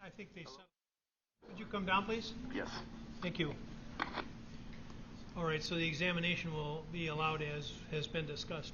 I think they settled. Would you come down, please? Yes. Thank you. All right, so the examination will be allowed as has been discussed.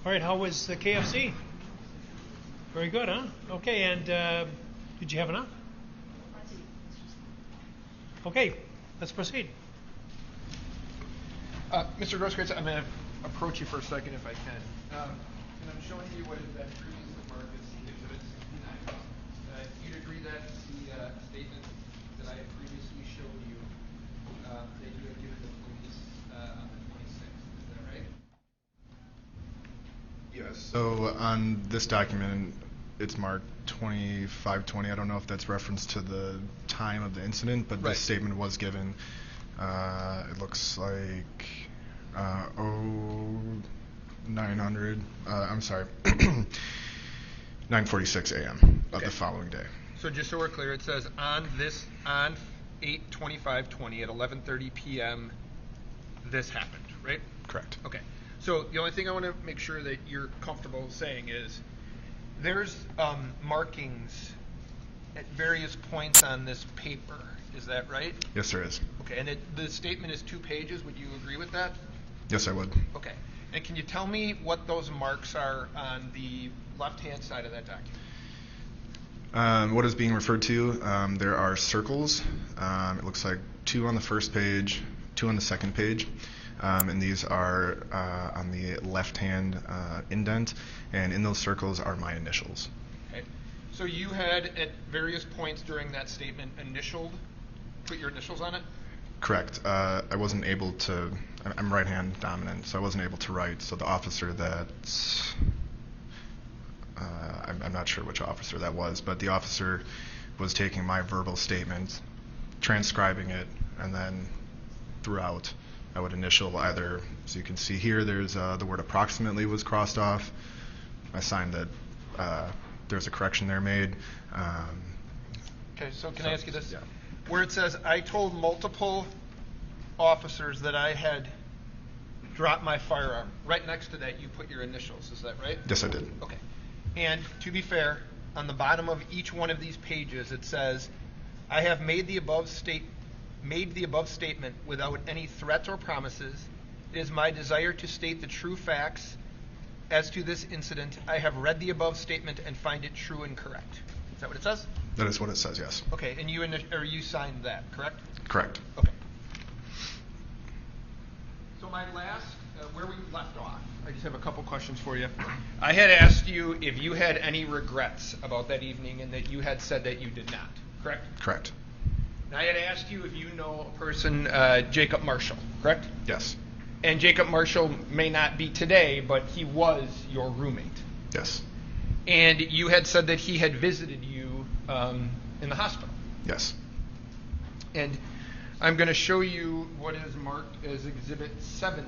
All right, how was the KFC? Very good, huh? Okay, and did you have enough? Okay, let's proceed. Mr. Grosskreutz, I'm going to approach you for a second if I can. And I'm showing you what has been previously marked as Exhibit 69. You'd agree that the statement that I had previously showed you that you had given the police on the 26th, is that right? Yes. So on this document, it's marked 2520. I don't know if that's reference to the time of the incident, but Right. This statement was given. It looks like 900. I'm sorry, 9:46 a.m. of the following day. So just so we're clear, it says on 8/25/20 at 11:30 p.m. this happened, right? Correct. Okay. So the only thing I want to make sure that you're comfortable saying is there's markings at various points on this paper. Is that right? Yes, there is. Okay. And the statement is 2 pages. Would you agree with that? Yes, I would. Okay. And can you tell me what those marks are on the left-hand side of that document? What is being referred to, there are circles. It looks like 2 on the first page, 2 on the second page. And these are on the left-hand indent, and in those circles are my initials. Okay. So you had, at various points during that statement, put your initials on it? Correct. I wasn't able to, I'm right-hand dominant, so I wasn't able to write. So the officer that's, I'm not sure which officer that was, but the officer was taking my verbal statement, transcribing it, and then throughout I would initial either, so you can see here, there's the word approximately was crossed off. I signed that there's a correction there made. Okay, so can I ask you this? Yeah. Where it says, I told multiple officers that I had dropped my firearm, right next to that you put your initials, is that right? Yes, I did. Okay. And to be fair, on the bottom of each one of these pages it says, I have made the above statement without any threats or promises. It is my desire to state the true facts as to this incident. I have read the above statement and find it true and correct. Is that what it says? That is what it says, yes. Okay, and you signed that, correct? Correct. Okay. So my last, where we left off, I just have a couple questions for you. I had asked you if you had any regrets about that evening, and that you had said that you did not, correct? Correct. And I had asked you if you know a person, Jacob Marshall, correct? Yes. And Jacob Marshall may not be today, but he was your roommate. Yes. And you had said that he had visited you in the hospital. Yes. And I'm going to show you what is marked as Exhibit 70.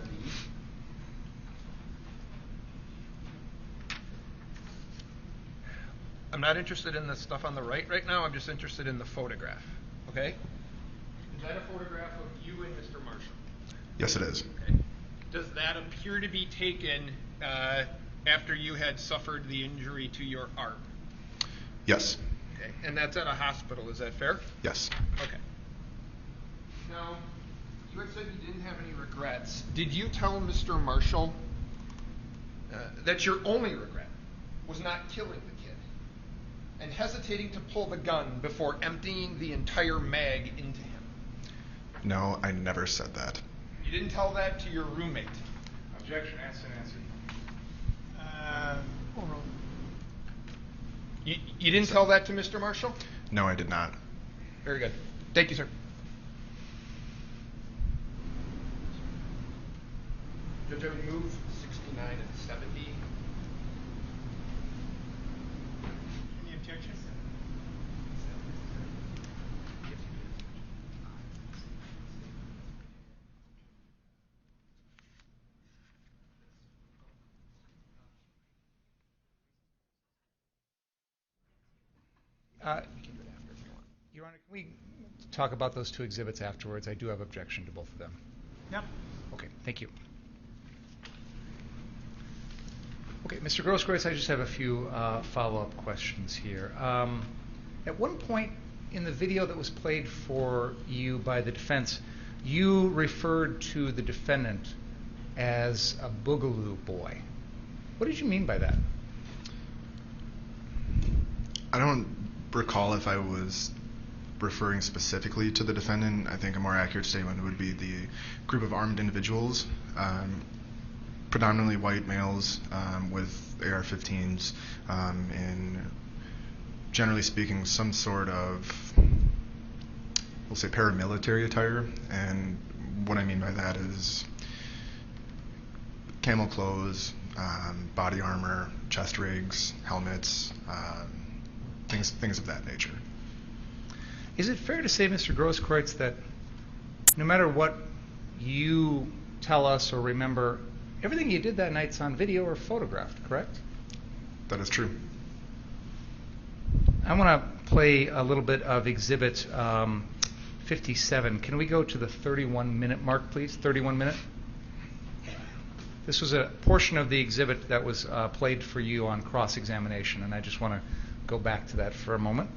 I'm not interested in the stuff on the right now. I'm just interested in the photograph. Okay? Is that a photograph of you and Mr. Marshall? Yes, it is. Okay. Does that appear to be taken after you had suffered the injury to your arm? Yes. Okay. And that's at a hospital. Is that fair? Yes. Okay. Now, you had said you didn't have any regrets. Did you tell Mr. Marshall that your only regret was not killing the kid and hesitating to pull the gun before emptying the entire mag into him? No, I never said that. You didn't tell that to your roommate? Objection, asked and answered. Oral. You didn't tell that to Mr. Marshall? No, I did not. Very good. Thank you, sir. Judge, I would move 69 and 70. Any objections? We can do it after if you want. Your Honor, can we talk about those two exhibits afterwards? I do have objection to both of them. Yep. Okay, thank you. Okay, Mr. Grosskreutz, I just have a few follow-up questions here. At one point in the video that was played for you by the defense, you referred to the defendant as a boogaloo boy. What did you mean by that? I don't recall if I was referring specifically to the defendant. I think a more accurate statement would be the group of armed individuals, predominantly white males with AR-15s, in, generally speaking, some sort of, we'll say, paramilitary attire. And what I mean by that is camel clothes, body armor, chest rigs, helmets, things of that nature. Is it fair to say, Mr. Grosskreutz, that no matter what you tell us or remember, everything you did that night's on video or photographed, correct? That is true. I want to play a little bit of Exhibit 57. Can we go to the 31-minute mark, please? 31 minute. This was a portion of the exhibit that was played for you on cross-examination, and I just want to go back to that for a moment.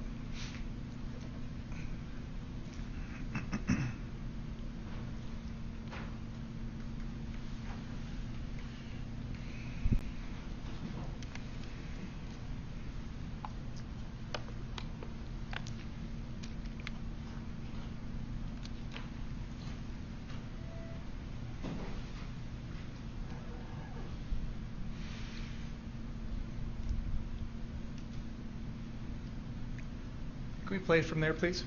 Can we play from there, please?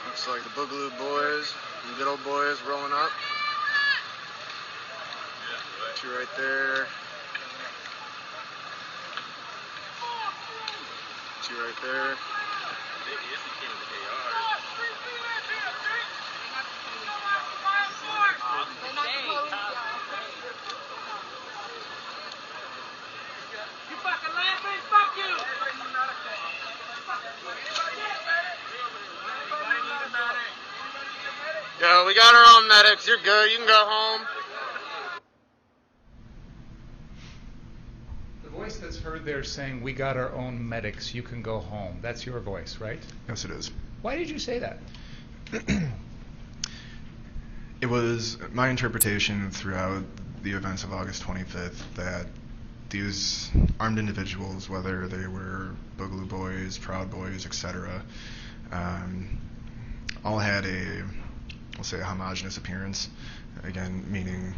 Looks like the Boogaloo boys, the good old boys rolling up. Two right there. Two right there. You fucking laughing? Fuck you! Yo, we got our own medics. You're good. You can go home. The voice that's heard there saying, "We got our own medics, you can go home." That's your voice, right? Yes, it is. Why did you say that? It was my interpretation throughout the events of August 25th that these armed individuals, whether they were Boogaloo Boys, Proud Boys, etc., all had we'll say, a homogeneous appearance. Again, meaning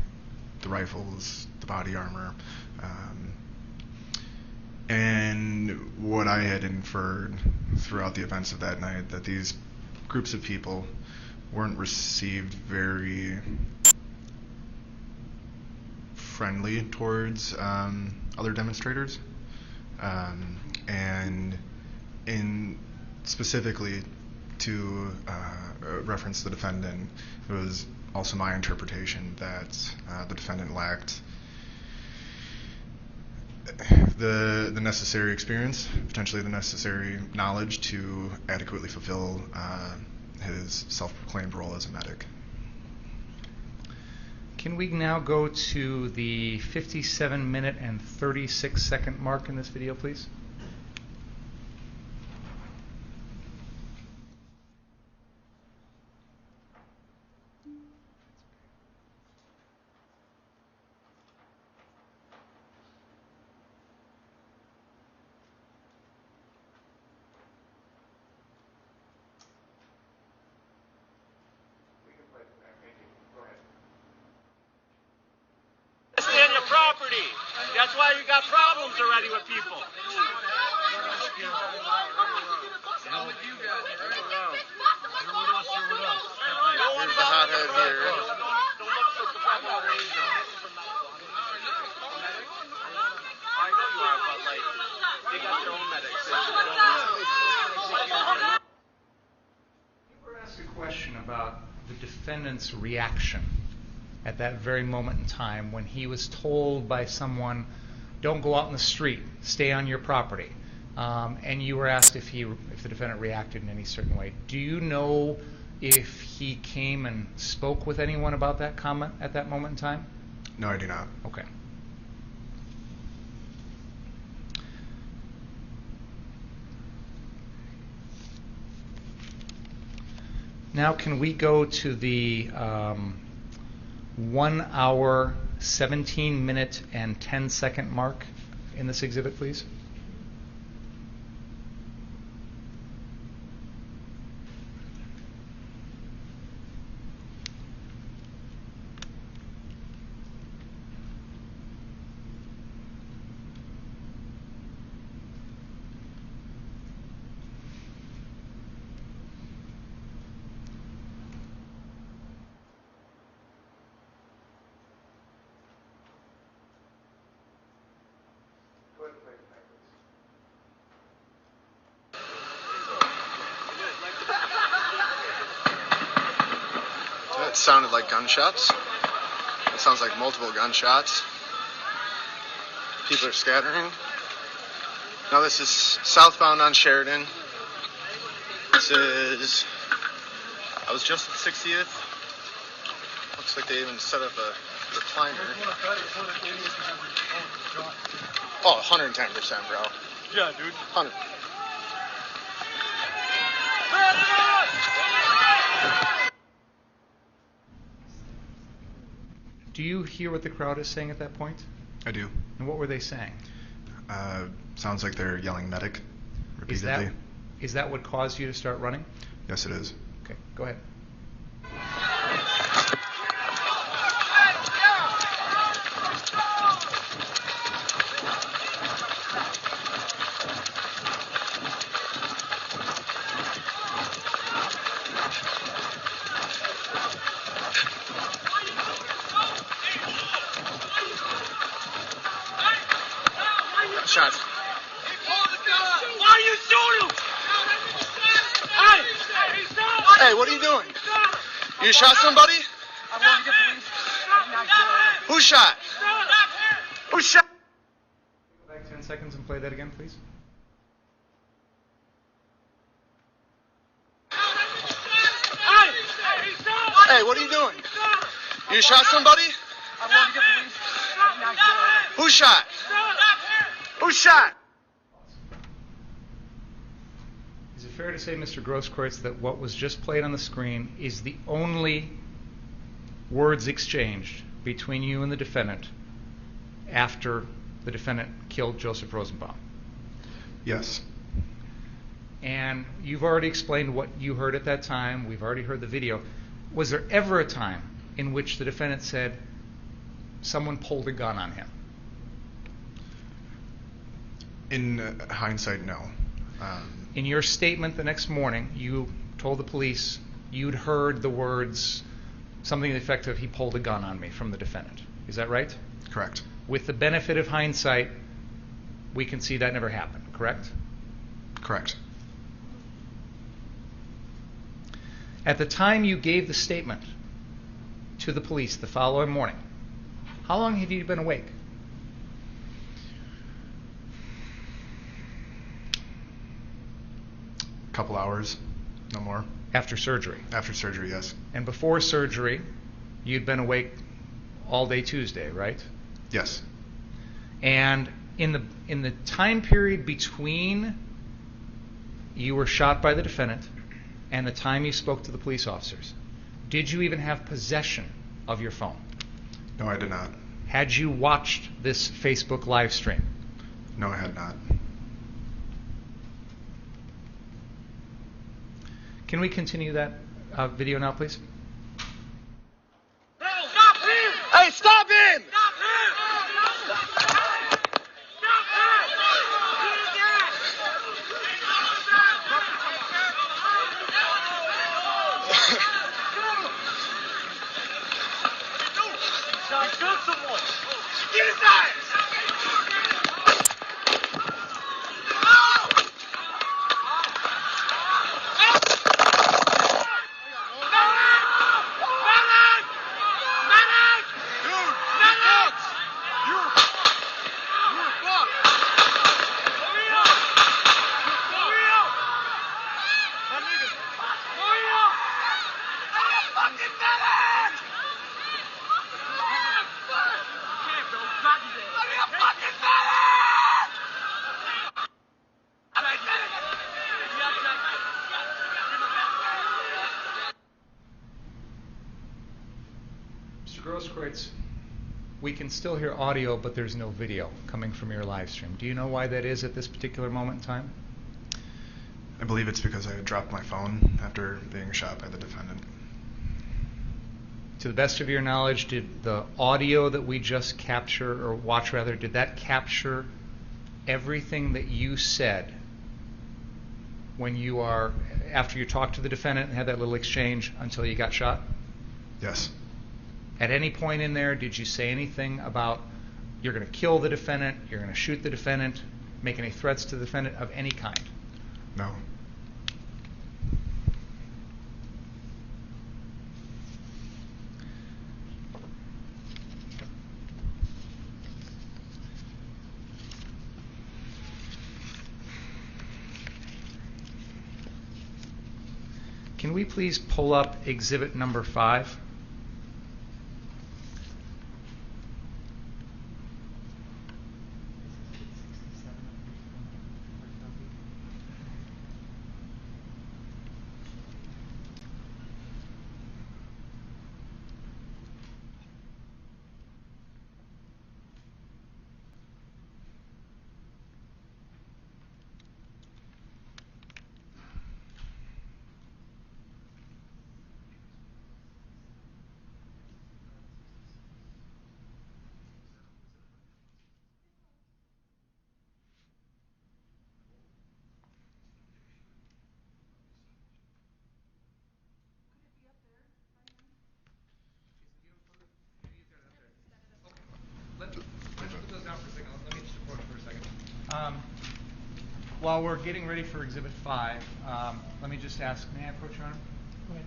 the rifles, the body armor, and what I had inferred throughout the events of that night, that these groups of people weren't received very friendly towards other demonstrators, and in specifically to reference the defendant, it was also my interpretation that the defendant lacked the necessary experience, potentially the necessary knowledge to adequately fulfill his self-proclaimed role as a medic. Can we now go to the 57-minute and 36-second mark in this video, please? Stay on your property. That's why you got problems already with people. Here's the hothead here. I know you are, but like, they got their own medics. You were asked a question about the defendant's reaction at that very moment in time when he was told by someone, don't go out in the street, stay on your property. And you were asked if the defendant reacted in any certain way. Do you know if he came and spoke with anyone about that comment at that moment in time? No, I do not. Okay. Now can we go to the 1 hour, 17 minute, and 10-second mark in this exhibit, please? That sounded like gunshots. It sounds like multiple gunshots. People are scattering. Now this is southbound on Sheridan. This is... I was just at 60th. Looks like they even set up a recliner. Oh, 110%, bro. Yeah, dude. 100. Do you hear what the crowd is saying at that point? I do. And what were they saying? Sounds like they're yelling medic repeatedly. Is that what caused you to start running? Yes, it is. Okay, go ahead. Shots. Why are you shooting? Hey, what are you doing? You shot somebody? Who shot? Who shot? Go back 10 seconds and play that again, please. Hey, what are you doing? You shot somebody? Who shot? Who shot? Is it fair to say, Mr. Grosskreutz, that what was just played on the screen is the only words exchanged between you and the defendant after the defendant killed Joseph Rosenbaum? Yes. And you've already explained what you heard at that time. We've already heard the video. Was there ever a time in which the defendant said someone pulled a gun on him? In hindsight, no. In your statement the next morning, you told the police you'd heard the words, something to the effect of, he pulled a gun on me, from the defendant. Is that right? Correct. With the benefit of hindsight, we can see that never happened, correct? Correct. At the time you gave the statement to the police the following morning, how long had you been awake? A couple hours, no more. After surgery. After surgery, yes. And before surgery, you'd been awake all day Tuesday, right? Yes. And in the time period between you were shot by the defendant and the time you spoke to the police officers, did you even have possession of your phone? No, I did not. Had you watched this Facebook live stream? No, I had not. Can we continue that video now, please? Stop him! Hey, stop him! Stop him! Stop him! Shoot someone! Get his eyes! Mr. Grosskreutz, we can still hear audio, but there's no video coming from your live stream. Do you know why that is at this particular moment in time? I believe it's because I had dropped my phone after being shot by the defendant. To the best of your knowledge, did the audio that we just capture, or watch rather, did that capture everything that you said when you are, after you talked to the defendant and had that little exchange until you got shot? Yes. At any point in there, did you say anything about you're going to kill the defendant, you're going to shoot the defendant, make any threats to the defendant of any kind? No. Can we please pull up exhibit number 5? Let me put those down for a second. Let me just approach for a second. While we're getting ready for Exhibit 5, let me just ask, may I approach, Your Honor? Go ahead.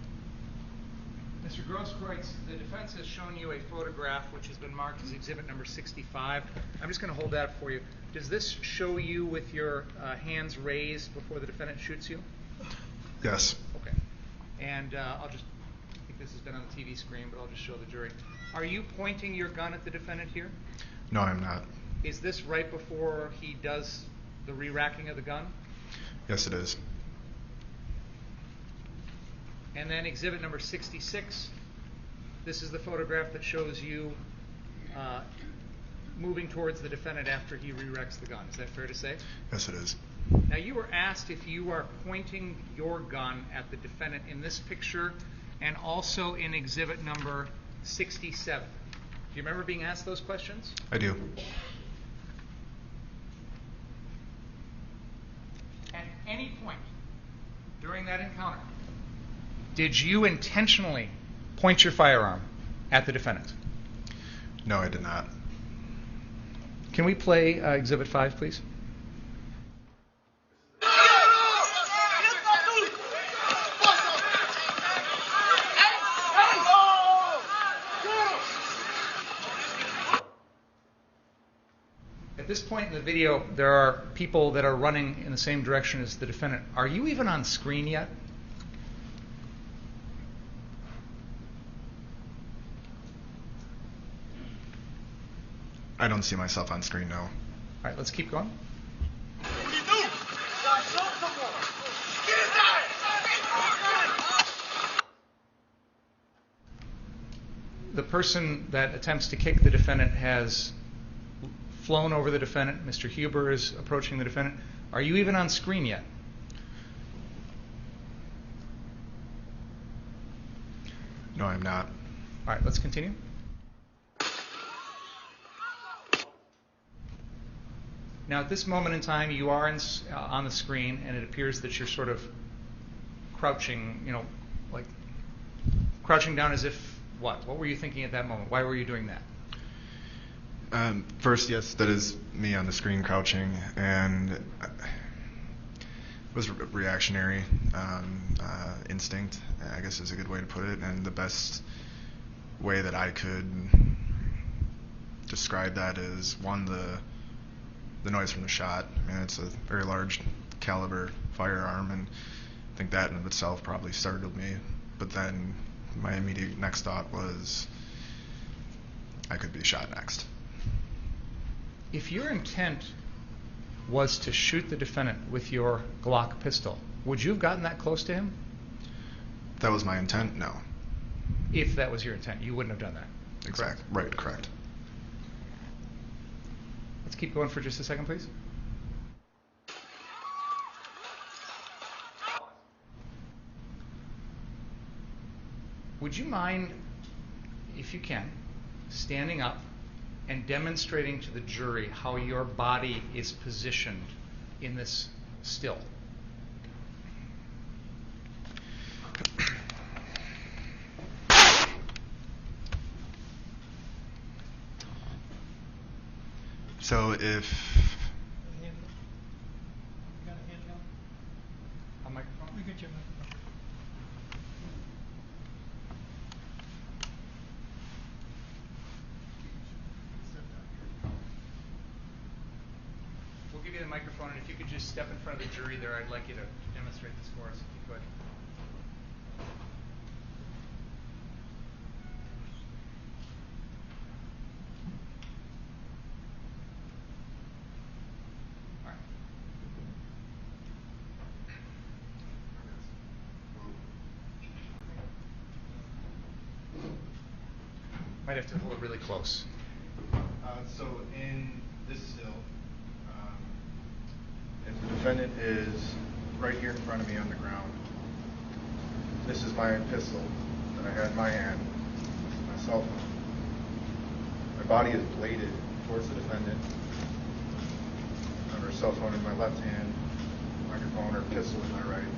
Mr. Grosskreutz, the defense has shown you a photograph which has been marked as Exhibit number 65. I'm just going to hold that for you. Does this show you with your hands raised before the defendant shoots you? Yes. Okay. And I think this has been on the TV screen, but I'll just show the jury. Are you pointing your gun at the defendant here? No, I'm not. Is this right before he does the re-racking of the gun? Yes, it is. And then exhibit number 66, this is the photograph that shows you moving towards the defendant after he re-racks the gun. Is that fair to say? Yes, it is. Now, you were asked if you are pointing your gun at the defendant in this picture and also in exhibit number 67. Do you remember being asked those questions? I do. At any point during that encounter, did you intentionally point your firearm at the defendant? No, I did not. Can we play Exhibit 5, please? At this point in the video, there are people that are running in the same direction as the defendant. Are you even on screen yet? I don't see myself on screen, no. All right, let's keep going. The person that attempts to kick the defendant has flown over the defendant. Mr. Huber is approaching the defendant. Are you even on screen yet? No, I'm not. All right, let's continue. Now, at this moment in time, you are on the screen, and it appears that you're sort of crouching, like crouching down as if what? What were you thinking at that moment? Why were you doing that? First, yes, that is me on the screen crouching, and it was reactionary instinct, I guess is a good way to put it, and the best way that I could describe that is, one, the noise from the shot. I mean, it's a very large caliber firearm, and I think that in of itself probably startled me. But then my immediate next thought was I could be shot next. If your intent was to shoot the defendant with your Glock pistol, would you have gotten that close to him? If that was my intent, no. If that was your intent, you wouldn't have done that. Exactly. Right, correct. Let's keep going for just a second, please. Would you mind, if you can, standing up and demonstrating to the jury how your body is positioned in this still? So if You got a handheld? A microphone? We got your microphone. We'll give you the microphone, and if you could just step in front of the jury there, I'd like you to demonstrate this for us, if you could. All right. Might have to hold it really close. So in this still, if the defendant is right here in front of me on the ground, this is my pistol that I had in my hand, my cell phone. My body is bladed towards the defendant. I have her cell phone in my left hand, microphone or pistol in my right.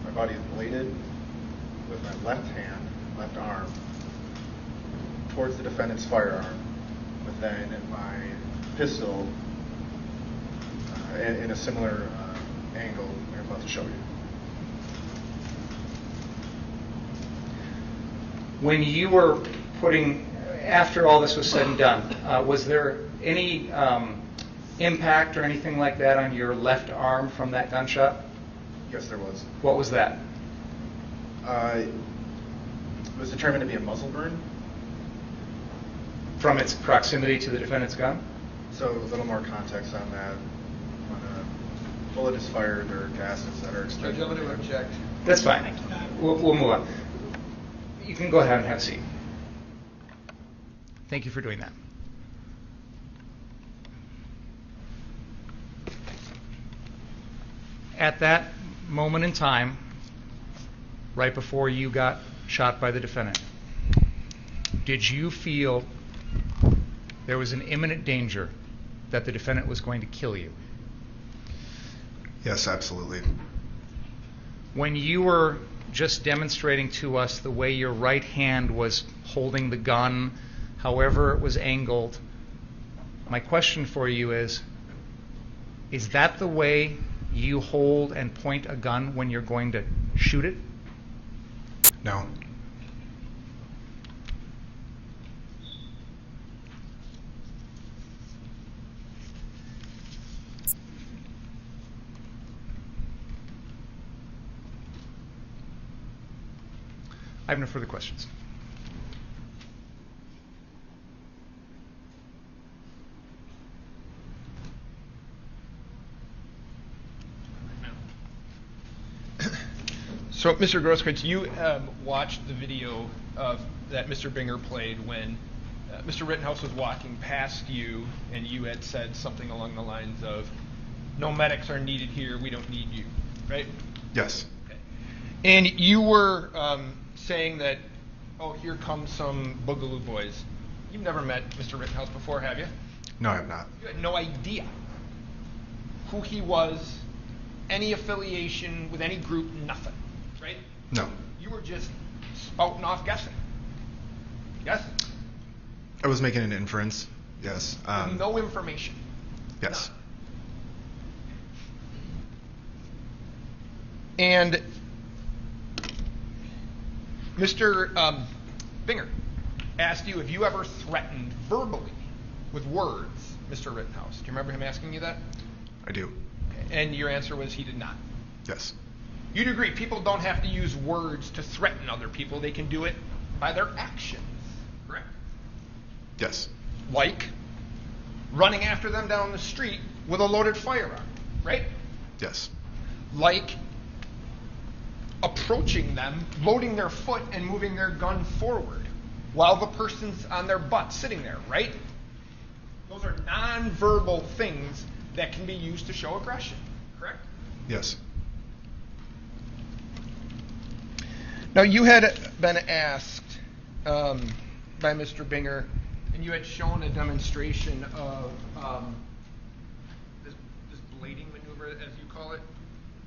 My body is bladed with my left hand, left arm, towards the defendant's firearm, but then my pistol in a similar angle I'm about to show you. When you were after all this was said and done, was there any impact or anything like that on your left arm from that gunshot? Yes, there was. What was that? It was determined to be a muzzle burn. From its proximity to the defendant's gun? So a little more context on that. When a bullet is fired, there are gases that are expended. Judge, I'm going to object. That's fine. We'll move on. You can go ahead and have a seat. Thank you for doing that. At that moment in time, right before you got shot by the defendant, did you feel there was an imminent danger that the defendant was going to kill you? yes, absolutely. When you were just demonstrating to us the way your right hand was holding the gun, however it was angled. My question for you is that the way you hold and point a gun when you're going to shoot it? No. I have no further questions. So, Mr. Grosskreutz, you watched the video that Mr. Binger played when Mr. Rittenhouse was walking past you, and you had said something along the lines of, "No medics are needed here. We don't need you," right? Yes. Okay. And you were saying that, "Oh, here come some Boogaloo boys." You've never met Mr. Rittenhouse before, have you? No, I have not. You had no idea who he was, any affiliation with any group, nothing, right? No. You were just spouting off guessing. Yes? I was making an inference. Yes. No information. Yes. And Mr. Binger asked you if you ever threatened verbally with words Mr. Rittenhouse. Do you remember him asking you that? I do. And your answer was he did not. Yes. You'd agree people don't have to use words to threaten other people. They can do it by their actions, correct? Yes. Like running after them down the street with a loaded firearm, right? Yes. Like approaching them, loading their foot and moving their gun forward while the person's on their butt sitting there, right? Those are non-verbal things that can be used to show aggression, correct? Yes. Now, you had been asked by Mr. Binger, and you had shown a demonstration of this blading maneuver, as you call it,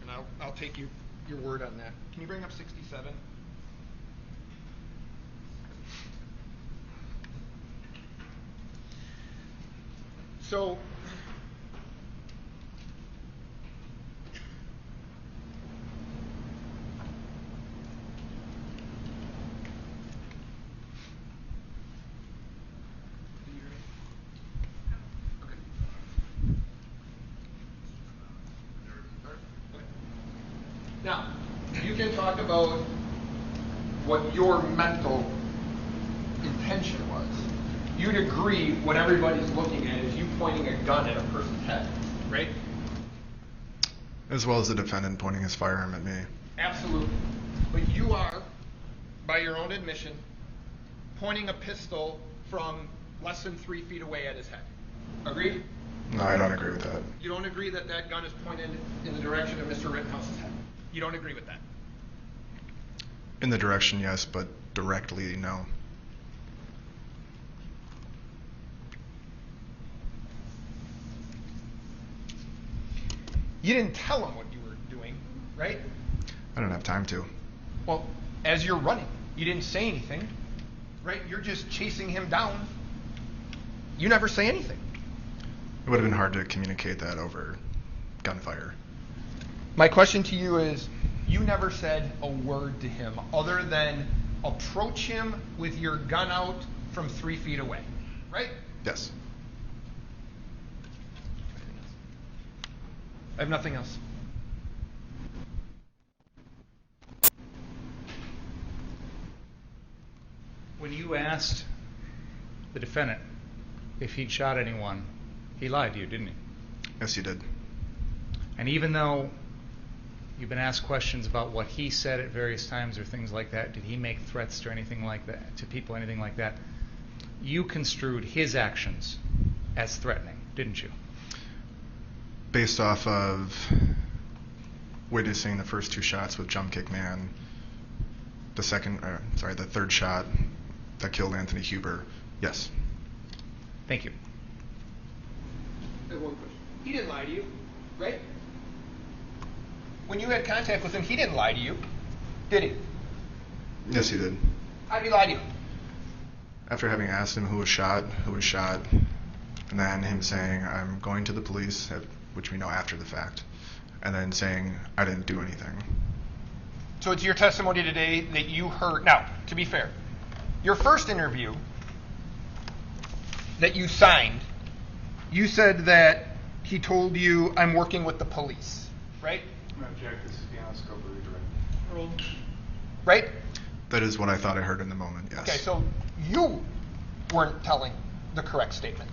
and I'll take your word on that. Can you bring up 67? So, now, you can talk about what your mental intention was. You'd agree what everybody's looking at is you pointing a gun at a person's head, right? As well as the defendant pointing his firearm at me. Absolutely. But you are, by your own admission, pointing a pistol from less than 3 feet away at his head. Agreed? No, I don't agree with that. You don't agree that that gun is pointed in the direction of Mr. Rittenhouse's head? You don't agree with that? In the direction, yes, but directly, no. You didn't tell him what you were doing, right? I don't have time to. Well, as you're running, you didn't say anything, right? You're just chasing him down. You never say anything. It would have been hard to communicate that over gunfire. My question to you is, you never said a word to him other than approach him with your gun out from 3 feet away, right? Yes. I have nothing else. When you asked the defendant if he'd shot anyone, he lied to you, didn't he? Yes, you did. And even though you've been asked questions about what he said at various times or things like that, did he make threats to anything like that, to people, anything like that? You construed his actions as threatening, didn't you? Based off of witnessing the first 2 shots with Jump Kick Man, the third shot that killed Anthony Huber, yes. Thank you. I have one question. He didn't lie to you, right? When you had contact with him, he didn't lie to you, did he? Yes, he did. How did he lie to you? After having asked him who was shot, and then him saying, I'm going to the police, which we know after the fact, and then saying, I didn't do anything. So it's your testimony today that you heard. Now, to be fair, your first interview that you signed, you said that he told you, I'm working with the police, right? I'm going to object. This is beyond the scope of redirect. Right? That is what I thought I heard in the moment, yes. Okay, so you weren't telling the correct statement,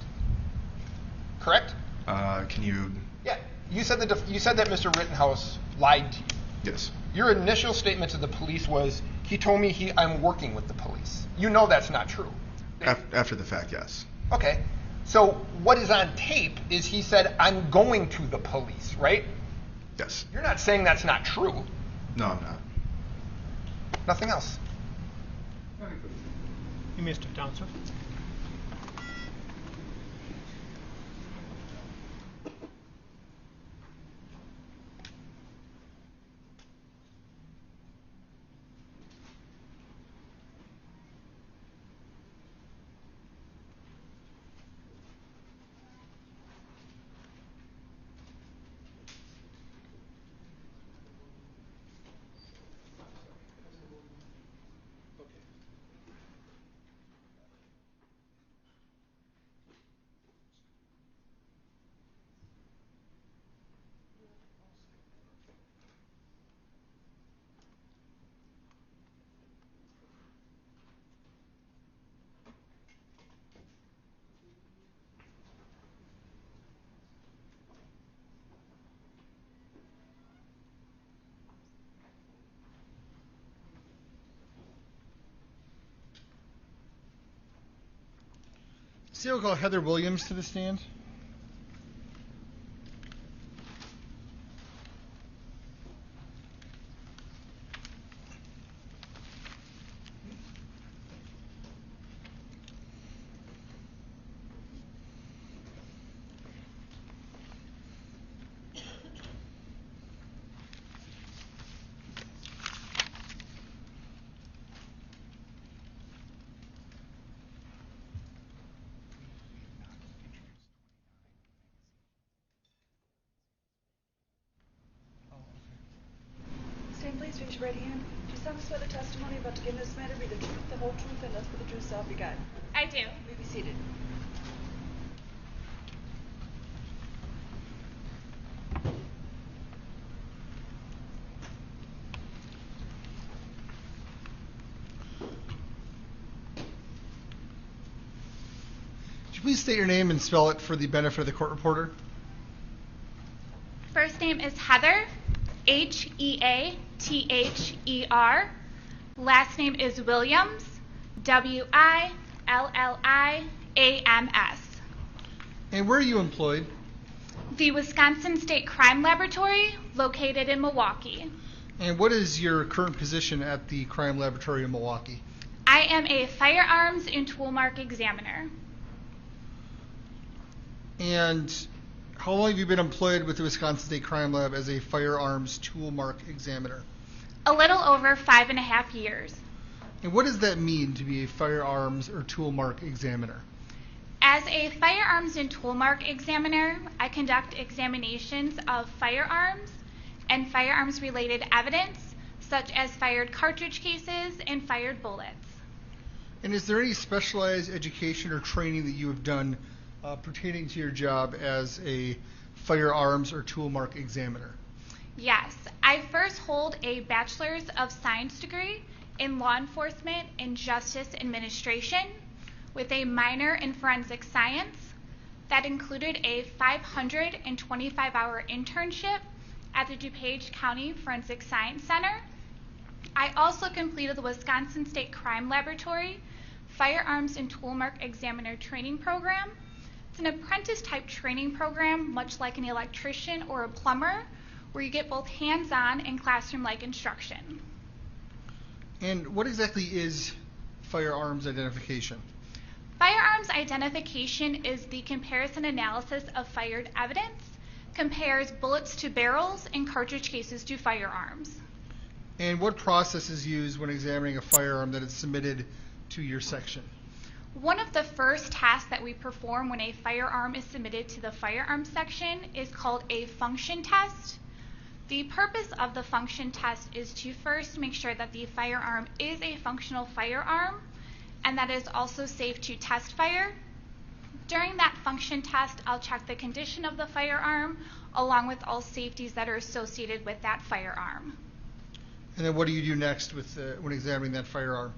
correct? Can you... Yeah. You said that Mr. Rittenhouse lied to you. Yes. Your initial statement to the police was, he told me I'm working with the police. You know that's not true. After the fact, yes. Okay. So what is on tape is he said, I'm going to the police, right? Yes. You're not saying that's not true. No, I'm not. Nothing else. You missed it, Counselor. See, we'll call Heather Williams to the stand. Stand, please. Raise your right hand. Do you solemnly swear the testimony about to give in this matter be the truth, the whole truth, and nothing but the truth, so help you God? I do. You may be seated. Could you please state your name and spell it for the benefit of the court reporter? First name is Heather, Heather. Last name is Williams, Williams. And where are you employed? The Wisconsin State Crime Laboratory, located in Milwaukee. And what is your current position at the crime laboratory in Milwaukee? I am a firearms and tool mark examiner. And how long have you been employed with the Wisconsin State Crime Lab as a firearms tool mark examiner? A little over 5.5 years. And what does that mean to be a firearms or tool mark examiner? As a firearms and tool mark examiner, I conduct examinations of firearms and firearms related evidence, such as fired cartridge cases and fired bullets. And is there any specialized education or training that you have done pertaining to your job as a firearms or tool mark examiner? Yes, I first hold a Bachelor's of Science degree in Law Enforcement and Justice Administration with a minor in Forensic Science. That included a 525-hour internship at the DuPage County Forensic Science Center. I also completed the Wisconsin State Crime Laboratory Firearms and Tool Mark Examiner Training Program. It's an apprentice-type training program, much like an electrician or a plumber, where you get both hands-on and classroom-like instruction. And what exactly is firearms identification? Firearms identification is the comparison analysis of fired evidence, compares bullets to barrels and cartridge cases to firearms. And what process is used when examining a firearm that is submitted to your section? One of the first tasks that we perform when a firearm is submitted to the firearms section is called a function test. The purpose of the function test is to first make sure that the firearm is a functional firearm and that it is also safe to test fire. During that function test, I'll check the condition of the firearm along with all safeties that are associated with that firearm. And then what do you do next with when examining that firearm?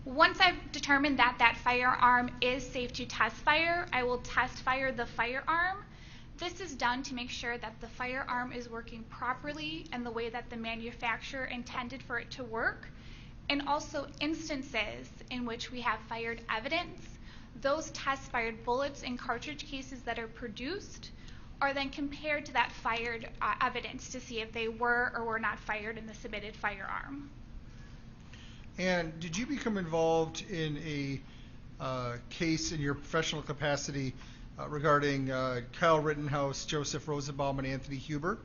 Once I've determined that that firearm is safe to test fire, I will test fire the firearm. This is done to make sure that the firearm is working properly and the way that the manufacturer intended for it to work, and also instances in which we have fired evidence. Those test fired bullets and cartridge cases that are produced are then compared to that fired evidence to see if they were or were not fired in the submitted firearm. And did you become involved in a case in your professional capacity regarding Kyle Rittenhouse, Joseph Rosenbaum, and Anthony Huber?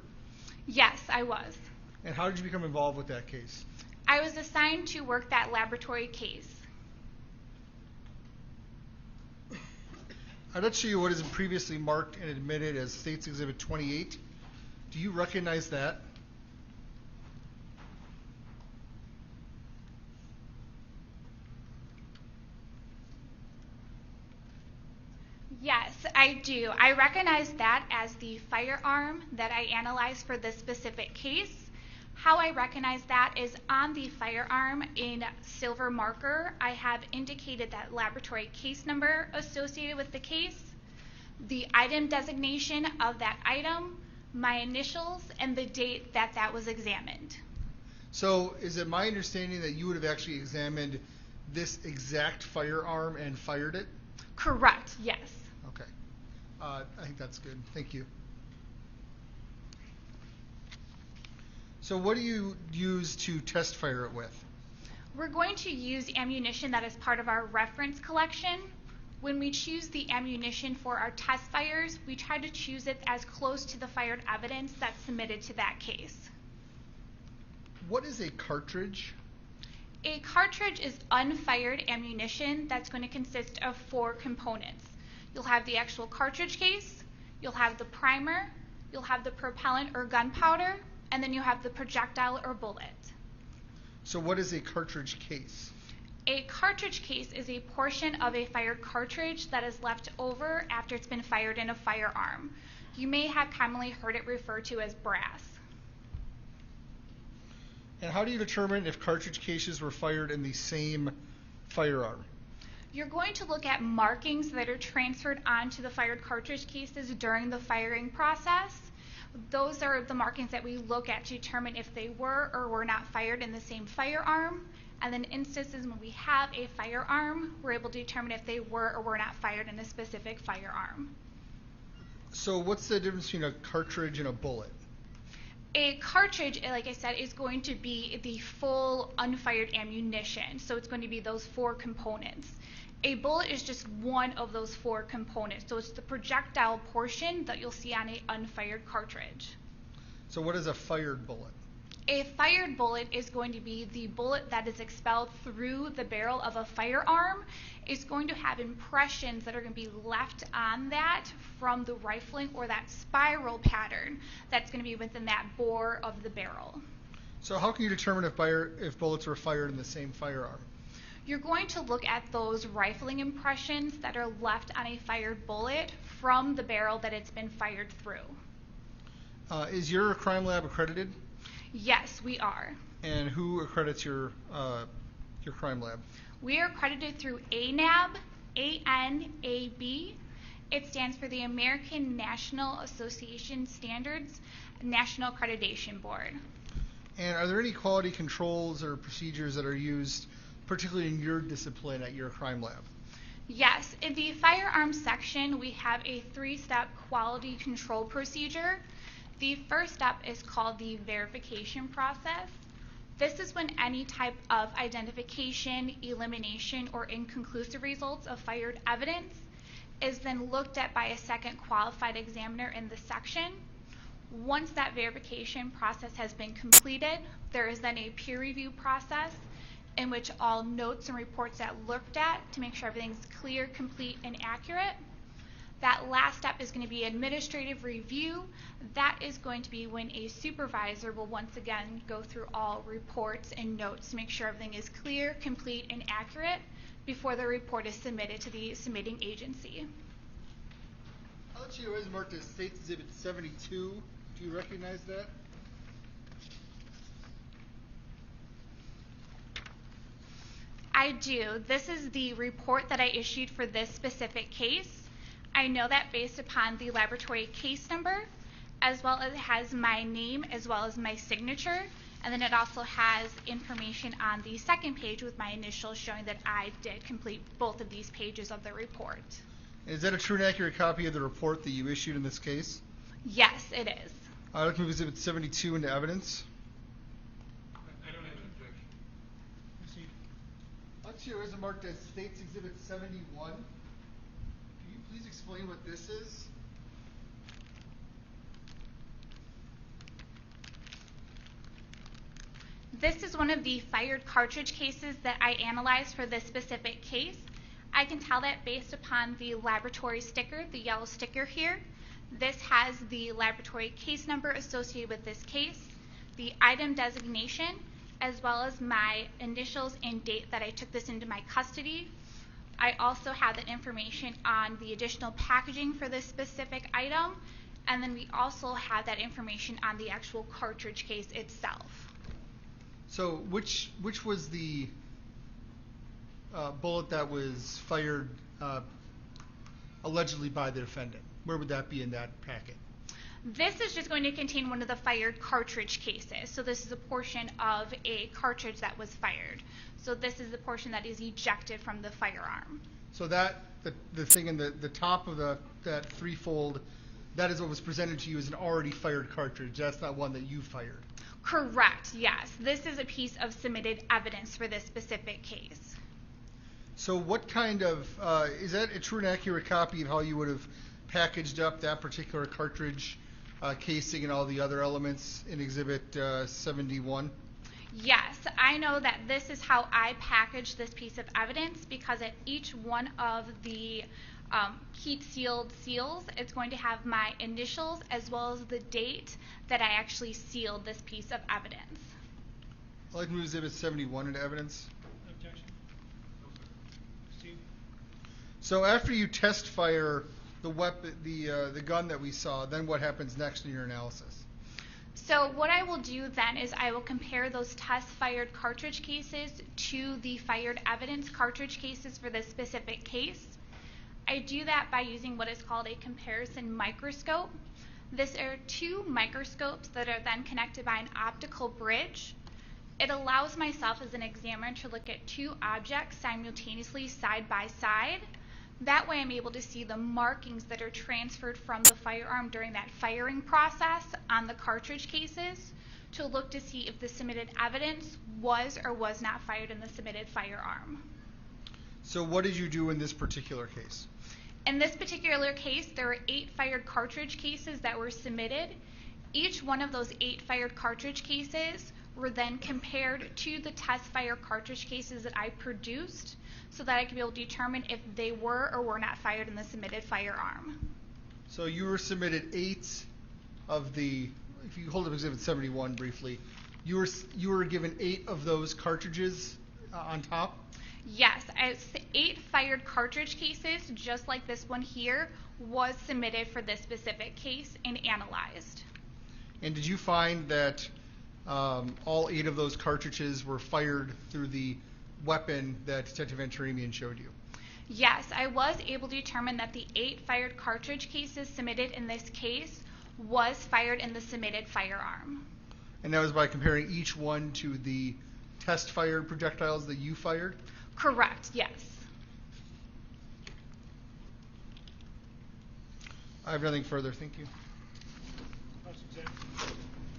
Yes, I was. And how did you become involved with that case? I was assigned to work that laboratory case. I'd like to show you what is previously marked and admitted as State's Exhibit 28. Do you recognize that? Yes, I do. I recognize that as the firearm that I analyzed for this specific case. How I recognize that is on the firearm in silver marker, I have indicated that laboratory case number associated with the case, the item designation of that item, my initials, and the date that that was examined. So is it my understanding that you would have actually examined this exact firearm and fired it? Correct, yes. Okay. I think that's good. Thank you. So what do you use to test fire it with? We're going to use ammunition that is part of our reference collection. When we choose the ammunition for our test fires, we try to choose it as close to the fired evidence that's submitted to that case. What is a cartridge? A cartridge is unfired ammunition that's going to consist of 4 components. You'll have the actual cartridge case, you'll have the primer, you'll have the propellant or gunpowder, and then you have the projectile or bullet. So what is a cartridge case? A cartridge case is a portion of a fired cartridge that is left over after it's been fired in a firearm. You may have commonly heard it referred to as brass. And how do you determine if cartridge cases were fired in the same firearm? You're going to look at markings that are transferred onto the fired cartridge cases during the firing process. Those are the markings that we look at to determine if they were or were not fired in the same firearm. And then instances when we have a firearm, we're able to determine if they were or were not fired in a specific firearm. So what's the difference between a cartridge and a bullet? A cartridge, like I said, is going to be the full unfired ammunition. So it's going to be those 4 components. A bullet is just one of those 4 components. So it's the projectile portion that you'll see on an unfired cartridge. So what is a fired bullet? A fired bullet is going to be the bullet that is expelled through the barrel of a firearm. It's going to have impressions that are going to be left on that from the rifling or that spiral pattern that's going to be within that bore of the barrel. So how can you determine if bullets were fired in the same firearm? You're going to look at those rifling impressions that are left on a fired bullet from the barrel that it's been fired through. Is your crime lab accredited? Yes, we are. And who accredits your crime lab? We are accredited through ANAB, A-N-A-B. It stands for the American National Association Standards National Accreditation Board. And are there any quality controls or procedures that are used, particularly in your discipline at your crime lab? Yes, in the firearms section, we have a 3-step quality control procedure. The first step is called the verification process. This is when any type of identification, elimination, or inconclusive results of fired evidence is then looked at by a second qualified examiner in the section. Once that verification process has been completed, there is then a peer review process in which all notes and reports that looked at to make sure everything's clear, complete, and accurate. That last step is going to be administrative review. That is going to be when a supervisor will once again go through all reports and notes to make sure everything is clear, complete, and accurate before the report is submitted to the submitting agency. I'll let you know is marked as States Exhibit 72. Do you recognize that? I do. This is the report that I issued for this specific case. I know that based upon the laboratory case number, as well as it has my name as well as my signature, and then it also has information on the second page with my initials showing that I did complete both of these pages of the report. Is that a true and accurate copy of the report that you issued in this case? Yes, it is. I'd like to move Exhibit 72 into evidence. I don't have an objection. I'll let you know is marked as States Exhibit 71. Can you please explain what this is? This is one of the fired cartridge cases that I analyzed for this specific case. I can tell that based upon the laboratory sticker, the yellow sticker here. This has the laboratory case number associated with this case, the item designation, as well as my initials and date that I took this into my custody. I also have that information on the additional packaging for this specific item, and then we also have that information on the actual cartridge case itself. So which was the bullet that was fired allegedly by the defendant? Where would that be in that packet? This is just going to contain one of the fired cartridge cases. So this is a portion of a cartridge that was fired. So this is the portion that is ejected from the firearm. So that the thing in the top of that threefold, that is what was presented to you as an already fired cartridge. That's not one that you fired. Correct, yes. This is a piece of submitted evidence for this specific case. So what kind of, is that a true and accurate copy of how you would have packaged up that particular cartridge casing and all the other elements in Exhibit 71? Yes, I know that this is how I packaged this piece of evidence because at each one of the heat sealed seals, it's going to have my initials as well as the date that I actually sealed this piece of evidence. I'd like to move Exhibit 71 into evidence. Objection. Steve? So after you test fire the weapon, the gun that we saw, then what happens next in your analysis? So what I will do then is I will compare those test fired cartridge cases to the fired evidence cartridge cases for this specific case. I do that by using what is called a comparison microscope. These are two microscopes that are then connected by an optical bridge. It allows myself as an examiner to look at two objects simultaneously side by side. That way I'm able to see the markings that are transferred from the firearm during that firing process on the cartridge cases to look to see if the submitted evidence was or was not fired in the submitted firearm. So what did you do in this particular case? In this particular case, there were 8 fired cartridge cases that were submitted. Each one of those 8 fired cartridge cases were then compared to the test fire cartridge cases that I produced so that I could be able to determine if they were or were not fired in the submitted firearm. So you were submitted 8 of the, if you hold up Exhibit 71 briefly, you were given 8 of those cartridges on top? Yes, 8 fired cartridge cases, just like this one here, was submitted for this specific case and analyzed. And did you find that all 8 of those cartridges were fired through the weapon that Detective Antaranian showed you? Yes, I was able to determine that the 8 fired cartridge cases submitted in this case was fired in the submitted firearm. And that was by comparing each one to the test fired projectiles that you fired? Correct, yes. I have nothing further, thank you.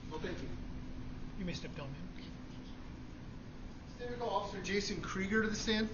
Well, thank you. You may step down, ma'am. Stand and call Officer Jason Krieger to the stand.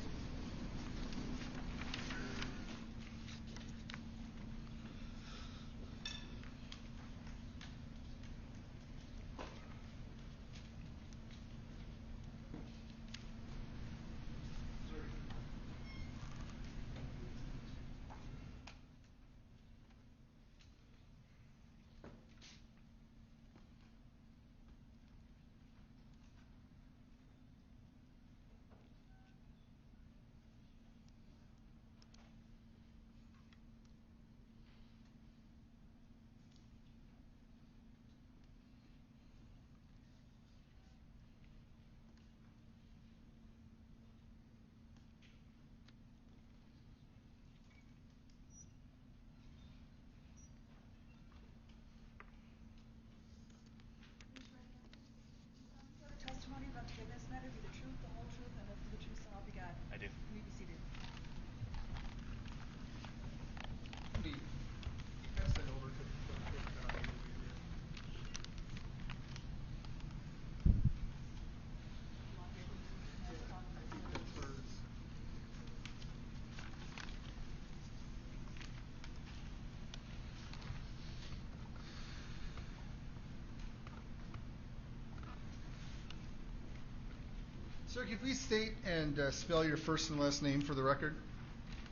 Sir, can you please state and spell your first and last name for the record?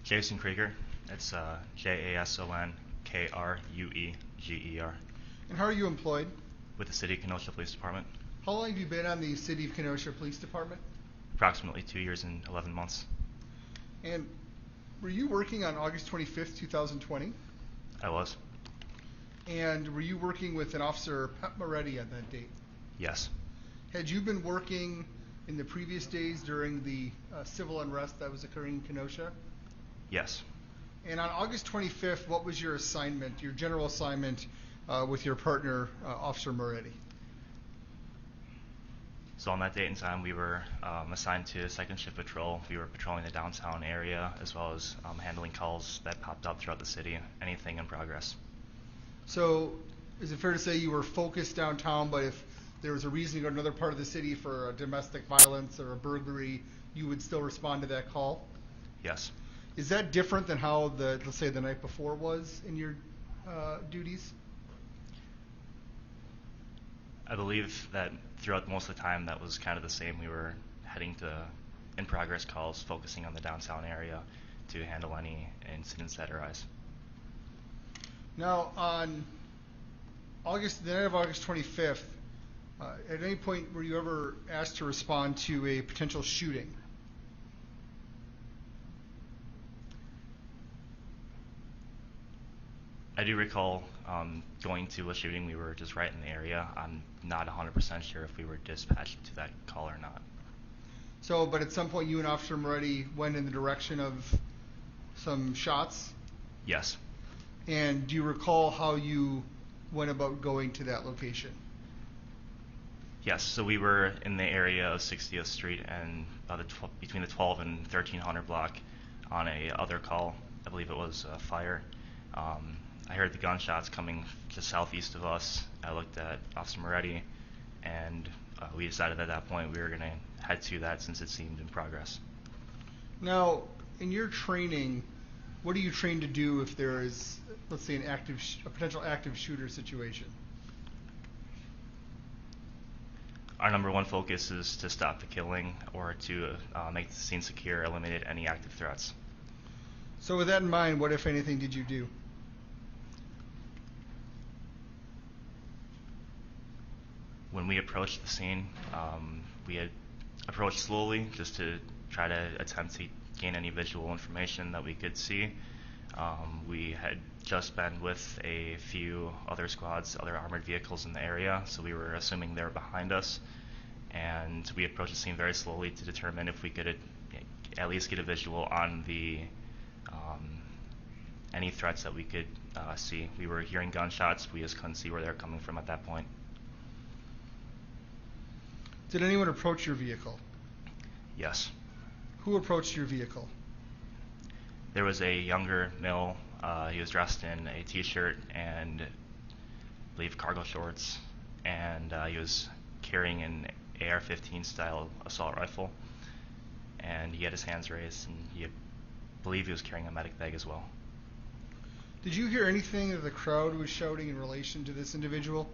Jason Krieger. It's JasonKrueger. And how are you employed? With the City of Kenosha Police Department. How long have you been on the City of Kenosha Police Department? Approximately 2 years and 11 months. And were you working on August 25th, 2020? I was. And were you working with an officer, Pat Moretti, on that date? Yes. Had you been working in the previous days during the civil unrest that was occurring in Kenosha? Yes. And on August 25th, what was your assignment, your general assignment with your partner, Officer Moretti? So on that date and time, we were assigned to second shift patrol. We were patrolling the downtown area as well as handling calls that popped up throughout the city, anything in progress. So is it fair to say you were focused downtown, but if there was a reason to go to another part of the city for a domestic violence or a burglary, you would still respond to that call? Yes. Is that different than how let's say the night before was in your duties? I believe that throughout most of the time that was kind of the same. We were heading to in-progress calls, focusing on the downtown area to handle any incidents that arise. Now, on the night of August 25th, at any point were you ever asked to respond to a potential shooting? I do recall going to a shooting. We were just right in the area. I'm not 100% sure if we were dispatched to that call or not. So, but at some point you and Officer Moretti went in the direction of some shots? Yes. And do you recall how you went about going to that location? Yes, so we were in the area of 60th Street and between the 12 and 1300 block on a other call. I believe it was a fire. I heard the gunshots coming just southeast of us. I looked at Officer Moretti, and we decided at that point we were going to head to that since it seemed in progress. Now, in your training, what are you trained to do if there is, let's say, a potential active shooter situation? Our number one focus is to stop the killing or to make the scene secure, eliminate any active threats. So with that in mind, what, if anything, did you do? When we approached the scene, we had approached slowly just to try to attempt to gain any visual information that we could see. We had just been with a few other squads, other armored vehicles in the area, so we were assuming they were behind us. And we approached the scene very slowly to determine if we could at least get a visual on the any threats that we could see. We were hearing gunshots, we just couldn't see where they were coming from at that point. Did anyone approach your vehicle? Yes. Who approached your vehicle? There was a younger male. He was dressed in a t-shirt and I believe cargo shorts, and he was carrying an AR-15 style assault rifle, and he had his hands raised, and I believe he was carrying a medic bag as well. Did you hear anything that the crowd was shouting in relation to this individual?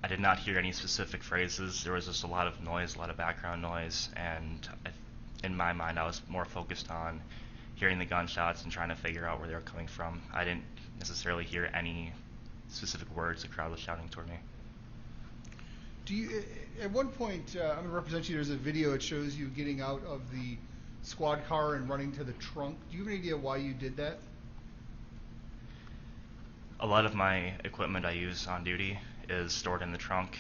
I did not hear any specific phrases. There was just a lot of noise, a lot of background noise, and in my mind I was more focused on hearing the gunshots and trying to figure out where they were coming from. I didn't necessarily hear any specific words the crowd was shouting toward me. Do you, at one point, I'm going to represent you, there's a video that shows you getting out of the squad car and running to the trunk. Do you have any idea why you did that? A lot of my equipment I use on duty is stored in the trunk.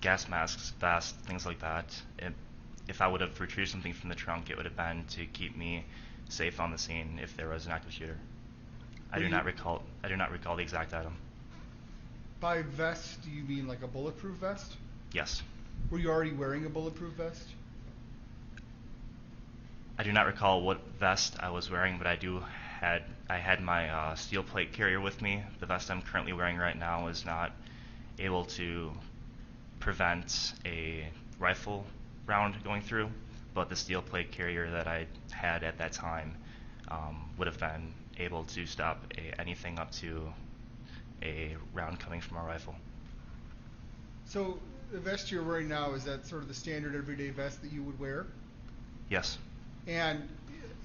Gas masks, vests, things like that. If I would have retrieved something from the trunk, it would have been to keep me safe on the scene if there was an active shooter. I do not recall the exact item. By vest, do you mean like a bulletproof vest? Yes. Were you already wearing a bulletproof vest? I do not recall what vest I was wearing, but I had my steel plate carrier with me. The vest I'm currently wearing right now is not able to prevent a rifle round going through, but the steel plate carrier that I had at that time would have been able to stop anything up to a round coming from a rifle. So the vest you're wearing now, is that sort of the standard everyday vest that you would wear? Yes. And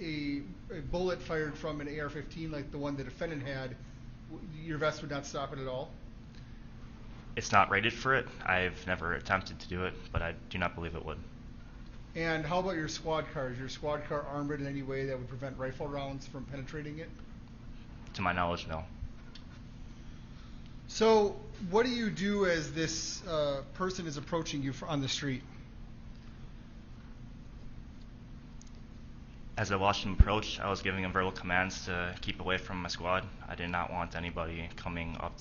a bullet fired from an AR-15 like the one the defendant had, your vest would not stop it at all? It's not rated for it. I've never attempted to do it, but I do not believe it would. And how about your squad car? Is your squad car armored in any way that would prevent rifle rounds from penetrating it? To my knowledge, no. So what do you do as this person is approaching you on the street? As I watched him approach, I was giving him verbal commands to keep away from my squad. I did not want anybody coming up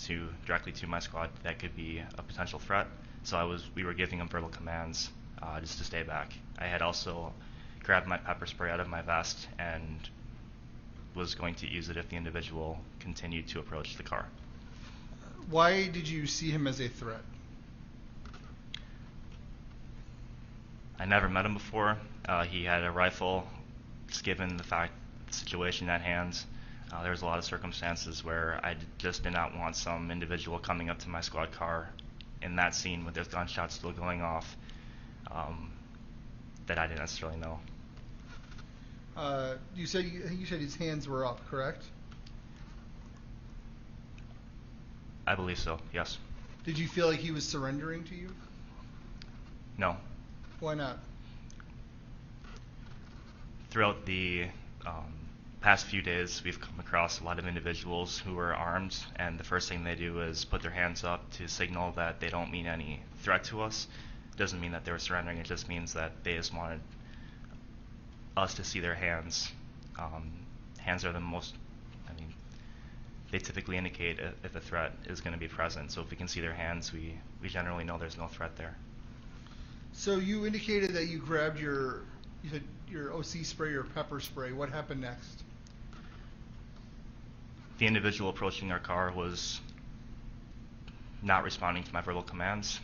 directly to my squad that could be a potential threat. So we were giving him verbal commands just to stay back. I had also grabbed my pepper spray out of my vest and was going to use it if the individual continued to approach the car. Why did you see him as a threat? I never met him before. He had a rifle. Just given the situation at hand, there was a lot of circumstances where I just did not want some individual coming up to my squad car in that scene with those gunshots still going off that I didn't necessarily know. You said his hands were up, correct? I believe so, yes. Did you feel like he was surrendering to you? No. Why not? Throughout the past few days, we've come across a lot of individuals who are armed, and the first thing they do is put their hands up to signal that they don't mean any threat to us. It doesn't mean that they were surrendering, it just means that they just wanted us to see their hands. Hands are the most, they typically indicate if a threat is going to be present. So if we can see their hands, we generally know there's no threat there. So you indicated that you grabbed your OC spray or pepper spray. What happened next? The individual approaching our car was not responding to my verbal commands.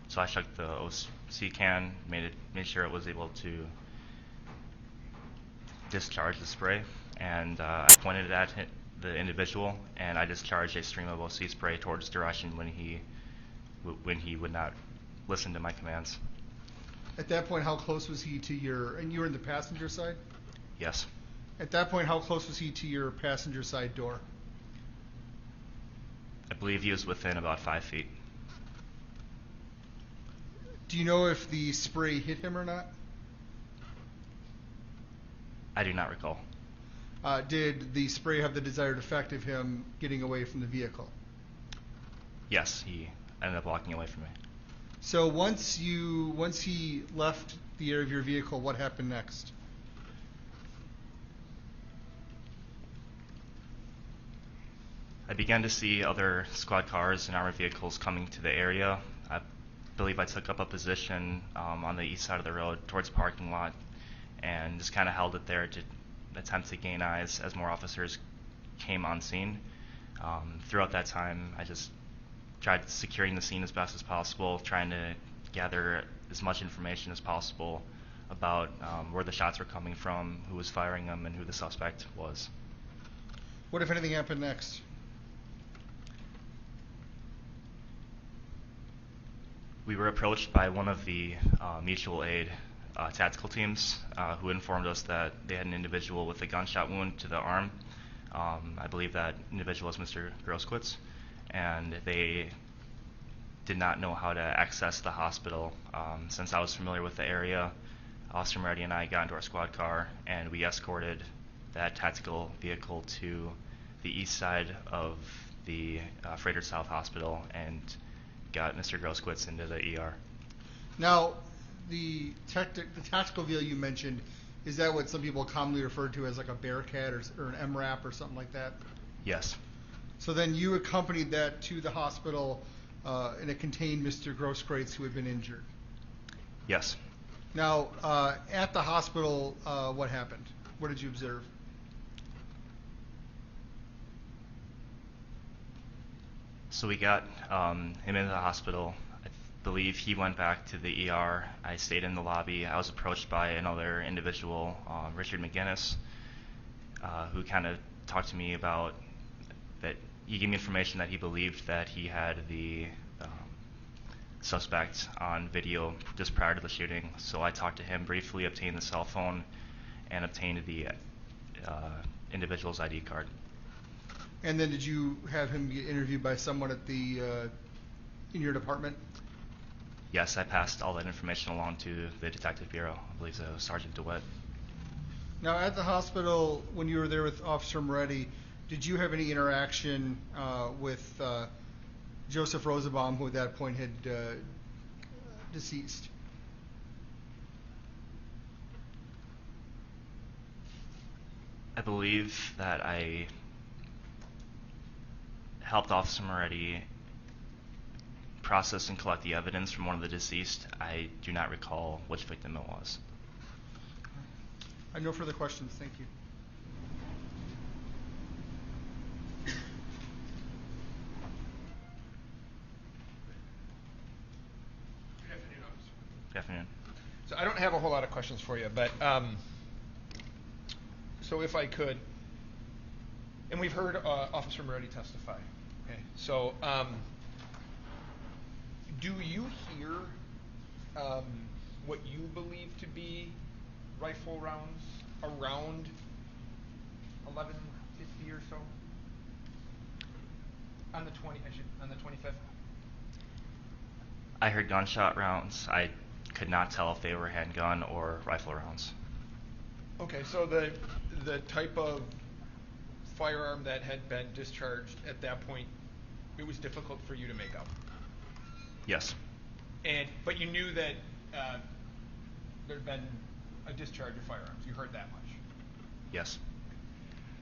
So I shook the OC can, made sure it was able to discharge the spray, and I pointed it at the individual, and I discharged a stream of OC spray towards his direction when he would not listen to my commands. At that point, how close was he to and you were in the passenger side? Yes. At that point, how close was he to your passenger side door? I believe he was within about 5 feet. Do you know if the spray hit him or not? I do not recall. Did the spray have the desired effect of him getting away from the vehicle? Yes, he ended up walking away from me. So once he left the area of your vehicle, what happened next? I began to see other squad cars and armored vehicles coming to the area. I believe I took up a position on the east side of the road towards the parking lot and just kind of held it there to attempt to gain eyes as more officers came on scene. Throughout that time, I just tried securing the scene as best as possible, trying to gather as much information as possible about where the shots were coming from, who was firing them, and who the suspect was. What, if anything, happened next? We were approached by one of the mutual aid tactical teams who informed us that they had an individual with a gunshot wound to the arm. I believe that individual was Mr. Grosskreutz, and they did not know how to access the hospital. Since I was familiar with the area, Officer Moretti and I got into our squad car, and we escorted that tactical vehicle to the east side of the Freighter South Hospital and got Mr. Grosskreutz into the ER. Now, the tactical vehicle you mentioned, is that what some people commonly refer to as like a Bearcat or an MRAP or something like that? Yes. So then you accompanied that to the hospital, and it contained Mr. Grosskreutz, who had been injured? Yes. Now, at the hospital, what happened? What did you observe? So we got him into the hospital. I believe he went back to the ER. I stayed in the lobby. I was approached by another individual, Richard McGinnis, who kind of talked to me about that. He gave me information that he believed that he had the suspect on video just prior to the shooting. So I talked to him briefly, obtained the cell phone, and obtained the individual's ID card. And then did you have him get interviewed by someone at the in your department? Yes, I passed all that information along to the Detective Bureau. I believe it was Sergeant DeWitt. Now, at the hospital, when you were there with Officer Moretti, did you have any interaction with Joseph Rosenbaum, who at that point had deceased? I believe that I helped Officer Moretti process and collect the evidence from one of the deceased. I do not recall which victim it was. I have no further questions. Thank you. Good afternoon, officer. Good afternoon. So I don't have a whole lot of questions for you, but so if I could, and we've heard Officer Moretti testify. Okay, so do you hear what you believe to be rifle rounds around 11:50 or so on the 25th? I heard gunshot rounds. I could not tell if they were handgun or rifle rounds. Okay, so the type of firearm that had been discharged at that point, it was difficult for you to make out. Yes. But you knew that there'd been a discharge of firearms. You heard that much. Yes.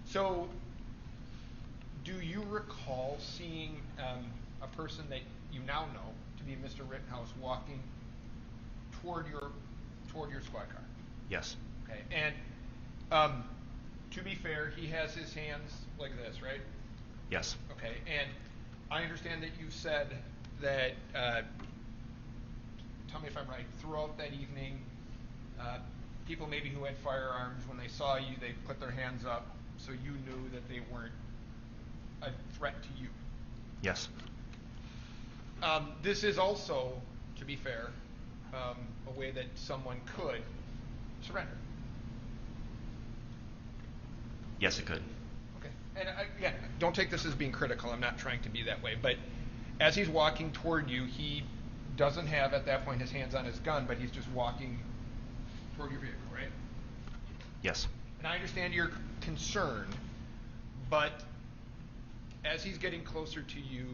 So, do you recall seeing a person that you now know to be Mr. Rittenhouse walking toward your squad car? Yes. Okay. And to be fair, he has his hands like this, right? Yes. Okay. And I understand that you said that, tell me if I'm right, throughout that evening, people maybe who had firearms, when they saw you, they put their hands up, so you knew that they weren't a threat to you. Yes. This is also, to be fair, a way that someone could surrender. Yes, it could. Okay. And again, don't take this as being critical. I'm not trying to be that way. But as he's walking toward you, he doesn't have at that point his hands on his gun, but he's just walking toward your vehicle, right? Yes. And I understand your concern, but as he's getting closer to you,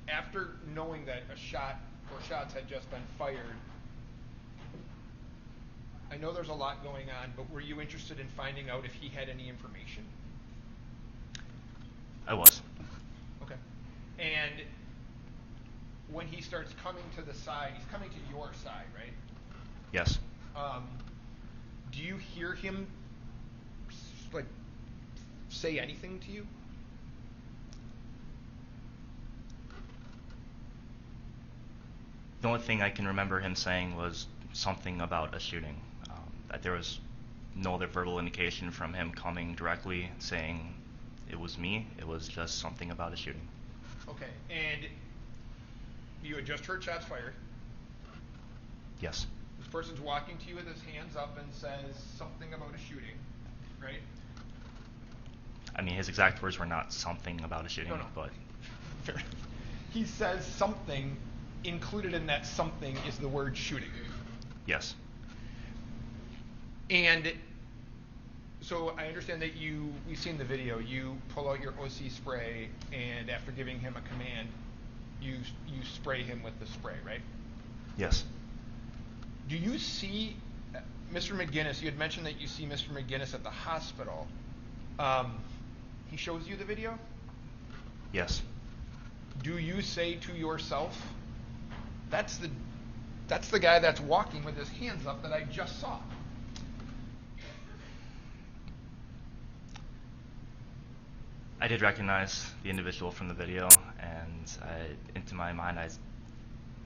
after knowing that a shot or shots had just been fired, I know there's a lot going on, but were you interested in finding out if he had any information? I was. Okay. And when he starts coming to the side, he's coming to your side, right? Yes. Do you hear him like say anything to you? The only thing I can remember him saying was something about a shooting. That there was no other verbal indication from him coming directly saying it was me. It was just something about a shooting. Okay. And you had just heard shots fired. Yes. This person's walking to you with his hands up and says something about a shooting, right? I mean, his exact words were not something about a shooting, No. but Fair. He says something. Included in that something is the word shooting. yes. And so I understand that we've seen the video, you pull out your OC spray, and after giving him a command, you spray him with the spray, right? Yes. Do you see Mr. McGinnis? You had mentioned that you see Mr. McGinnis at the hospital. He shows you the video? Yes. Do you say to yourself, that's the guy that's walking with his hands up that I just saw? I did recognize the individual from the video, and into my mind, I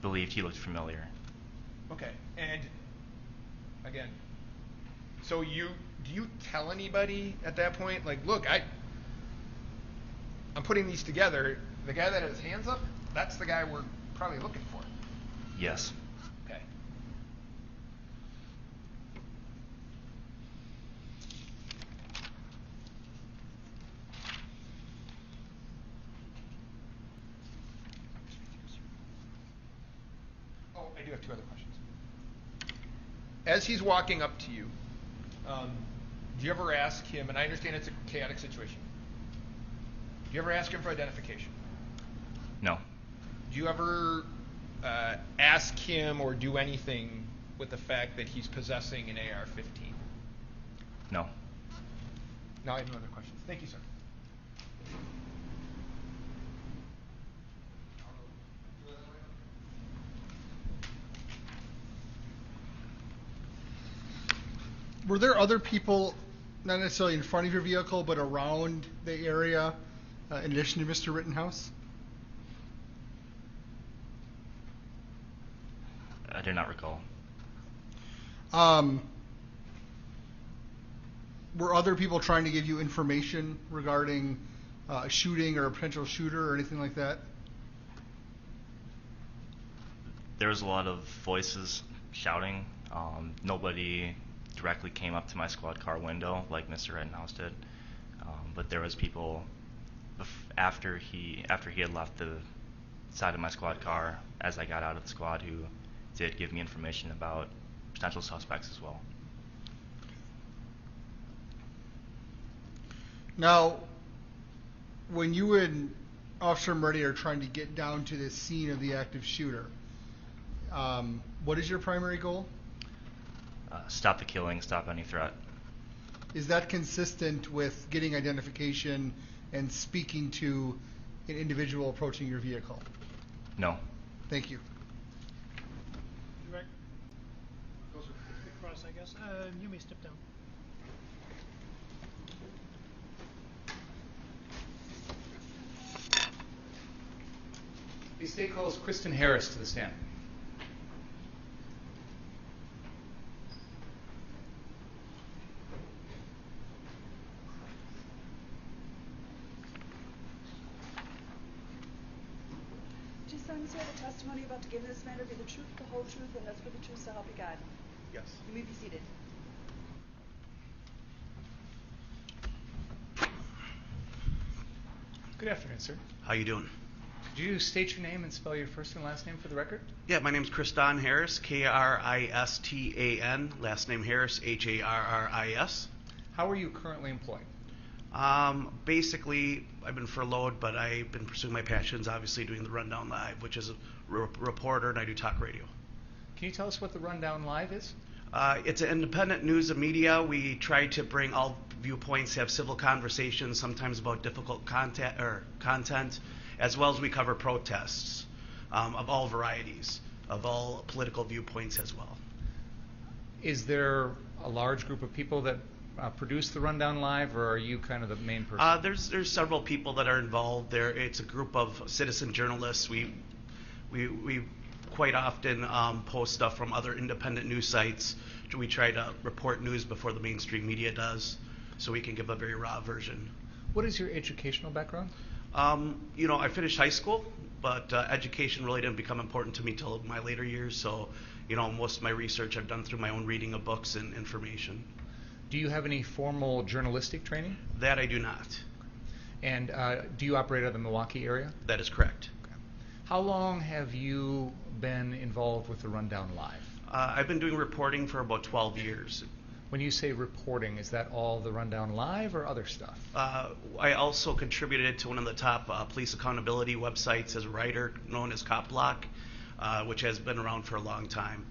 believed he looked familiar. Okay, and again, so do you tell anybody at that point, like, look, I'm putting these together. The guy that had his hands up, that's the guy probably looking for? Yes. Okay. Oh, I do have two other questions. As he's walking up to you, do you ever ask him, and I understand it's a chaotic situation, do you ever ask him for identification? No. Do you ever ask him or do anything with the fact that he's possessing an AR-15? No. Now I have no other questions. Thank you, sir. Were there other people, not necessarily in front of your vehicle, but around the area, in addition to Mr. Rittenhouse? I do not recall. Were other people trying to give you information regarding a shooting or a potential shooter or anything like that? There was a lot of voices shouting. Nobody directly came up to my squad car window like Mr. Rittenhouse did, but there was people after he had left the side of my squad car as I got out of the squad who did give me information about potential suspects as well. Now, when you and Officer Murray are trying to get down to the scene of the active shooter, what is your primary goal? Stop the killing, stop any threat. Is that consistent with getting identification and speaking to an individual approaching your vehicle? No. Thank you. Direct. Across, I guess. You may step down. The state calls Kristan Harris to the stand. Do you solemnly swear the testimony you're about to give in this matter be the truth, the whole truth, and nothing but the truth, so help you God? Yes. You may be seated. Good afternoon, sir. How you doing? Could you state your name and spell your first and last name for the record? Yeah, my name's Kristan Harris, Kristan, last name Harris, Harris. How are you currently employed? Basically, I've been furloughed, but I've been pursuing my passions, obviously doing the Rundown Live, which is a reporter, and I do talk radio. Can you tell us what the Rundown Live is? It's an independent news and media. We try to bring all viewpoints, have civil conversations, sometimes about difficult content, as well as we cover protests of all varieties, of all political viewpoints as well. Is there a large group of people that produce the Rundown Live, or are you kind of the main person? There's several people that are involved there. It's a group of citizen journalists. We quite often post stuff from other independent news sites. We try to report news before the mainstream media does, so we can give a very raw version. What is your educational background? I finished high school, but education really didn't become important to me till my later years. So, most of my research I've done through my own reading of books and information. Do you have any formal journalistic training? That I do not. And do you operate out of the Milwaukee area? That is correct. Okay. How long have you been involved with the Rundown Live? I've been doing reporting for about 12 years. When you say reporting, is that all the Rundown Live or other stuff? I also contributed to one of the top police accountability websites as a writer, known as Cop Block, which has been around for a long time.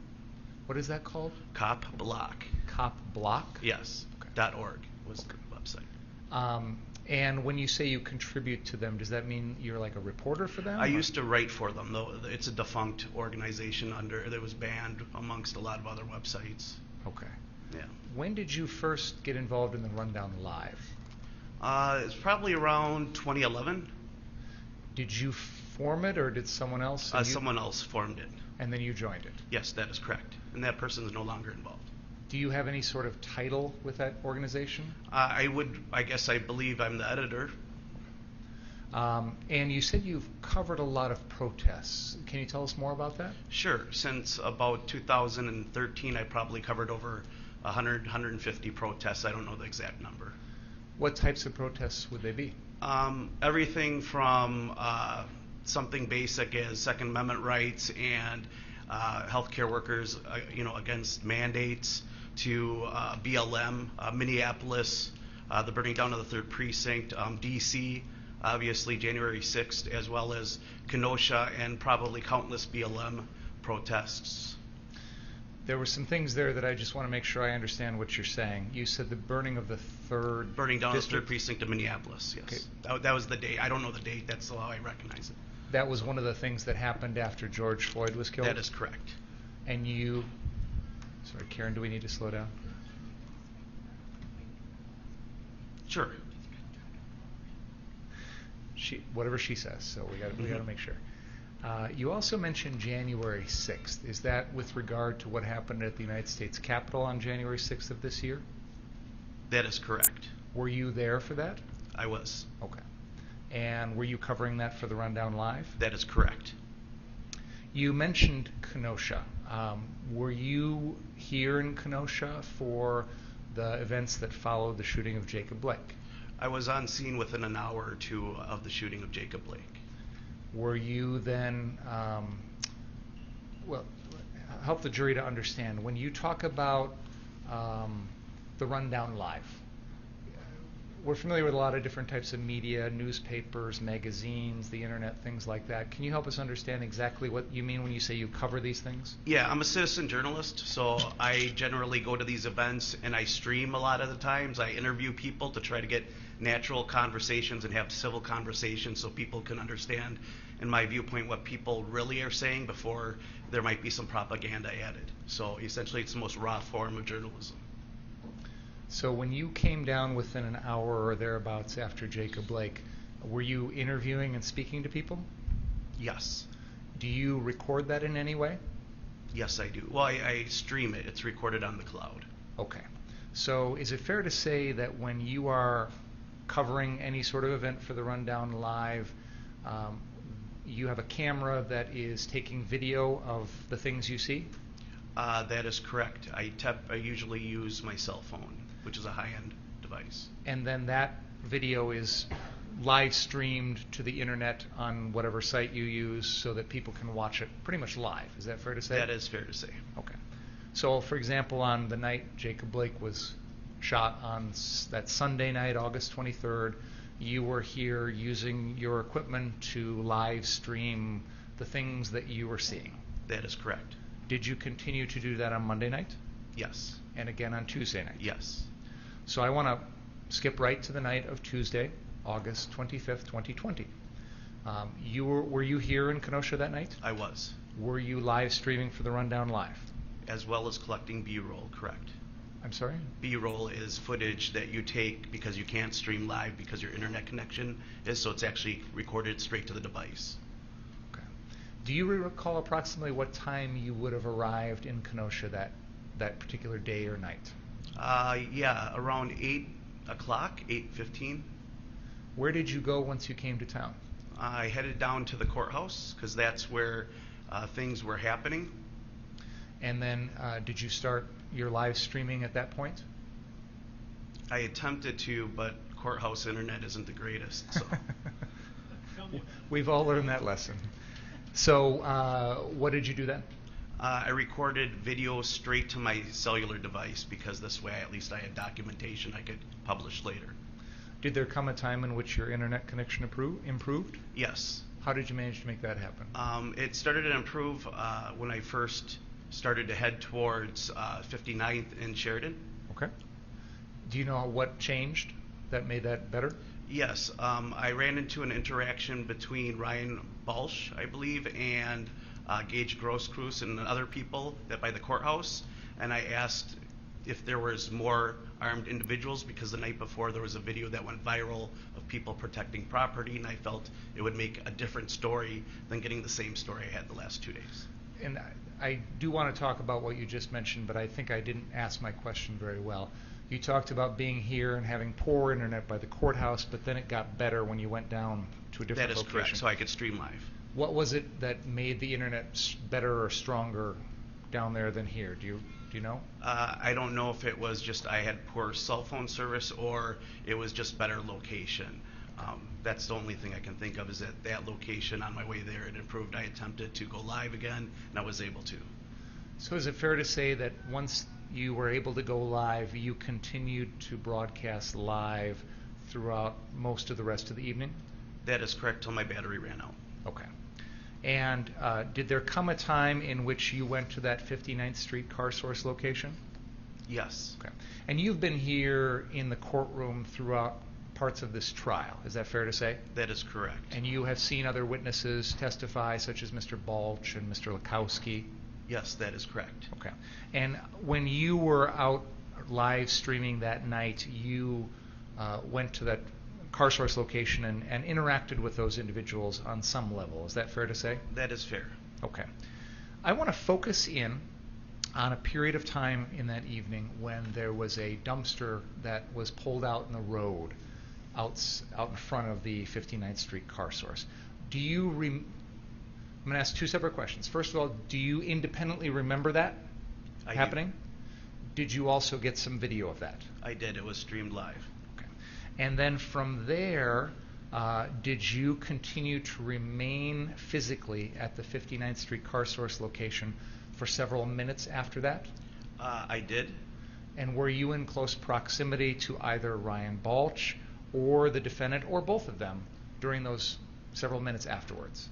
What is that called? Cop Block. Cop Block? Yes. Okay. .org was the website. And when you say you contribute to them, does that mean you're like a reporter for them? I used to write for them, though. It's a defunct organization that was banned amongst a lot of other websites. Okay. Yeah. When did you first get involved in the Rundown Live? It's probably around 2011. Did you form it, or did someone else? Someone else formed it. And then you joined it? Yes, that is correct. And that person is no longer involved. Do you have any sort of title with that organization? I believe I'm the editor. And you said you've covered a lot of protests. Can you tell us more about that? Sure. Since about 2013, I probably covered over 100, 150 protests. I don't know the exact number. What types of protests would they be? Everything from something basic as Second Amendment rights and healthcare workers, against mandates, to BLM, Minneapolis, the burning down of the 3rd Precinct, DC, obviously January 6th, as well as Kenosha and probably countless BLM protests. There were some things there that I just want to make sure I understand what you're saying. You said the burning of the 3rd Burning down of the 3rd district? Precinct of Minneapolis, yes. Okay. That was the date. I don't know the date. That's how I recognize it. That was one of the things that happened after George Floyd was killed? That is correct. And sorry, Karen, do we need to slow down? Sure. Whatever she says, so we got to make sure. You also mentioned January 6th. Is that with regard to what happened at the United States Capitol on January 6th of this year? That is correct. Were you there for that? I was. Okay. And were you covering that for the Rundown Live? That is correct. You mentioned Kenosha. Were you here in Kenosha for the events that followed the shooting of Jacob Blake? I was on scene within an hour or two of the shooting of Jacob Blake. Were you then, help the jury to understand, when you talk about the Rundown Live, we're familiar with a lot of different types of media, newspapers, magazines, the internet, things like that. Can you help us understand exactly what you mean when you say you cover these things? Yeah, I'm a citizen journalist, so I generally go to these events and I stream a lot of the times. I interview people to try to get natural conversations and have civil conversations so people can understand, in my viewpoint, what people really are saying before there might be some propaganda added. So essentially it's the most raw form of journalism. So when you came down within an hour or thereabouts after Jacob Blake, were you interviewing and speaking to people? Yes. Do you record that in any way? Yes, I do. Well, I stream it. It's recorded on the cloud. Okay. So is it fair to say that when you are covering any sort of event for the Rundown Live, you have a camera that is taking video of the things you see? That is correct. I usually use my cell phone, which is a high-end device. And then that video is live streamed to the internet on whatever site you use so that people can watch it pretty much live. Is that fair to say? That is fair to say. Okay. So, for example, on the night Jacob Blake was shot on that Sunday night, August 23rd, you were here using your equipment to live stream the things that you were seeing. That is correct. Did you continue to do that on Monday night? Yes. And again on Tuesday night? Yes. So I want to skip right to the night of Tuesday, August 25th, 2020. Were you here in Kenosha that night? I was. Were you live streaming for the Rundown Live? As well as collecting B-roll, correct. I'm sorry? B-roll is footage that you take because you can't stream live because your internet connection is, so it's actually recorded straight to the device. Okay. Do you recall approximately what time you would have arrived in Kenosha that particular day or night? Yeah, around 8 o'clock, 8:15. Where did you go once you came to town? I headed down to the courthouse because that's where things were happening. And then did you start your live streaming at that point? I attempted to, but courthouse internet isn't the greatest. So. We've all learned that lesson. So what did you do then? I recorded video straight to my cellular device because this way at least I had documentation I could publish later. Did there come a time in which your internet connection improved? Yes. How did you manage to make that happen? It started to improve when I first started to head towards 59th and Sheridan. Okay. Do you know what changed that made that better? Yes. I ran into an interaction between Ryan Balch, I believe, and Gaige Grosskreutz and other people that by the courthouse, and I asked if there was more armed individuals because the night before there was a video that went viral of people protecting property, and I felt it would make a different story than getting the same story I had the last 2 days. And I do want to talk about what you just mentioned, but I think I didn't ask my question very well. You talked about being here and having poor internet by the courthouse, but then it got better when you went down to a different That is location. correct, so I could stream live. What was it that made the internet better or stronger down there than here? Do you know? I don't know if it was just I had poor cell phone service or it was just better location. That's the only thing I can think of, is that location on my way there, it improved. I attempted to go live again, and I was able to. So is it fair to say that once you were able to go live, you continued to broadcast live throughout most of the rest of the evening? That is correct, till my battery ran out. Okay. And did there come a time in which you went to that 59th Street car source location? Yes. Okay. And you've been here in the courtroom throughout parts of this trial, is that fair to say? That is correct. And you have seen other witnesses testify, such as Mr. Balch and Mr. Lukowski? Yes, that is correct. Okay. And when you were out live streaming that night, you went to that car source location and interacted with those individuals on some level. Is that fair to say? That is fair. Okay. I want to focus in on a period of time in that evening when there was a dumpster that was pulled out in the road out in front of the 59th Street car source. Do you I'm going to ask two separate questions. First of all, do you independently remember that happening? Did you also get some video of that? I did. It was streamed live. Okay. And then from there, did you continue to remain physically at the 59th Street car source location for several minutes after that? I did. And were you in close proximity to either Ryan Balch or the defendant, or both of them, during those several minutes afterwards?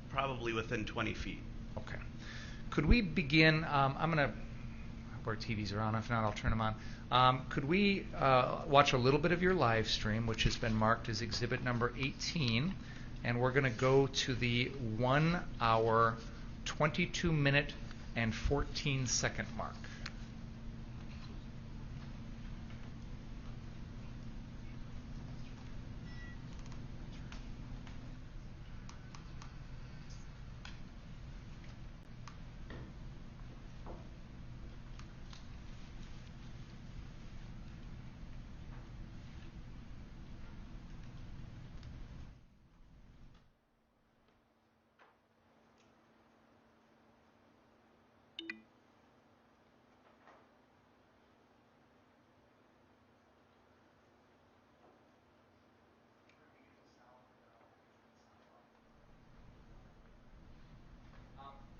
Probably within 20 feet. Okay. Could we begin? I'm going to, our TVs are on. If not, I'll turn them on. Could we watch a little bit of your live stream, which has been marked as exhibit number 18, and we're going to go to the 1 hour, 22 minute, and 14 second mark.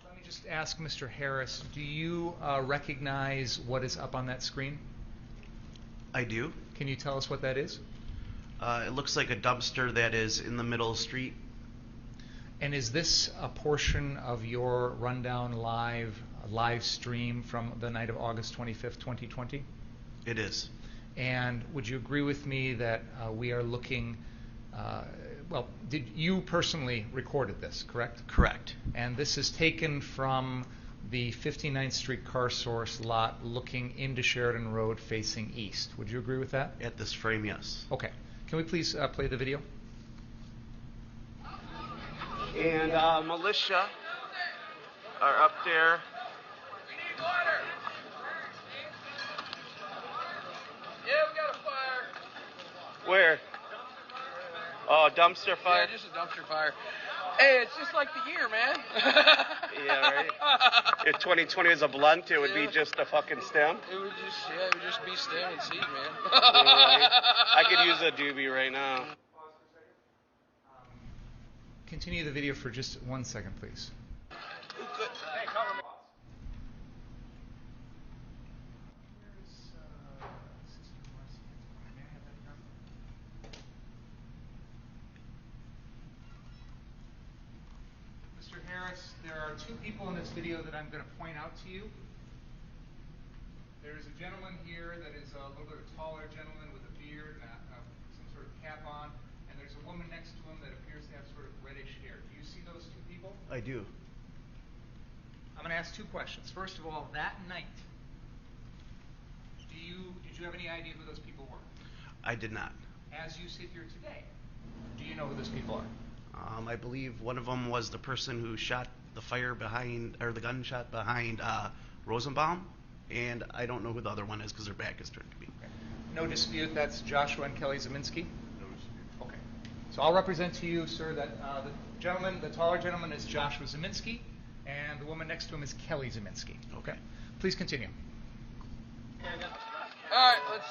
Let me just ask Mr. Harris, do you recognize what is up on that screen? I do. Can you tell us what that is? It looks like a dumpster that is in the middle of the street. And is this a portion of your rundown live stream from the night of August 25th, 2020? It is. And would you agree with me that we are looking, well, did you personally recorded this, correct? Correct. And this is taken from the 59th Street car source lot looking into Sheridan Road facing east. Would you agree with that? At this frame, yes. Okay. Can we please play the video? And militia are up there. We need water. Yeah, we got a fire. Where? Oh, dumpster fire? Yeah, just a dumpster fire. Hey, it's just like the year, man. Yeah, right? If 2020 was a blunt, it would be just a fucking stem. It would just be stem and seed, man. Right. I could use a doobie right now. Continue the video for just 1 second, please. Mr. Harris, there are two people in this video that I'm going to point out to you. There's a gentleman here that is a little bit of a taller gentleman with a beard and some sort of cap on, and there's a woman next to him that appears to have sort of reddish hair. Do you see those two people? I do. I'm going to ask two questions. First of all, that night, did you have any idea who those people were? I did not. As you sit here today, do you know who those people are? I believe one of them was the person who shot the the gunshot behind Rosenbaum, and I don't know who the other one is because their back is turned to me. Okay. No dispute, that's Joshua and Kelly Zeminski? No dispute. Okay. So I'll represent to you, sir, that the taller gentleman is Joshua Zeminski, and the woman next to him is Kelly Zeminski. Okay. Please continue. All right, let's.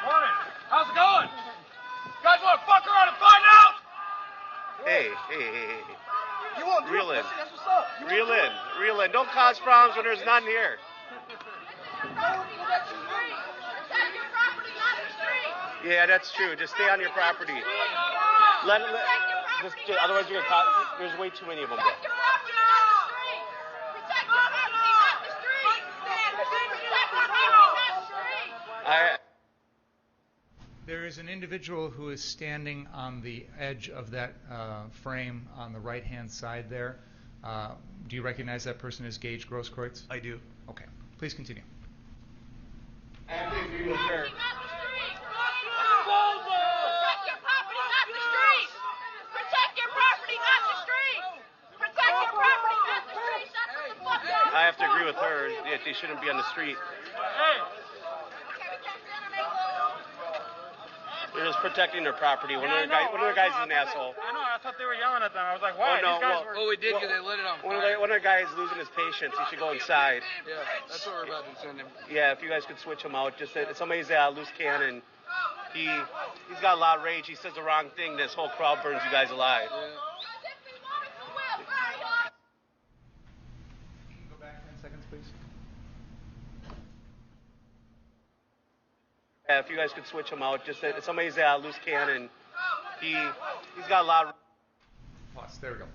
Morning. How's it going? You guys want to fuck around and find out? Hey. You won't do Reel it, in. pussy. That's what's up. Reel in. Don't cause problems when there's none here. Yeah, that's true. Just stay on your property. Otherwise you're gonna cause. There's way too many of them. There is an individual who is standing on the edge of that frame on the right-hand side there. Do you recognize that person as Gaige Grosskreutz? I do. Okay. Please continue. I think we will share. I have to agree with her. They shouldn't be on the street. They're just protecting their property. One of their guys is an asshole. I know. I thought they were yelling at them. I was like, why? Oh, no, These guys were. Oh, we did because they lit it on fire. One of the guys is losing his patience. He should go inside. Yeah, that's what we're about to send him. Yeah, if you guys could switch him out. Just somebody's a loose cannon. He's got a lot of rage. He says the wrong thing. This whole crowd burns you guys alive. Yeah. Go back 10 seconds, please. Yeah, if you guys could switch him out. Just somebody's a loose cannon. He's got a lot of. Pause. There we go.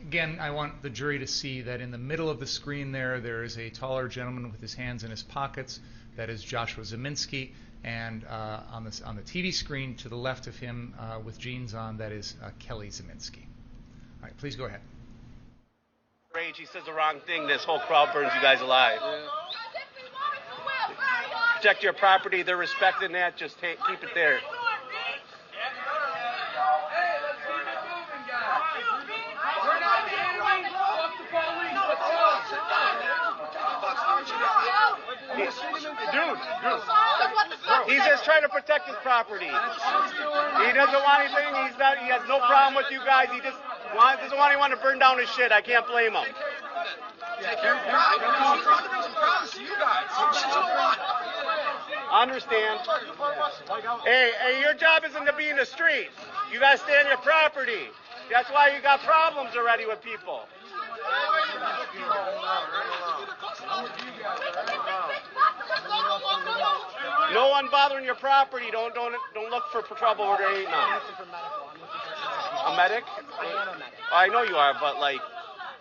Again, I want the jury to see that in the middle of the screen there is a taller gentleman with his hands in his pockets. That is Joshua Zeminski. And on the TV screen to the left of him with jeans on, that is Kelly Zeminski. All right, please go ahead. Rage. He says the wrong thing. This whole crowd burns you guys alive. Yeah. Protect your property. They're respecting that. Just keep it there. Dude. He's just trying to protect his property. He doesn't want anything. He has no problem with you guys. He just doesn't want anyone to burn down his shit. I can't blame him. I understand. Hey, your job isn't to be in the street. You guys stay on your property. That's why you got problems already with people. No one bothering your property. Don't look for trouble where there ain't none. A medic? I know you are, but like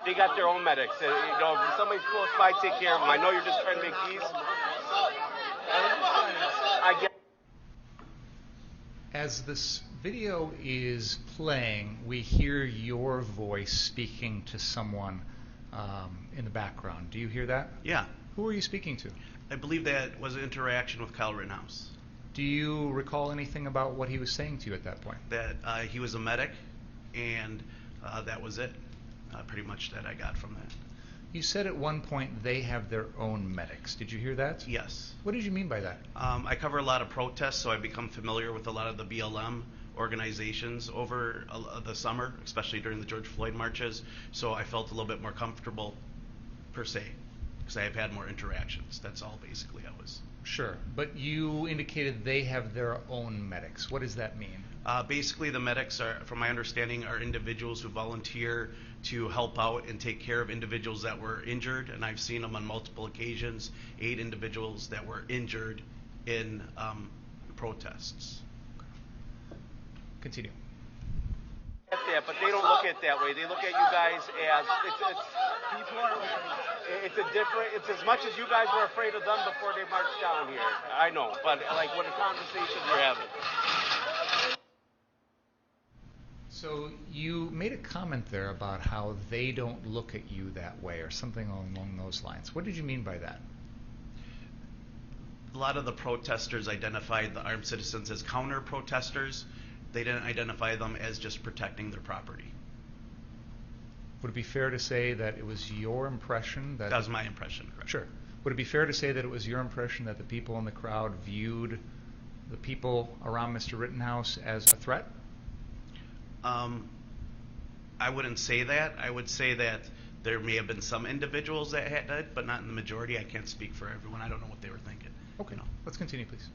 they got their own medics. You know, if somebody's close by, take care of them. I know you're just trying to make peace. I get. As this video is playing, we hear your voice speaking to someone in the background. Do you hear that? Yeah. Who are you speaking to? I believe that was an interaction with Kyle Rittenhouse. Do you recall anything about what he was saying to you at that point? That he was a medic, and that was it. Pretty much that I got from that. You said at one point they have their own medics. Did you hear that? Yes. What did you mean by that? I cover a lot of protests, so I've become familiar with a lot of the BLM organizations over the summer, especially during the George Floyd marches. So I felt a little bit more comfortable, per se, because I have had more interactions. That's all basically I was. Sure, but you indicated they have their own medics. What does that mean? Basically, the medics are, from my understanding, are individuals who volunteer to help out and take care of individuals that were injured, and I've seen them on multiple occasions, 8 individuals that were injured in protests. Continue. At that, but they don't look at it that way. They look at you guys as it's a different. It's as much as you guys were afraid of them before they marched down here. I know, but like what a conversation we're having. So you made a comment there about how they don't look at you that way, or something along those lines. What did you mean by that? A lot of the protesters identified the armed citizens as counter-protesters. They didn't identify them as just protecting their property. Would it be fair to say that it was your impression that... That was my impression, correct. Sure. Would it be fair to say that it was your impression that the people in the crowd viewed the people around Mr. Rittenhouse as a threat? I wouldn't say that. I would say that there may have been some individuals that had it, but not in the majority. I can't speak for everyone. I don't know what they were thinking. Okay. No. Let's continue, please.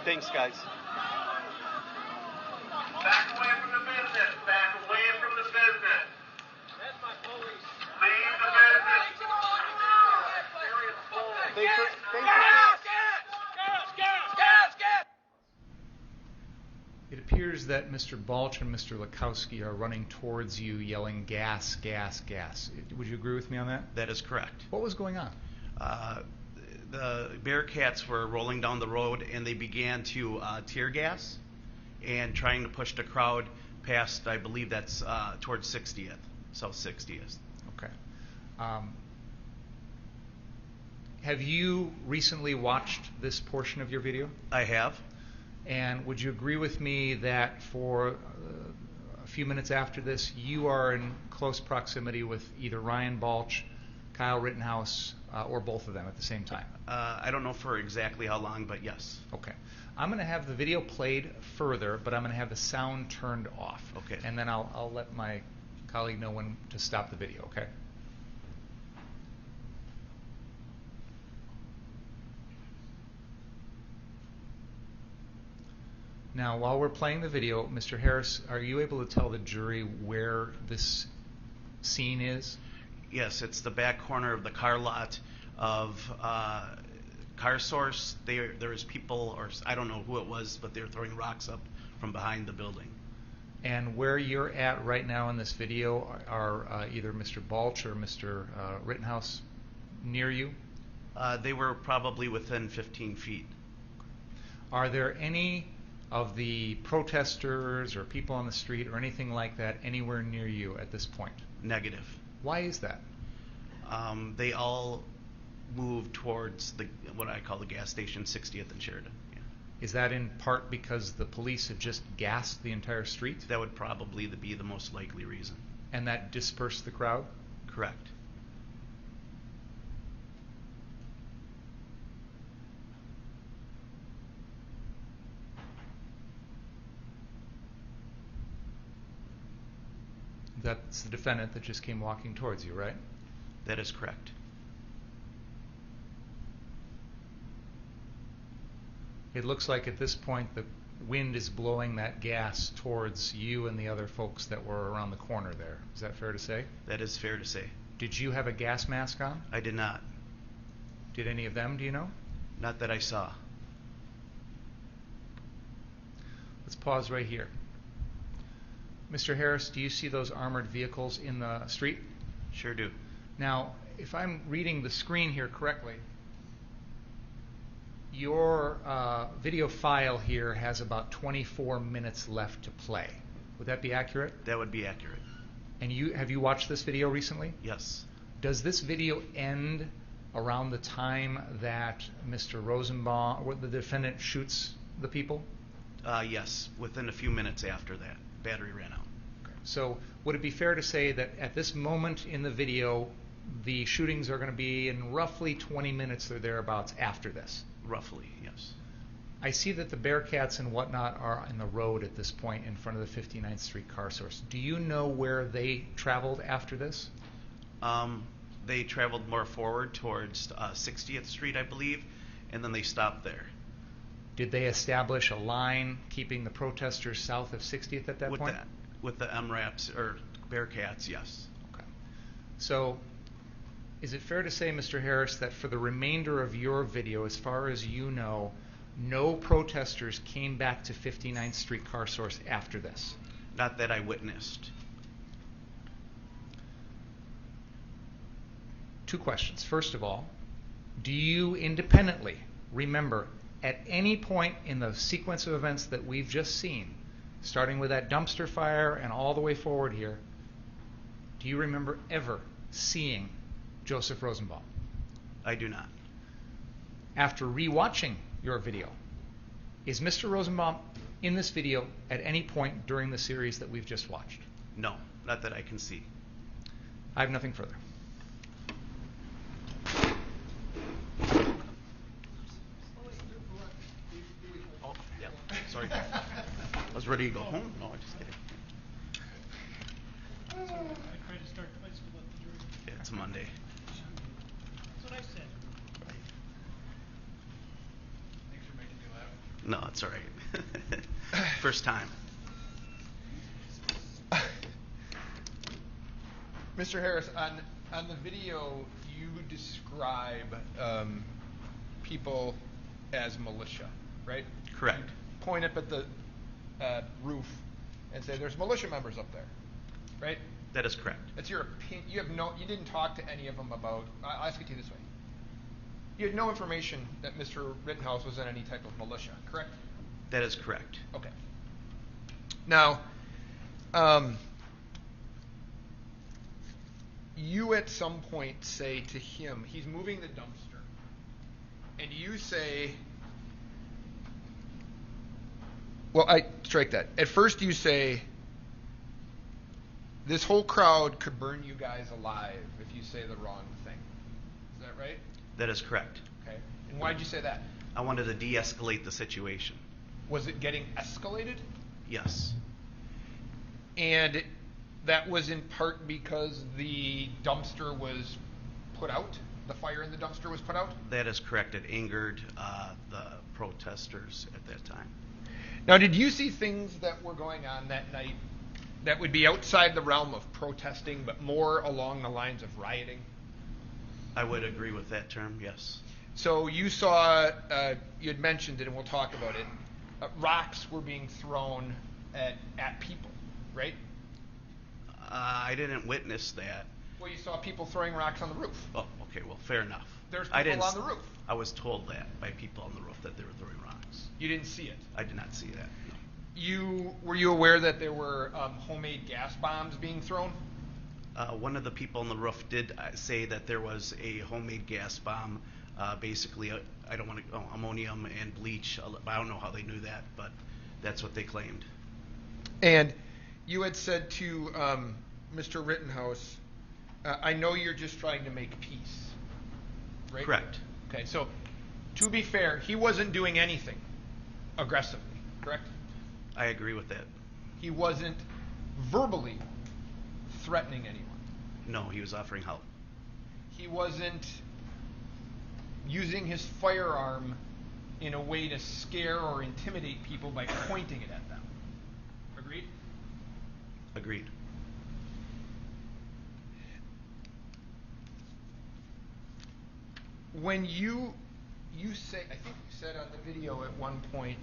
Thanks, guys. Back away from the business. Back away from the business. That's my police. Leave the business. Thanks for It appears that Mr. Balch and Mr. Lukowski are running towards you yelling gas, gas, gas. Would you agree with me on that? That is correct. What was going on? The Bearcats were rolling down the road and they began to tear gas and trying to push the crowd past, I believe that's towards 60th, South 60th. Okay. Have you recently watched this portion of your video? I have. And would you agree with me that for a few minutes after this, you are in close proximity with either Ryan Balch, Kyle Rittenhouse, or both of them at the same time? I don't know for exactly how long, but yes. Okay. I'm going to have the video played further, but I'm going to have the sound turned off. Okay. And then I'll let my colleague know when to stop the video, okay? Now, while we're playing the video, Mr. Harris, are you able to tell the jury where this scene is? Yes, it's the back corner of the car lot of Car Source. There was people, or I don't know who it was, but they were throwing rocks up from behind the building. And where you're at right now in this video are either Mr. Balch or Mr. Rittenhouse near you? They were probably within 15 feet. Are there any of the protesters or people on the street or anything like that anywhere near you at this point? Negative. Why is that? They all moved towards what I call the gas station, 60th and Sheridan. Yeah. Is that in part because the police have just gassed the entire street? That would probably be the most likely reason. And that dispersed the crowd? Correct. That's the defendant that just came walking towards you, right? That is correct. It looks like at this point the wind is blowing that gas towards you and the other folks that were around the corner there. Is that fair to say? That is fair to say. Did you have a gas mask on? I did not. Did any of them, do you know? Not that I saw. Let's pause right here. Mr. Harris, do you see those armored vehicles in the street? Sure do. Now, if I'm reading the screen here correctly, your video file here has about 24 minutes left to play. Would that be accurate? That would be accurate. And have you watched this video recently? Yes. Does this video end around the time that Mr. Rosenbaum, or the defendant, shoots the people? Yes, within a few minutes after that. Battery ran out. Okay. So would it be fair to say that at this moment in the video, the shootings are going to be in roughly 20 minutes or thereabouts after this? Roughly, yes. I see that the Bearcats and whatnot are in the road at this point in front of the 59th Street Car Source. Do you know where they traveled after this? They traveled more forward towards 60th Street, I believe, and then they stopped there. Did they establish a line keeping the protesters south of 60th at that point? With the MRAPs, or Bearcats, yes. Okay. So is it fair to say, Mr. Harris, that for the remainder of your video, as far as you know, no protesters came back to 59th Street Car Source after this? Not that I witnessed. Two questions. First of all, do you independently remember at any point in the sequence of events that we've just seen starting with that dumpster fire and all the way forward here, do you remember ever seeing Joseph Rosenbaum? I do not. After rewatching your video, is Mr. Rosenbaum in this video at any point during the series that we've just watched? No, not that I can see. I have nothing further. Oh, yeah. Sorry. I was ready to go home. No, I'm just kidding. I tried to start twice to let the jury. Yeah, it's a Monday. That's what I said. Thanks for making me laugh. No, it's all right. First time. Mr. Harris, on the video, you describe people as militia, right? Correct. You point up at the roof and say, "There's militia members up there," right? That is correct. That's your opinion. You didn't talk to any of them about. I'll ask it to you this way. You had no information that Mr. Rittenhouse was in any type of militia, correct? That is correct. Okay. Now, you at some point say to him, he's moving the dumpster, and you say, well, I strike that. At first you say, this whole crowd could burn you guys alive if you say the wrong thing. Is that right? That is correct. Okay. And why'd you say that? I wanted to de-escalate the situation. Was it getting escalated? Yes. And that was in part because the dumpster was put out? The fire in the dumpster was put out? That is correct. It angered the protesters at that time. Now, did you see things that were going on that night that would be outside the realm of protesting, but more along the lines of rioting? I would agree with that term, yes. So you saw, you had mentioned it, and we'll talk about it, rocks were being thrown at people, right? I didn't witness that. Well, you saw people throwing rocks on the roof. Oh, okay, well, fair enough. There's people on the roof. I was told that by people on the roof that they were throwing rocks. You didn't see it? I did not see that, no. Were you aware that there were homemade gas bombs being thrown? One of the people on the roof did say that there was a homemade gas bomb, basically, ammonium and bleach. I don't know how they knew that, but that's what they claimed. And you had said to Mr. Rittenhouse, I know you're just trying to make peace, right? Correct. Okay, so to be fair, he wasn't doing anything aggressively, correct? I agree with that. He wasn't verbally threatening anyone. No, he was offering help. He wasn't using his firearm in a way to scare or intimidate people by pointing it at them. Agreed? Agreed. When you say, I think you said on the video at one point,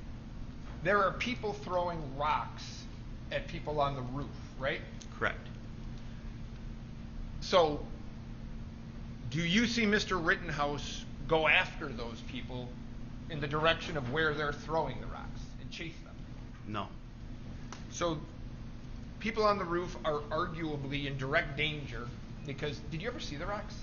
there are people throwing rocks at people on the roof, right? Correct. So, do you see Mr. Rittenhouse go after those people in the direction of where they're throwing the rocks and chase them? No. So, people on the roof are arguably in direct danger because, did you ever see the rocks?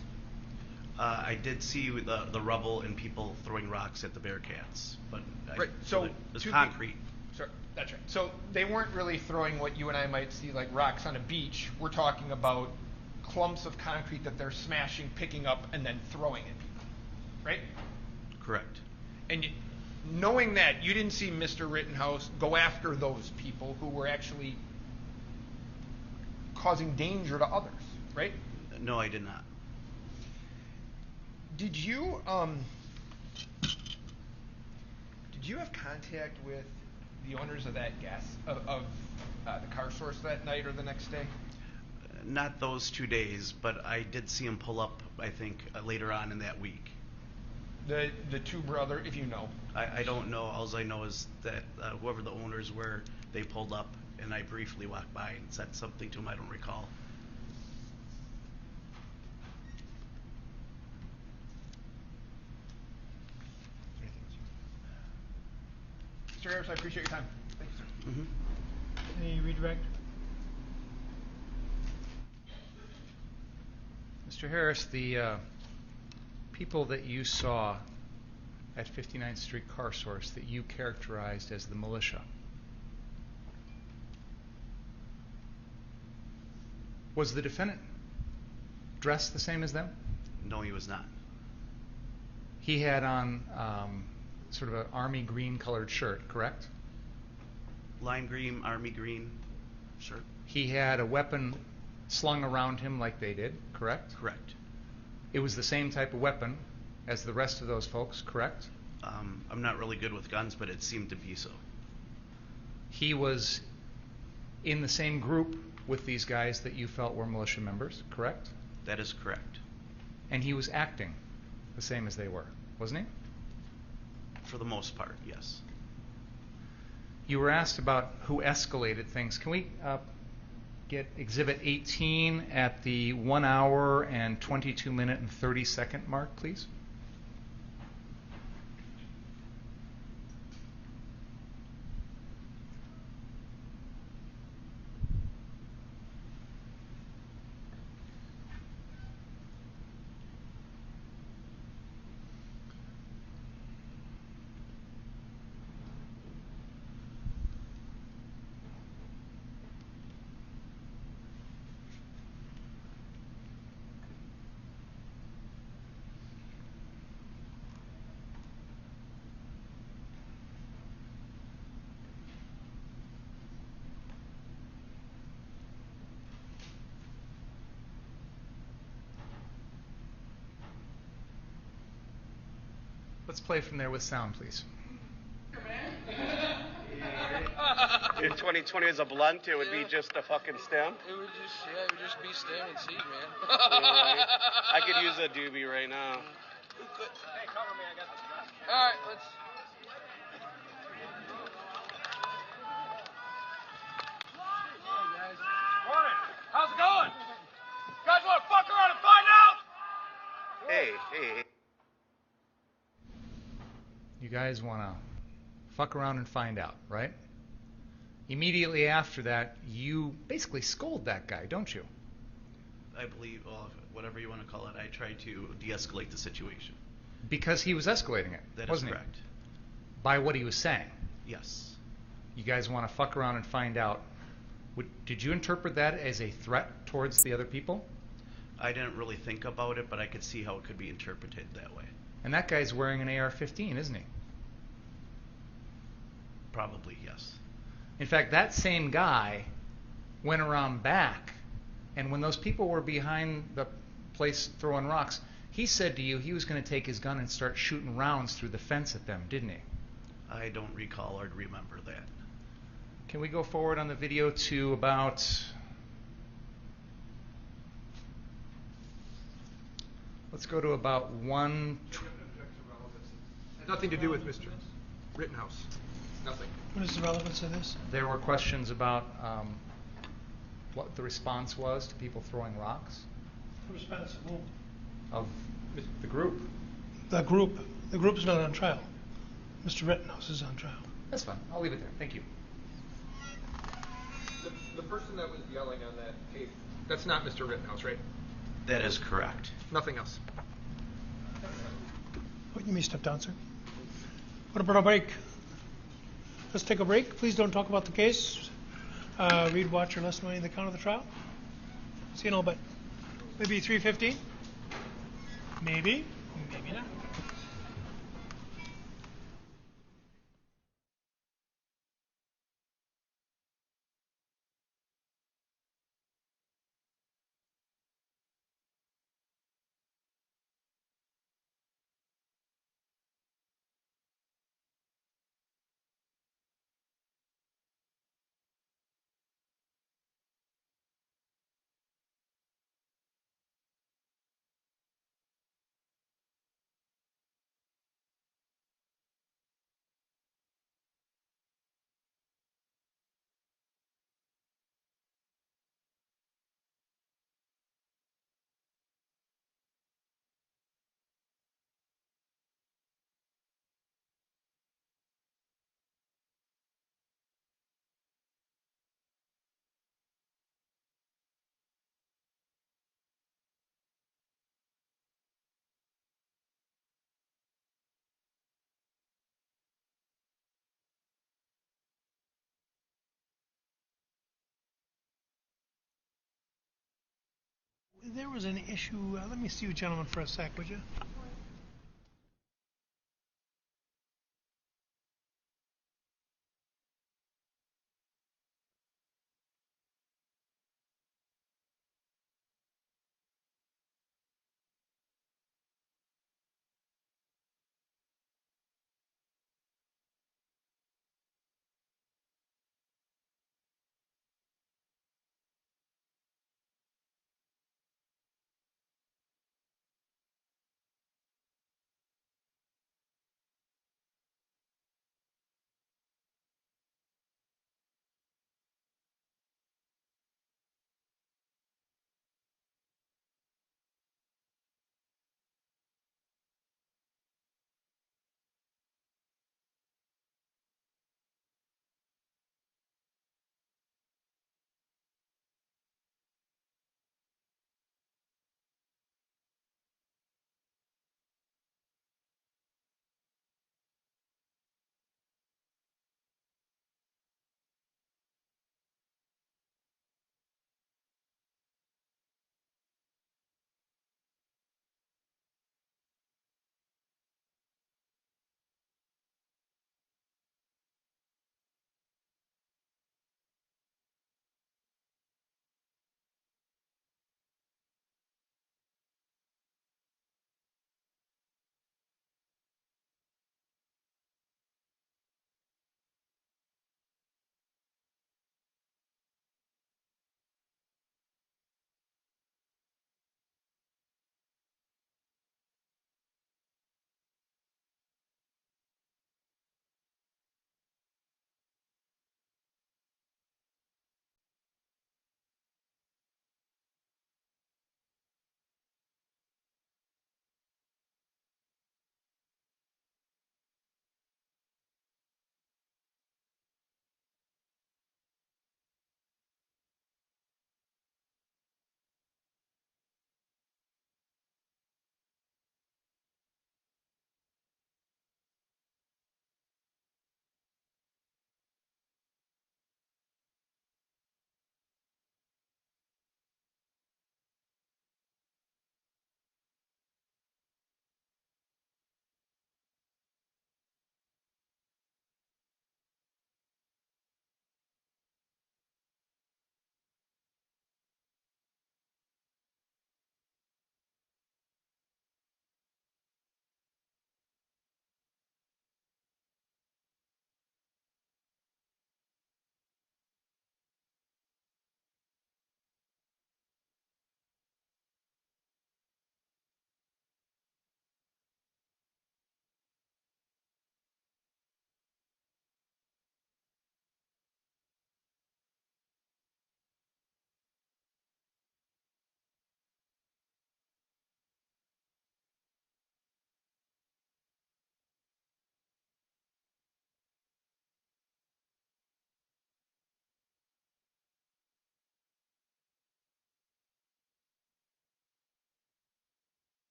I did see the rubble and people throwing rocks at the Bearcats, but right. So it's concrete. Sorry, that's right. So they weren't really throwing what you and I might see like rocks on a beach. We're talking about clumps of concrete that they're smashing, picking up, and then throwing at people, right? Correct. And knowing that, you didn't see Mr. Rittenhouse go after those people who were actually causing danger to others, right? No, I did not. Did you have contact with the owners of that the car source that night or the next day? Not those 2 days, but I did see him pull up, I think, later on in that week. The two brother, if you know. I don't know. All I know is that whoever the owners were, they pulled up, and I briefly walked by and said something to him. I don't recall. Mr. Harris, I appreciate your time. Thank you, sir. Mm-hmm. Any redirect? Mr. Harris, the people that you saw at 59th Street Car Source that you characterized as the militia, was the defendant dressed the same as them? No, he was not. He had on sort of an army green colored shirt, correct? Lime green, army green shirt. He had a weapon slung around him like they did, correct? Correct. It was the same type of weapon as the rest of those folks, correct? I'm not really good with guns, but it seemed to be so. He was in the same group with these guys that you felt were militia members, correct? That is correct. And he was acting the same as they were, wasn't he? For the most part, yes. You were asked about who escalated things. Can we get Exhibit 18 at the 1 hour and 22 minute and 30 second mark, please? Let's play from there with sound, please. If 2020 is a blunt, it would be just a fucking stem. It would just be stem and seed, man. I could use a doobie right now. Hey, cover me, I got this guy. All right, let's. Morning. How's it going? You guys want to fuck around and find out? Hey. You guys want to fuck around and find out, right? Immediately after that, you basically scold that guy, don't you? I believe, well, whatever you want to call it, I tried to de-escalate the situation. Because he was escalating it, That is wasn't correct. he? By what he was saying. Yes. You guys want to fuck around and find out. Did you interpret that as a threat towards the other people? I didn't really think about it, but I could see how it could be interpreted that way. And that guy's wearing an AR-15, isn't he? Probably, yes. In fact, that same guy went around back, and when those people were behind the place throwing rocks, he said to you he was going to take his gun and start shooting rounds through the fence at them, didn't he? I don't recall or remember that. Can we go forward on the video to about... Let's go to about one... Nothing to do with Mr. Rittenhouse. Nothing. What is the relevance of this? There were questions about what the response was to people throwing rocks. The response of whom? Of the group. The group. The group is not on trial. Mr. Rittenhouse is on trial. That's fine. I'll leave it there. Thank you. The person that was yelling on that tape, that's not Mr. Rittenhouse, right? That is correct. Nothing else. Oh, you may step down, sir. What about a break? Let's take a break. Please don't talk about the case. Read, watch, or listen to any of the count of the trial. See you in a little bit. Maybe 3:15? Maybe. Maybe not. There was an issue. Let me see you gentlemen for a sec, would you?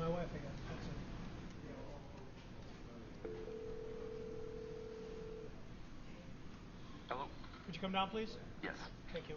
my wife again. That's it. Hello? Could you come down, please? Yes. Thank you.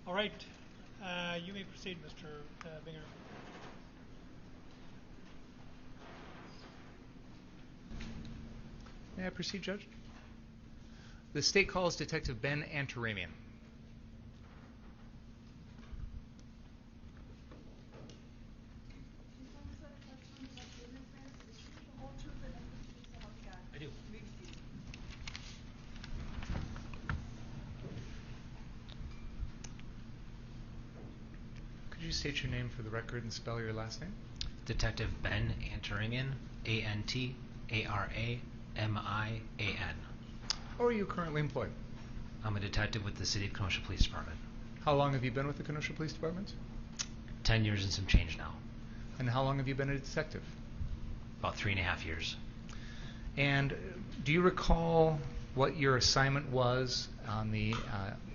All right. You may proceed, Mr. Binger. May I proceed, Judge? The state calls Detective Ben Antaranian. I do. Could you state your name for the record and spell your last name? Detective Ben Antaranian, Antaraamian. How are you currently employed? I'm a detective with the City of Kenosha Police Department. How long have you been with the Kenosha Police Department? 10 years and some change now. And how long have you been a detective? About 3.5 years. And do you recall what your assignment was on the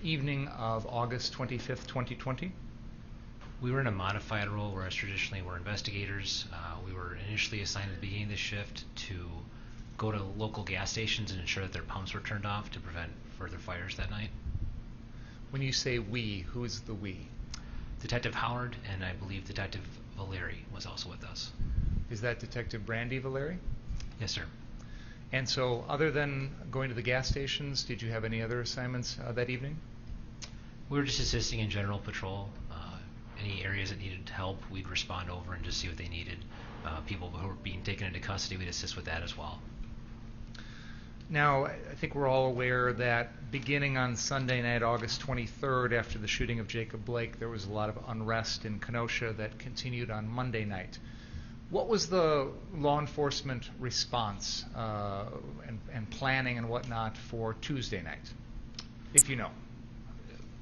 evening of August 25th, 2020? We were in a modified role, whereas traditionally we're investigators. We were initially assigned at the beginning of the shift to go to local gas stations and ensure that their pumps were turned off to prevent further fires that night. When you say we, who is the we? Detective Howard and I believe Detective Valeri was also with us. Is that Detective Brandy Valeri? Yes, sir. And so other than going to the gas stations, did you have any other assignments that evening? We were just assisting in general patrol. Any areas that needed help, we'd respond over and just see what they needed. People who were being taken into custody, we'd assist with that as well. Now, I think we're all aware that beginning on Sunday night, August 23rd, after the shooting of Jacob Blake, there was a lot of unrest in Kenosha that continued on Monday night. What was the law enforcement response and planning and whatnot for Tuesday night, if you know?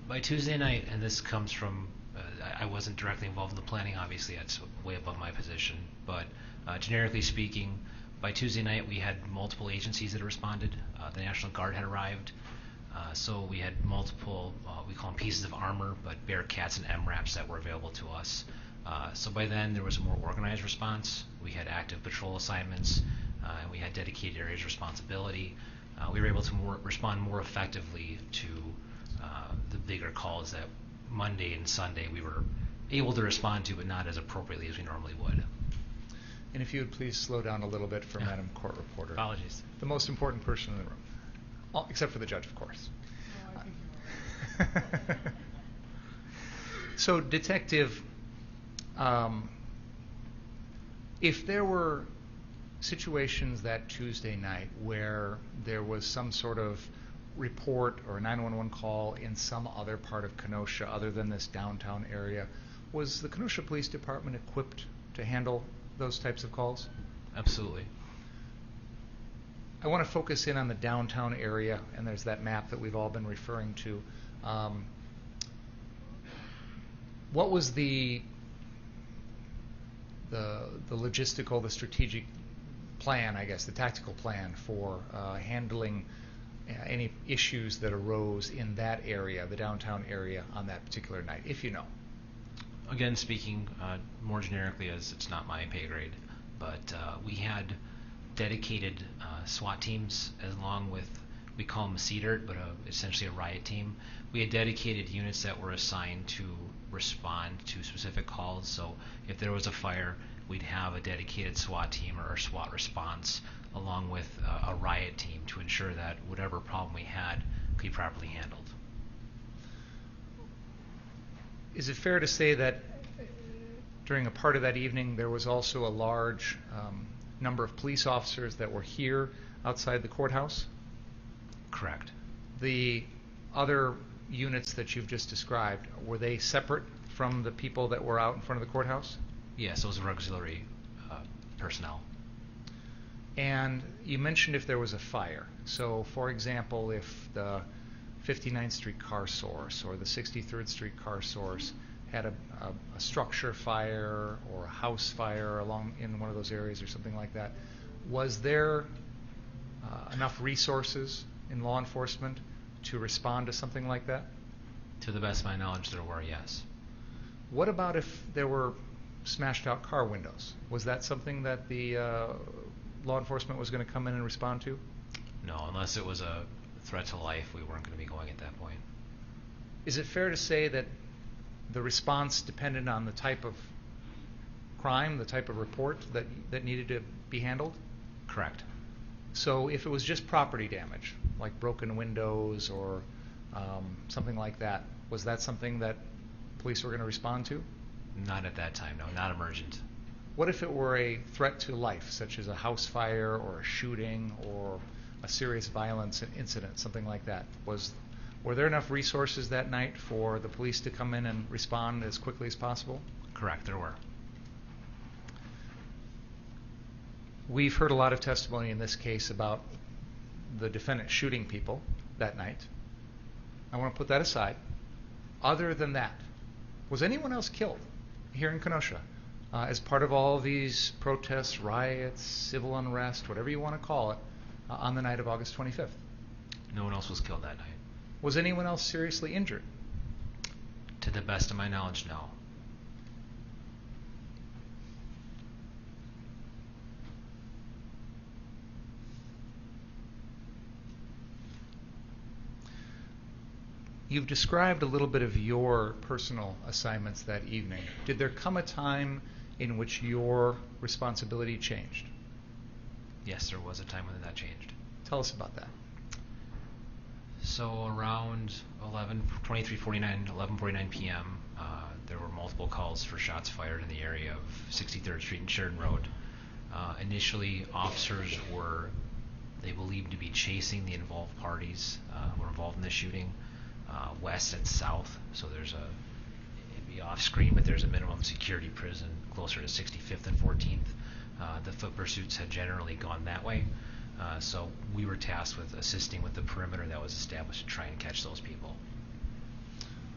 By Tuesday night, and this comes from, I wasn't directly involved in the planning, obviously that's way above my position, but generically speaking, by Tuesday night we had multiple agencies that responded. The National Guard had arrived, so we had multiple, we call them pieces of armor, but Bearcats and MRAPs that were available to us. So by then there was a more organized response. We had active patrol assignments, and we had dedicated areas of responsibility. We were able to respond more effectively to the bigger calls that Monday and Sunday we were able to respond to, but not as appropriately as we normally would. And if you would please slow down a little bit for Madam Court Reporter. Apologies. The most important person in the room, except for the judge, of course. So, Detective, if there were situations that Tuesday night where there was some sort of report or a 911 call in some other part of Kenosha other than this downtown area, was the Kenosha Police Department equipped to handle those types of calls? Absolutely. I want to focus in on the downtown area, and there's that map that we've all been referring to. What was the logistical, the strategic plan, I guess, the tactical plan for handling any issues that arose in that area, the downtown area, on that particular night, if you know? Again, speaking more generically, as it's not my pay grade, but we had dedicated SWAT teams, along with, we call them CDIRT, but essentially a riot team. We had dedicated units that were assigned to respond to specific calls. So if there was a fire, we'd have a dedicated SWAT team or a SWAT response, along with a riot team, to ensure that whatever problem we had could be properly handled. Is it fair to say that during a part of that evening there was also a large number of police officers that were here outside the courthouse? Correct. The other units that you've just described, were they separate from the people that were out in front of the courthouse? Yes, those were auxiliary personnel. And you mentioned if there was a fire. So, for example, if the 59th Street car source or the 63rd Street car source had a structure fire or a house fire along in one of those areas or something like that, was there enough resources in law enforcement to respond to something like that? To the best of my knowledge, there were, yes. What about if there were smashed out car windows? Was that something that the law enforcement was going to come in and respond to? No, unless it was a threat to life, we weren't going to be going at that point. Is it fair to say that the response depended on the type of crime, the type of report that needed to be handled? Correct. So if it was just property damage, like broken windows or something like that, was that something that police were going to respond to? Not at that time, no, not emergent. What if it were a threat to life, such as a house fire or a shooting or a serious violence incident, something like that? Were there enough resources that night for the police to come in and respond as quickly as possible? Correct, there were. We've heard a lot of testimony in this case about the defendant shooting people that night. I want to put that aside. Other than that, was anyone else killed here in Kenosha as part of all these protests, riots, civil unrest, whatever you want to call it, on the night of August 25th? No one else was killed that night. Was anyone else seriously injured? To the best of my knowledge, no. You've described a little bit of your personal assignments that evening. Did there come a time in which your responsibility changed? Yes, there was a time when that changed. Tell us about that. So around 11:49 p.m., there were multiple calls for shots fired in the area of 63rd Street and Sheridan Road. Initially, officers were, they believed to be chasing the involved parties who were involved in the shooting, west and south. So there's it'd be off screen, but there's a minimum security prison closer to 65th and 14th. The foot pursuits had generally gone that way. So we were tasked with assisting with the perimeter that was established to try and catch those people.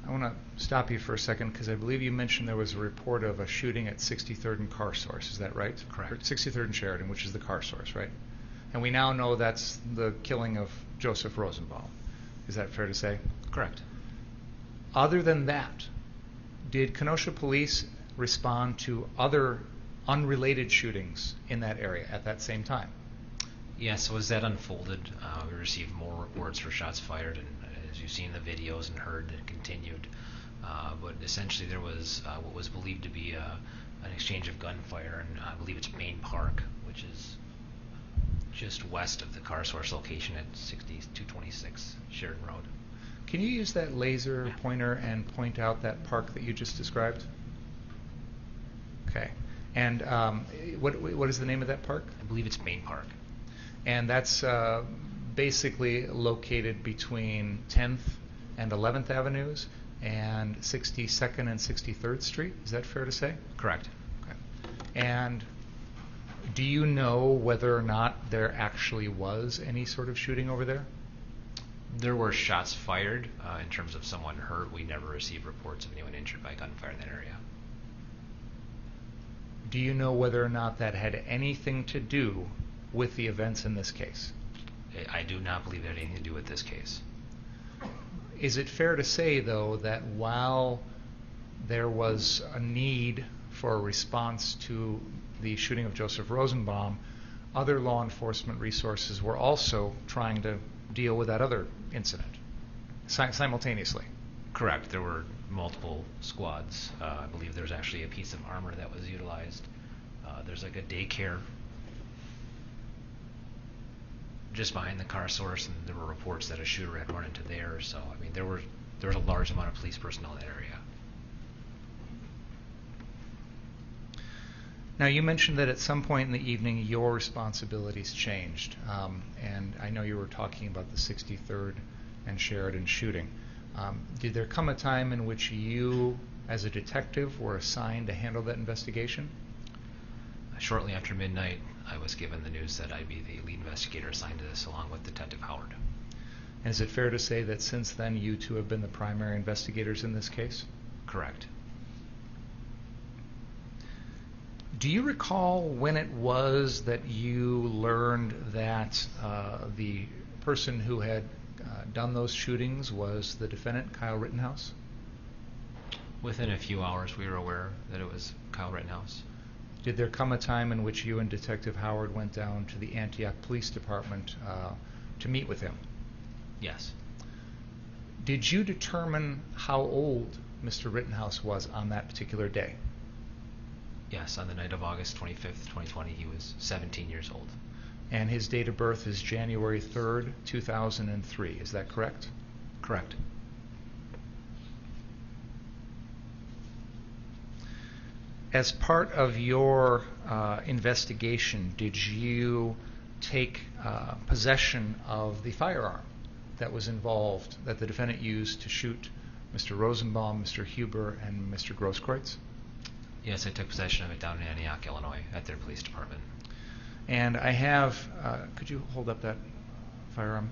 I want to stop you for a second because I believe you mentioned there was a report of a shooting at 63rd and Car Source. Is that right? Correct. Or 63rd and Sheridan, which is the Car Source, right? And we now know that's the killing of Joseph Rosenbaum. Is that fair to say? Correct. Other than that, did Kenosha police respond to other unrelated shootings in that area at that same time? Yes, so as that unfolded, we received more reports for shots fired, and as you've seen in the videos and heard, it continued. But essentially there was what was believed to be an exchange of gunfire, and I believe it's Main Park, which is just west of the Car Source location at 6226 Sheridan Road. Can you use that laser pointer and point out that park that you just described? Okay. And what is the name of that park? I believe it's Main Park. And that's basically located between 10th and 11th Avenues and 62nd and 63rd Street. Is that fair to say? Correct. Okay. And do you know whether or not there actually was any sort of shooting over there? There were shots fired. In terms of someone hurt, we never received reports of anyone injured by gunfire in that area. Do you know whether or not that had anything to do with the events in this case? I do not believe it had anything to do with this case. Is it fair to say, though, that while there was a need for a response to the shooting of Joseph Rosenbaum, other law enforcement resources were also trying to deal with that other incident simultaneously? Correct. There were multiple squads. I believe there was actually a piece of armor that was utilized. There's like a daycare just behind the car source, and there were reports that a shooter had run into there. So, I mean, there was a large amount of police personnel in that area. Now, you mentioned that at some point in the evening your responsibilities changed, and I know you were talking about the 63rd and Sheridan shooting. Did there come a time in which you, as a detective, were assigned to handle that investigation? Shortly after midnight, I was given the news that I'd be the lead investigator assigned to this, along with Detective Howard. And is it fair to say that since then you two have been the primary investigators in this case? Correct. Do you recall when it was that you learned that the person who had done those shootings was the defendant, Kyle Rittenhouse? Within a few hours, we were aware that it was Kyle Rittenhouse. Did there come a time in which you and Detective Howard went down to the Antioch Police Department to meet with him? Yes. Did you determine how old Mr. Rittenhouse was on that particular day? Yes, on the night of August 25th, 2020, he was 17 years old. And his date of birth is January 3rd, 2003. Is that correct? Correct. As part of your investigation, did you take possession of the firearm that was involved, that the defendant used to shoot Mr. Rosenbaum, Mr. Huber, and Mr. Grosskreutz? Yes, I took possession of it down in Antioch, Illinois, at their police department. And I have, could you hold up that firearm?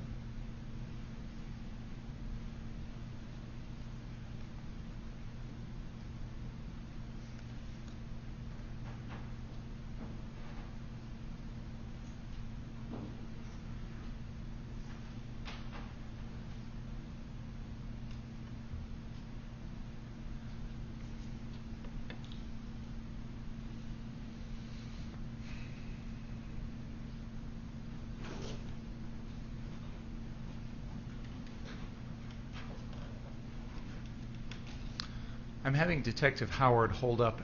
I'm having Detective Howard hold up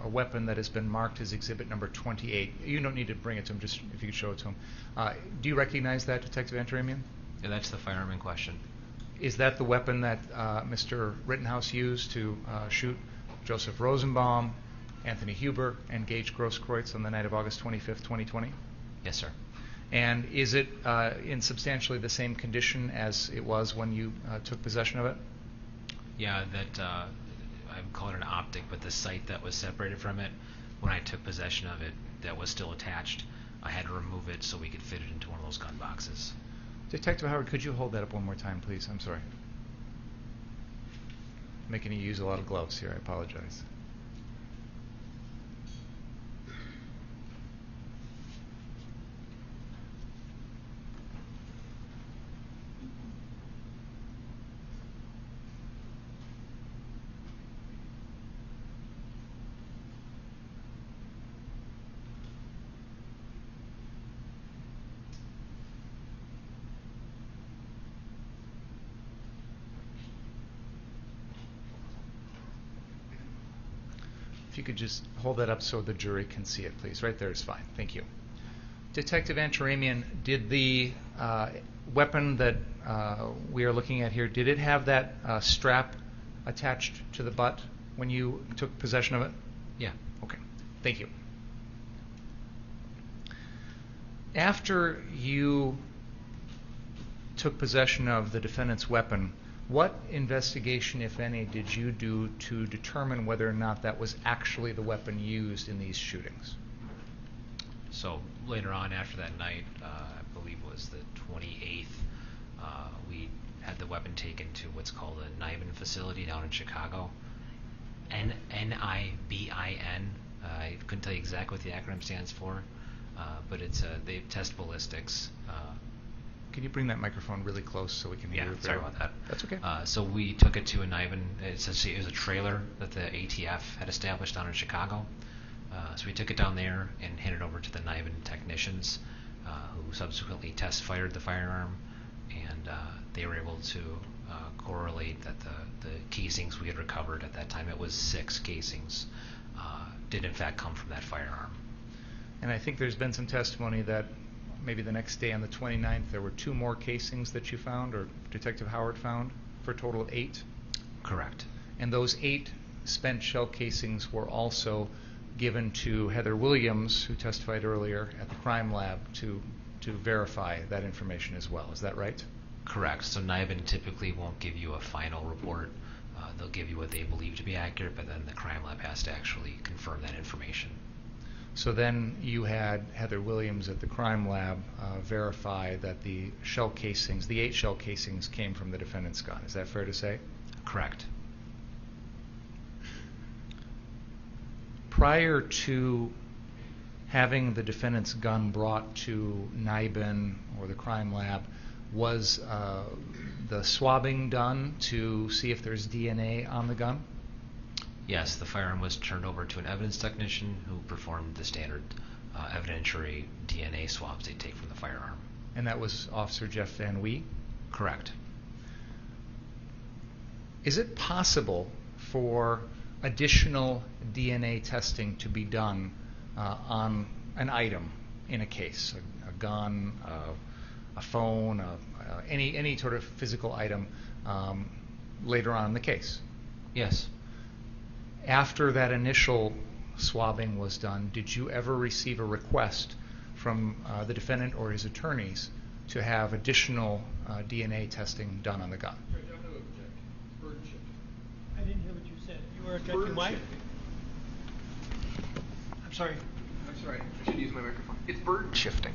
a weapon that has been marked as exhibit number 28. You don't need to bring it to him, just if you could show it to him. Do you recognize that, Detective Antaranian? Yeah, that's the firearm in question. Is that the weapon that Mr. Rittenhouse used to shoot Joseph Rosenbaum, Anthony Huber, and Gaige Grosskreutz on the night of August 25th, 2020? Yes, sir. And is it in substantially the same condition as it was when you took possession of it? Yeah, that I would call it an optic, but the sight that was separated from it, when I took possession of it, that was still attached. I had to remove it so we could fit it into one of those gun boxes. Detective Howard, could you hold that up one more time, please? I'm sorry. Making you use a lot of gloves here. I apologize. If you could just hold that up so the jury can see it, please. Right there is fine. Thank you. Detective Antaranian, did the weapon that we are looking at here, did it have that strap attached to the butt when you took possession of it? Yeah. Okay. Thank you. After you took possession of the defendant's weapon, what investigation, if any, did you do to determine whether or not that was actually the weapon used in these shootings? So later on after that night, I believe it was the 28th, we had the weapon taken to what's called a NIBIN facility down in Chicago. N-I-B-I-N. I couldn't tell you exactly what the acronym stands for, but they test ballistics. Can you bring that microphone really close so we can hear you? Yeah, sorry about that. That's okay. So we took it to a NIBIN. It was a trailer that the ATF had established down in Chicago. So we took it down there and handed it over to the NIBIN technicians, who subsequently test-fired the firearm, and they were able to correlate that the casings we had recovered at that time, it was 6 casings, did in fact come from that firearm. And I think there's been some testimony that maybe the next day on the 29th there were 2 more casings that you found, or Detective Howard found, for a total of 8? Correct. And those 8 spent shell casings were also given to Heather Williams, who testified earlier at the crime lab, to verify that information as well. Is that right? Correct. So NIBIN typically won't give you a final report. They'll give you what they believe to be accurate, but then the crime lab has to actually confirm that information. So then you had Heather Williams at the crime lab verify that the shell casings, the 8 shell casings, came from the defendant's gun. Is that fair to say? Correct. Prior to having the defendant's gun brought to NIBIN or the crime lab, was the swabbing done to see if there's DNA on the gun? Yes, the firearm was turned over to an evidence technician who performed the standard evidentiary DNA swabs they take from the firearm. And that was Officer Jeff Van Wee? Correct. Is it possible for additional DNA testing to be done on an item in a case, a gun, a phone, any sort of physical item later on in the case? Yes. After that initial swabbing was done, did you ever receive a request from the defendant or his attorneys to have additional DNA testing done on the gun? I didn't hear what you said. You were objecting why? I'm sorry. That's right. I should use my microphone. It's bird shifting.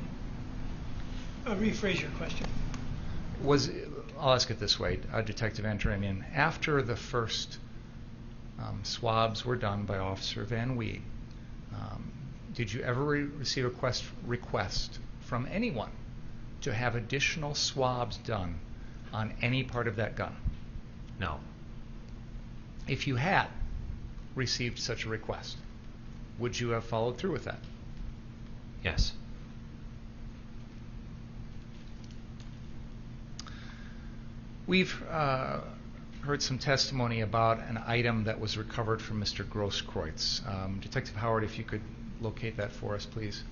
Rephrase your question. I'll ask it this way, Detective Antaranian. After the first swabs were done by Officer Van Wee, did you ever receive a request from anyone to have additional swabs done on any part of that gun? No. If you had received such a request, would you have followed through with that? Yes. We've heard some testimony about an item that was recovered from Mr. Grosskreutz. Detective Howard, if you could locate that for us, please.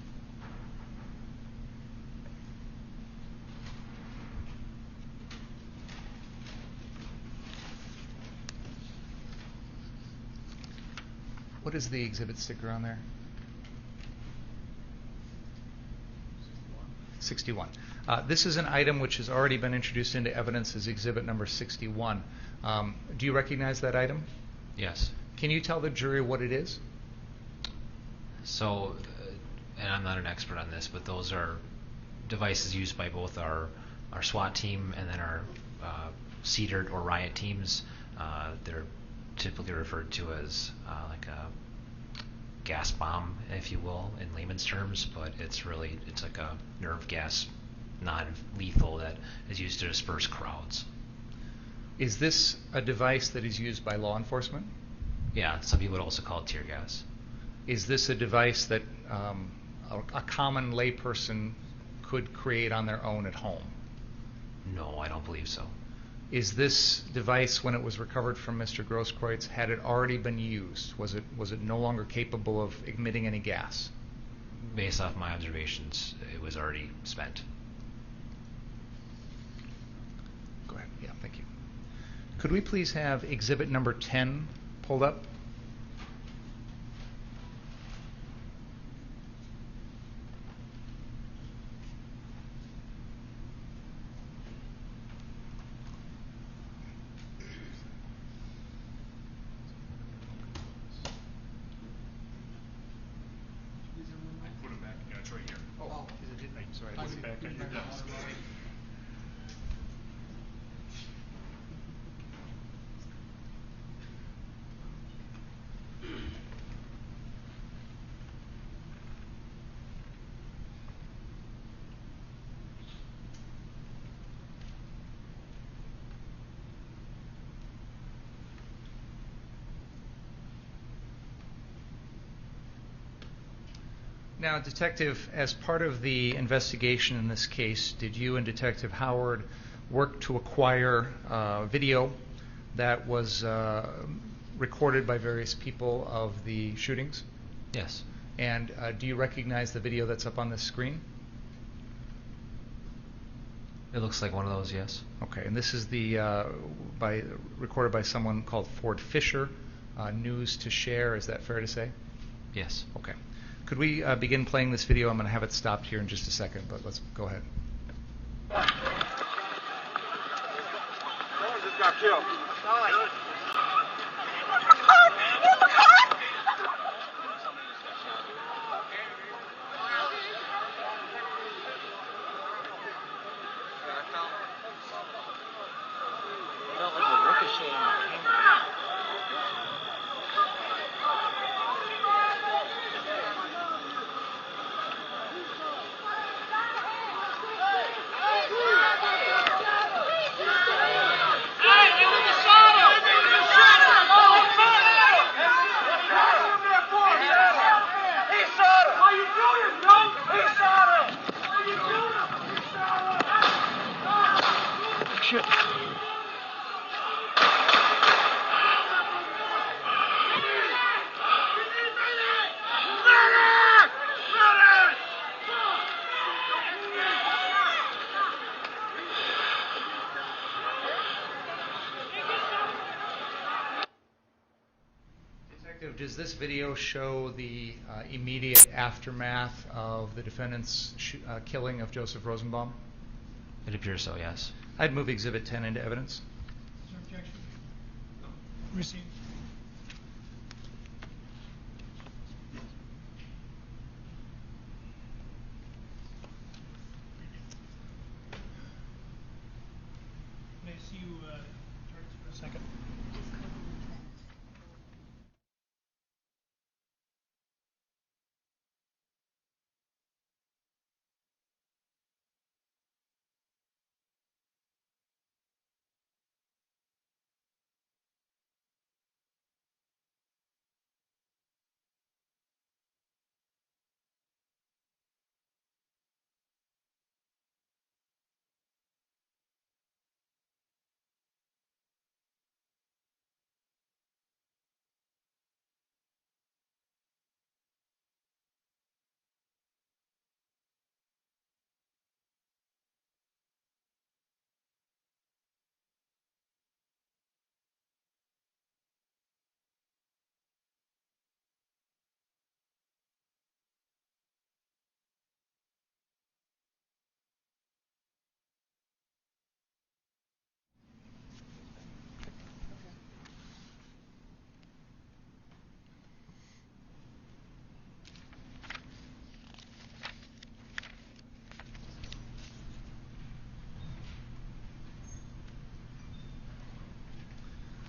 What is the exhibit sticker on there? 61. This is an item which has already been introduced into evidence as exhibit number 61. Do you recognize that item? Yes. Can you tell the jury what it is? So, and I'm not an expert on this, but those are devices used by both our SWAT team and then our CEDART or riot teams. They're typically referred to as like a gas bomb, if you will, in layman's terms, but it's like a nerve gas, non-lethal, that is used to disperse crowds. Is this a device that is used by law enforcement? Yeah, some people would also call it tear gas. Is this a device that a common layperson could create on their own at home? No, I don't believe so. Is this device, when it was recovered from Mr. Grosskreutz, had it already been used? Was it no longer capable of emitting any gas? Based off my observations, it was already spent. Go ahead. Yeah, thank you. Could we please have exhibit number 10 pulled up? Now, Detective, as part of the investigation in this case, did you and Detective Howard work to acquire video that was recorded by various people of the shootings? Yes. And do you recognize the video that's up on this screen? It looks like one of those, yes. Okay, and this is the recorded by someone called Ford Fisher, News to Share. Is that fair to say? Yes. Okay. Could we begin playing this video? I'm going to have it stopped here in just a second, but let's go ahead. Someone just got killed. Felt like a ricochet on the camera. Shit. Detective, does this video show the immediate aftermath of the defendant's killing of Joseph Rosenbaum? It appears so, yes. I'd move Exhibit 10 into evidence. Is there objection? No. Received. May I see you turn this for a second?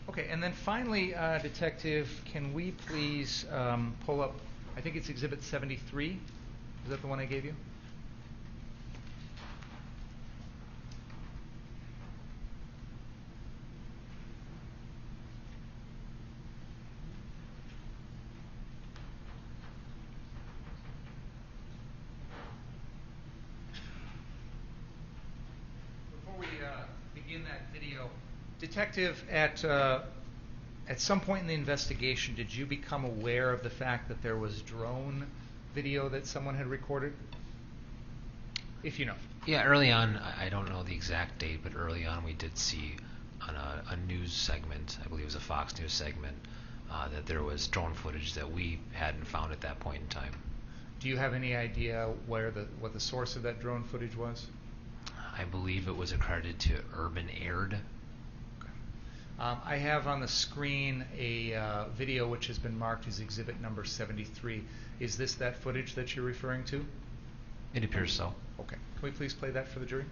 Okay, and then finally, Detective, can we please pull up, I think it's Exhibit 73. Is that the one I gave you? Before we begin that video, Detective, at some point in the investigation, did you become aware of the fact that there was drone video that someone had recorded? If you know. Yeah, early on, I don't know the exact date, but early on we did see on a news segment, I believe it was a Fox News segment, that there was drone footage that we hadn't found at that point in time. Do you have any idea what the source of that drone footage was? I believe it was accredited to Urban Aired. I have on the screen a video which has been marked as exhibit number 73. Is this that footage that you're referring to? It appears so. Okay. Can we please play that for the jury?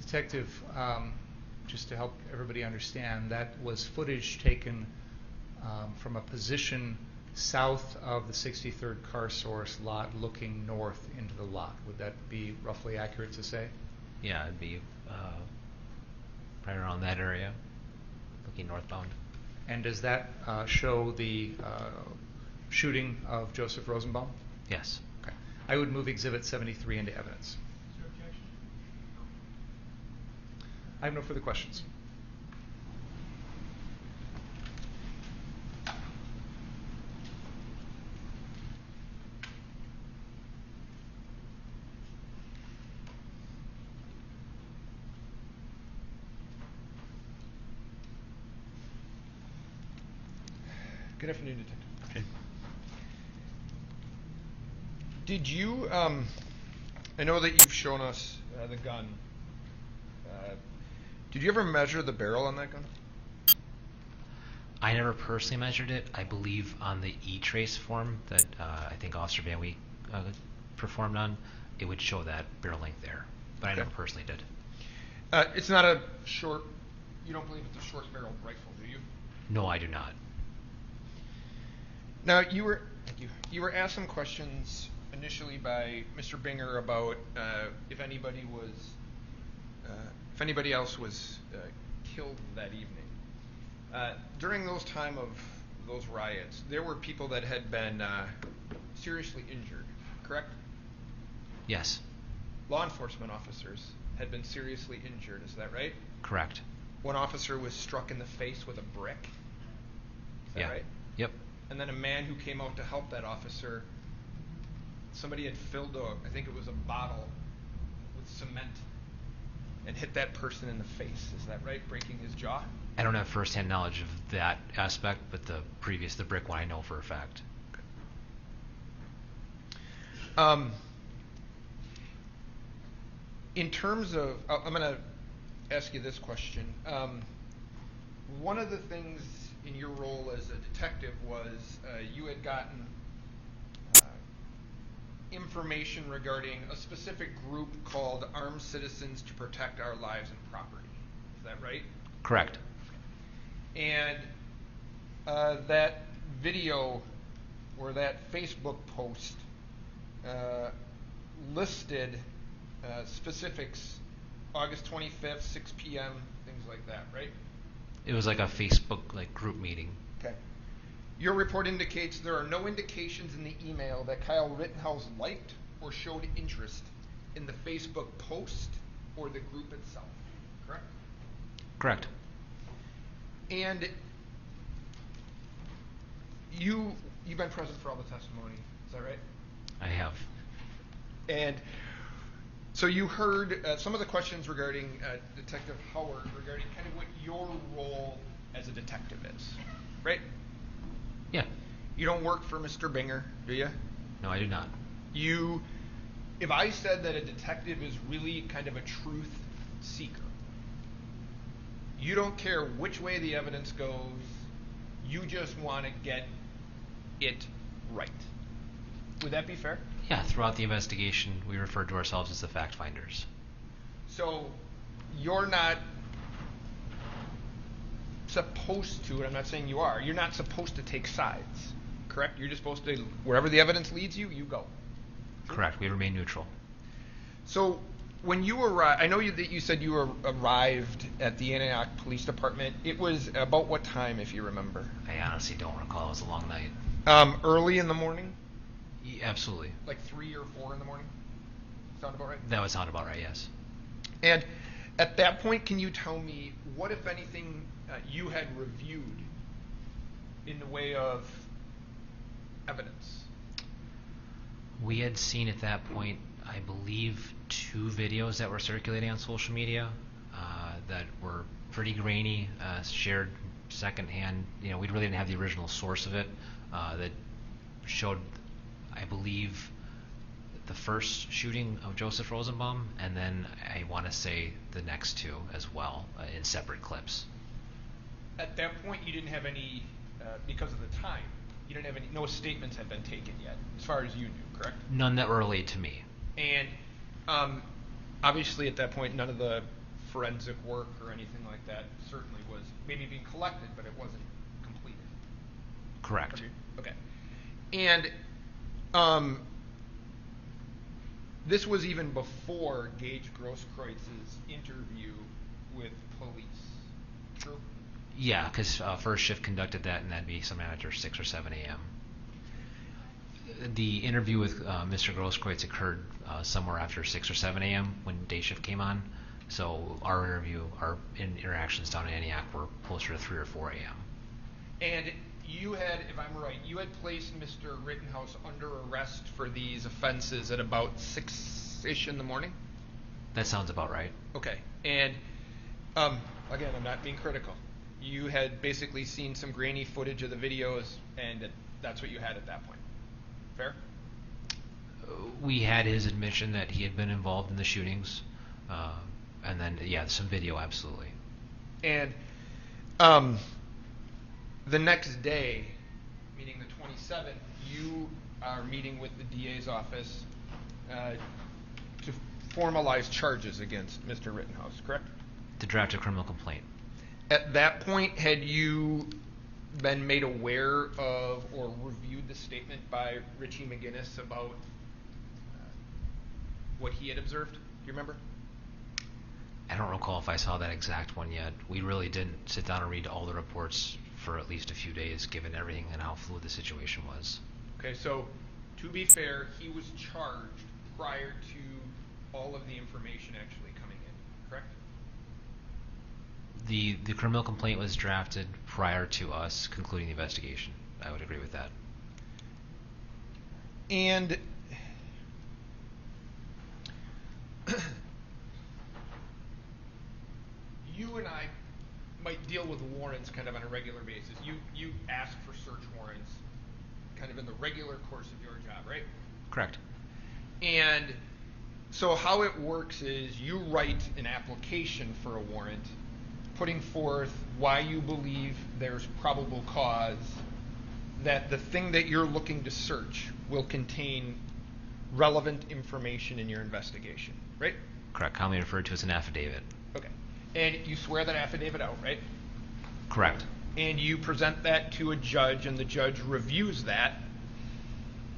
Detective, just to help everybody understand, that was footage taken from a position south of the 63rd Car Source lot looking north into the lot. Would that be roughly accurate to say? Yeah, it'd be right around that area, looking northbound. And does that show the shooting of Joseph Rosenbaum? Yes. Okay. I would move Exhibit 73 into evidence. Is there objection? I have no further questions. Good afternoon, Detective. Okay. Did you, I know that you've shown us the gun. Did you ever measure the barrel on that gun? I never personally measured it. I believe on the E-trace form that I think Officer Van Week performed on, it would show that barrel length there. But I never personally did. It's not a short, you don't believe it's a short barreled rifle, do you? No, I do not. Now, you were asked some questions initially by Mr. Binger about if anybody else was killed that evening. During those time of those riots, there were people that had been seriously injured, correct? Yes. Law enforcement officers had been seriously injured, is that right? Correct. One officer was struck in the face with a brick, is that right? Yep. And then a man who came out to help that officer, somebody had filled I think it was a bottle with cement and hit that person in the face. Is that right? Breaking his jaw? I don't have firsthand knowledge of that aspect, but the brick one I know for a fact. In terms of, I'm going to ask you this question. One of the things in your role as a detective was you had gotten information regarding a specific group called Armed Citizens to Protect Our Lives and Property. Is that right? Correct. And that video or that Facebook post listed specifics, August 25th, 6 p.m., things like that, right? It was like a Facebook group meeting. Okay. Your report indicates there are no indications in the email that Kyle Rittenhouse liked or showed interest in the Facebook post or the group itself, correct? Correct. And you've been present for all the testimony, is that right? I have. And so you heard some of the questions regarding Detective Howard regarding kind of what your role as a detective is, right? Yeah. You don't work for Mr. Binger, do you? No, I do not. If I said that a detective is really kind of a truth seeker, you don't care which way the evidence goes, you just want to get it right. Would that be fair? Yeah, throughout the investigation, we referred to ourselves as the fact finders. So you're not supposed to, and I'm not saying you are, you're not supposed to take sides, correct? You're just supposed to, wherever the evidence leads you, you go. Correct. We remain neutral. So when you arrived, I know that you said you arrived at the Antioch Police Department. It was about what time, if you remember? I honestly don't recall. It was a long night. Early in the morning? Yeah, absolutely. Like 3 or 4 in the morning? Sound about right? That would sound about right, yes. And at that point, can you tell me what, if anything, you had reviewed in the way of evidence? We had seen at that point, I believe, 2 videos that were circulating on social media that were pretty grainy, shared secondhand. We really didn't have the original source of it that showed, I believe, the first shooting of Joseph Rosenbaum, and then I want to say the next 2 as well in separate clips. At that point, you didn't have any, because of the time, you didn't have any, no statements had been taken yet, as far as you knew, correct? None that were relayed to me. And obviously at that point, none of the forensic work or anything like that certainly was maybe being collected, but it wasn't completed. Correct. Okay. And this was even before Gaige Grosskreitz's interview with police. True? Yeah, because first shift conducted that, and that'd be sometime after 6 or 7 a.m. The interview with Mr. Grosskreutz occurred somewhere after 6 or 7 a.m. when day shift came on. So our interactions down in Antioch were closer to 3 or 4 a.m. And you had, if I'm right, you had placed Mr. Rittenhouse under arrest for these offenses at about 6-ish in the morning? That sounds about right. Okay. And again, I'm not being critical. You had basically seen some grainy footage of the videos, and that's what you had at that point. Fair? We had his admission that he had been involved in the shootings, and then, yeah, some video, absolutely. And the next day, meaning the 27th, you are meeting with the DA's office to formalize charges against Mr. Rittenhouse, correct? To draft a criminal complaint. At that point, had you been made aware of or reviewed the statement by Richie McGinnis about what he had observed? Do you remember? I don't recall if I saw that exact one yet. We really didn't sit down and read all the reports for at least a few days, given everything and how fluid the situation was. Okay, so to be fair, he was charged prior to all of the information actually coming in, correct? The criminal complaint was drafted prior to us concluding the investigation. I would agree with that. And you and I might deal with warrants kind of on a regular basis. You ask for search warrants kind of in the regular course of your job, right? Correct. And so how it works is you write an application for a warrant, putting forth why you believe there's probable cause that the thing that you're looking to search will contain relevant information in your investigation, right? Correct. Commonly referred to as an affidavit. Okay. And you swear that affidavit out, right? Correct. And you present that to a judge, and the judge reviews that.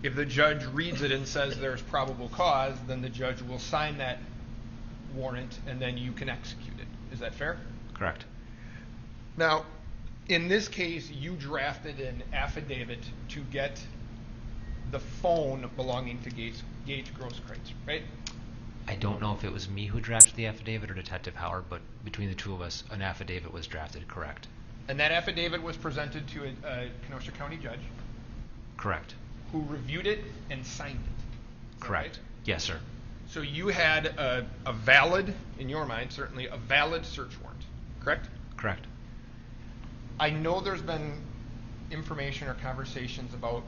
If the judge reads it and says there's probable cause, then the judge will sign that warrant, and then you can execute it. Is that fair? Correct. Now, in this case, you drafted an affidavit to get the phone belonging to Gaige Grosskreutz, right? I don't know if it was me who drafted the affidavit or Detective Howard, but between the two of us, an affidavit was drafted, correct. And that affidavit was presented to a Kenosha County judge? Correct. Who reviewed it and signed it? Correct. Right? Yes, sir. So you had a valid, in your mind, certainly, a valid search warrant, correct? Correct. I know there's been information or conversations about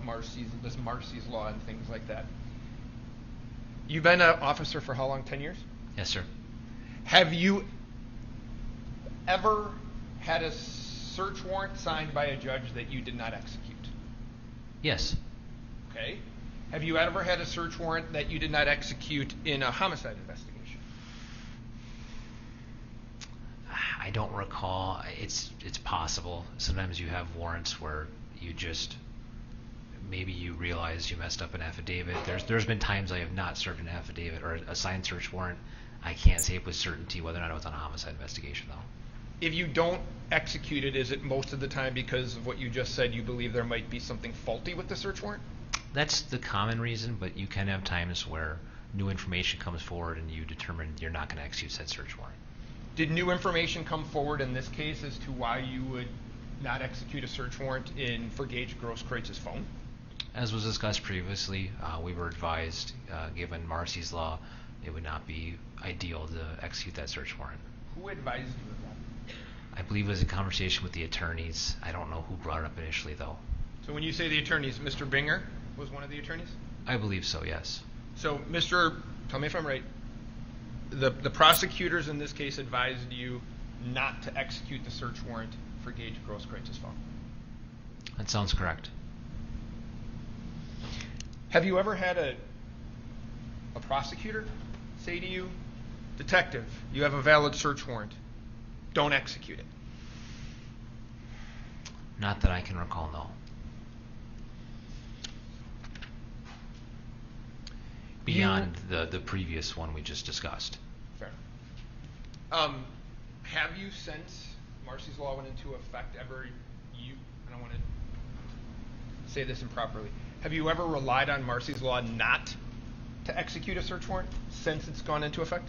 this Marcy's Law and things like that. You've been an officer for how long? 10 years? Yes, sir. Have you ever had a search warrant signed by a judge that you did not execute? Yes. Okay. Have you ever had a search warrant that you did not execute in a homicide investigation? I don't recall. It's possible. Sometimes you have warrants where you just maybe you realize you messed up an affidavit. There's been times I have not served an affidavit or a signed search warrant. I can't say with certainty whether or not it was on a homicide investigation, though. If you don't execute it, is it most of the time because of what you just said, you believe there might be something faulty with the search warrant? That's the common reason, but you can have times where new information comes forward and you determine you're not going to execute said search warrant. Did new information come forward in this case as to why you would not execute a search warrant for Gaige Grosskreitz's phone? As was discussed previously, we were advised, given Marcy's Law, it would not be ideal to execute that search warrant. Who advised you of that? I believe it was a conversation with the attorneys. I don't know who brought it up initially, though. So when you say the attorneys, Mr. Binger was one of the attorneys? I believe so, yes. So, tell me if I'm right, the prosecutors in this case advised you not to execute the search warrant for Gaige Grosskreitz's phone? That sounds correct. Have you ever had a prosecutor say to you Detective, you have a valid search warrant. Don't execute it. Not that I can recall, no. Beyond the previous one we just discussed. Fair. Have you, since Marcy's Law went into effect, I don't want to say this improperly, have you ever relied on Marcy's Law not to execute a search warrant since it's gone into effect?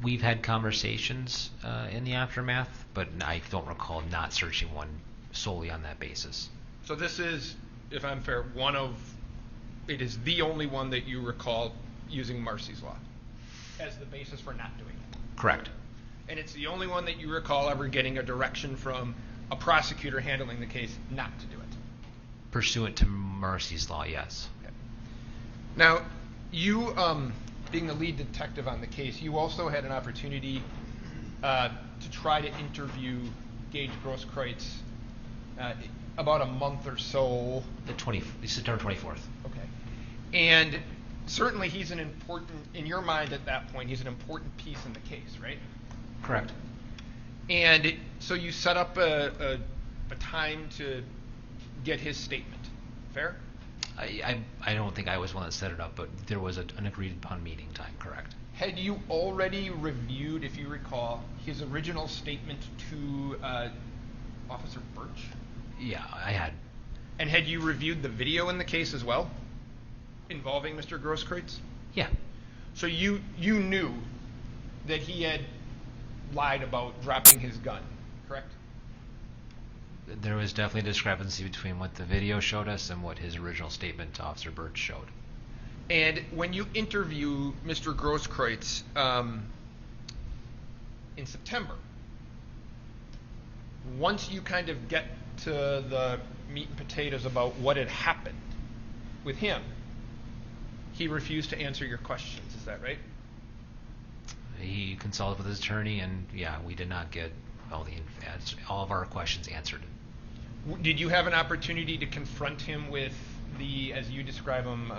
We've had conversations in the aftermath, but I don't recall not searching one solely on that basis. So this is, if I'm fair, it is the only one that you recall using Marcy's Law as the basis for not doing it. Correct. And it's the only one that you recall ever getting a direction from a prosecutor handling the case not to do it. Pursuant to Marcy's Law, yes. Okay. Now, you, being the lead detective on the case, you also had an opportunity to try to interview Gaige Grosskreutz about a month or so. September 24th. Okay. And certainly he's in your mind at that point, he's an important piece in the case, right? Correct. And so you set up a time to get his statement. Fair? I don't think I was one that set it up, but there was an agreed upon meeting time, correct. Had you already reviewed, if you recall, his original statement to Officer Birch? Yeah, I had. And had you reviewed the video in the case as well, involving Mr. Grosskreutz? Yeah. So you knew that he had lied about dropping his gun, correct? There was definitely a discrepancy between what the video showed us and what his original statement to Officer Birch showed. And when you interview Mr. Grosskreutz in September, once you kind of get to the meat and potatoes about what had happened with him, he refused to answer your questions. Is that right? He consulted with his attorney, and yeah, we did not get all of our questions answered. Did you have an opportunity to confront him with the, as you describe them,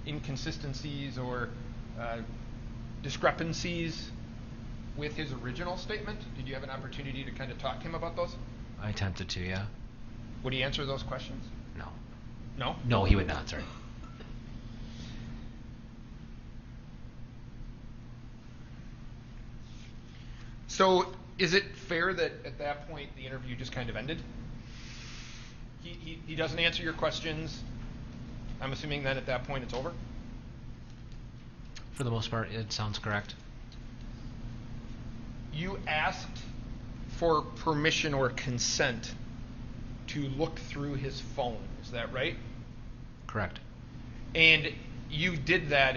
inconsistencies or discrepancies with his original statement? Did you have an opportunity to kind of talk to him about those? I attempted to, yeah. Would he answer those questions? No. No? No, he would not, sorry. So is it fair that at that point the interview just kind of ended? He doesn't answer your questions. I'm assuming then at that point it's over? For the most part, it sounds correct. You asked for permission or consent to look through his phone. Is that right? Correct. And you did that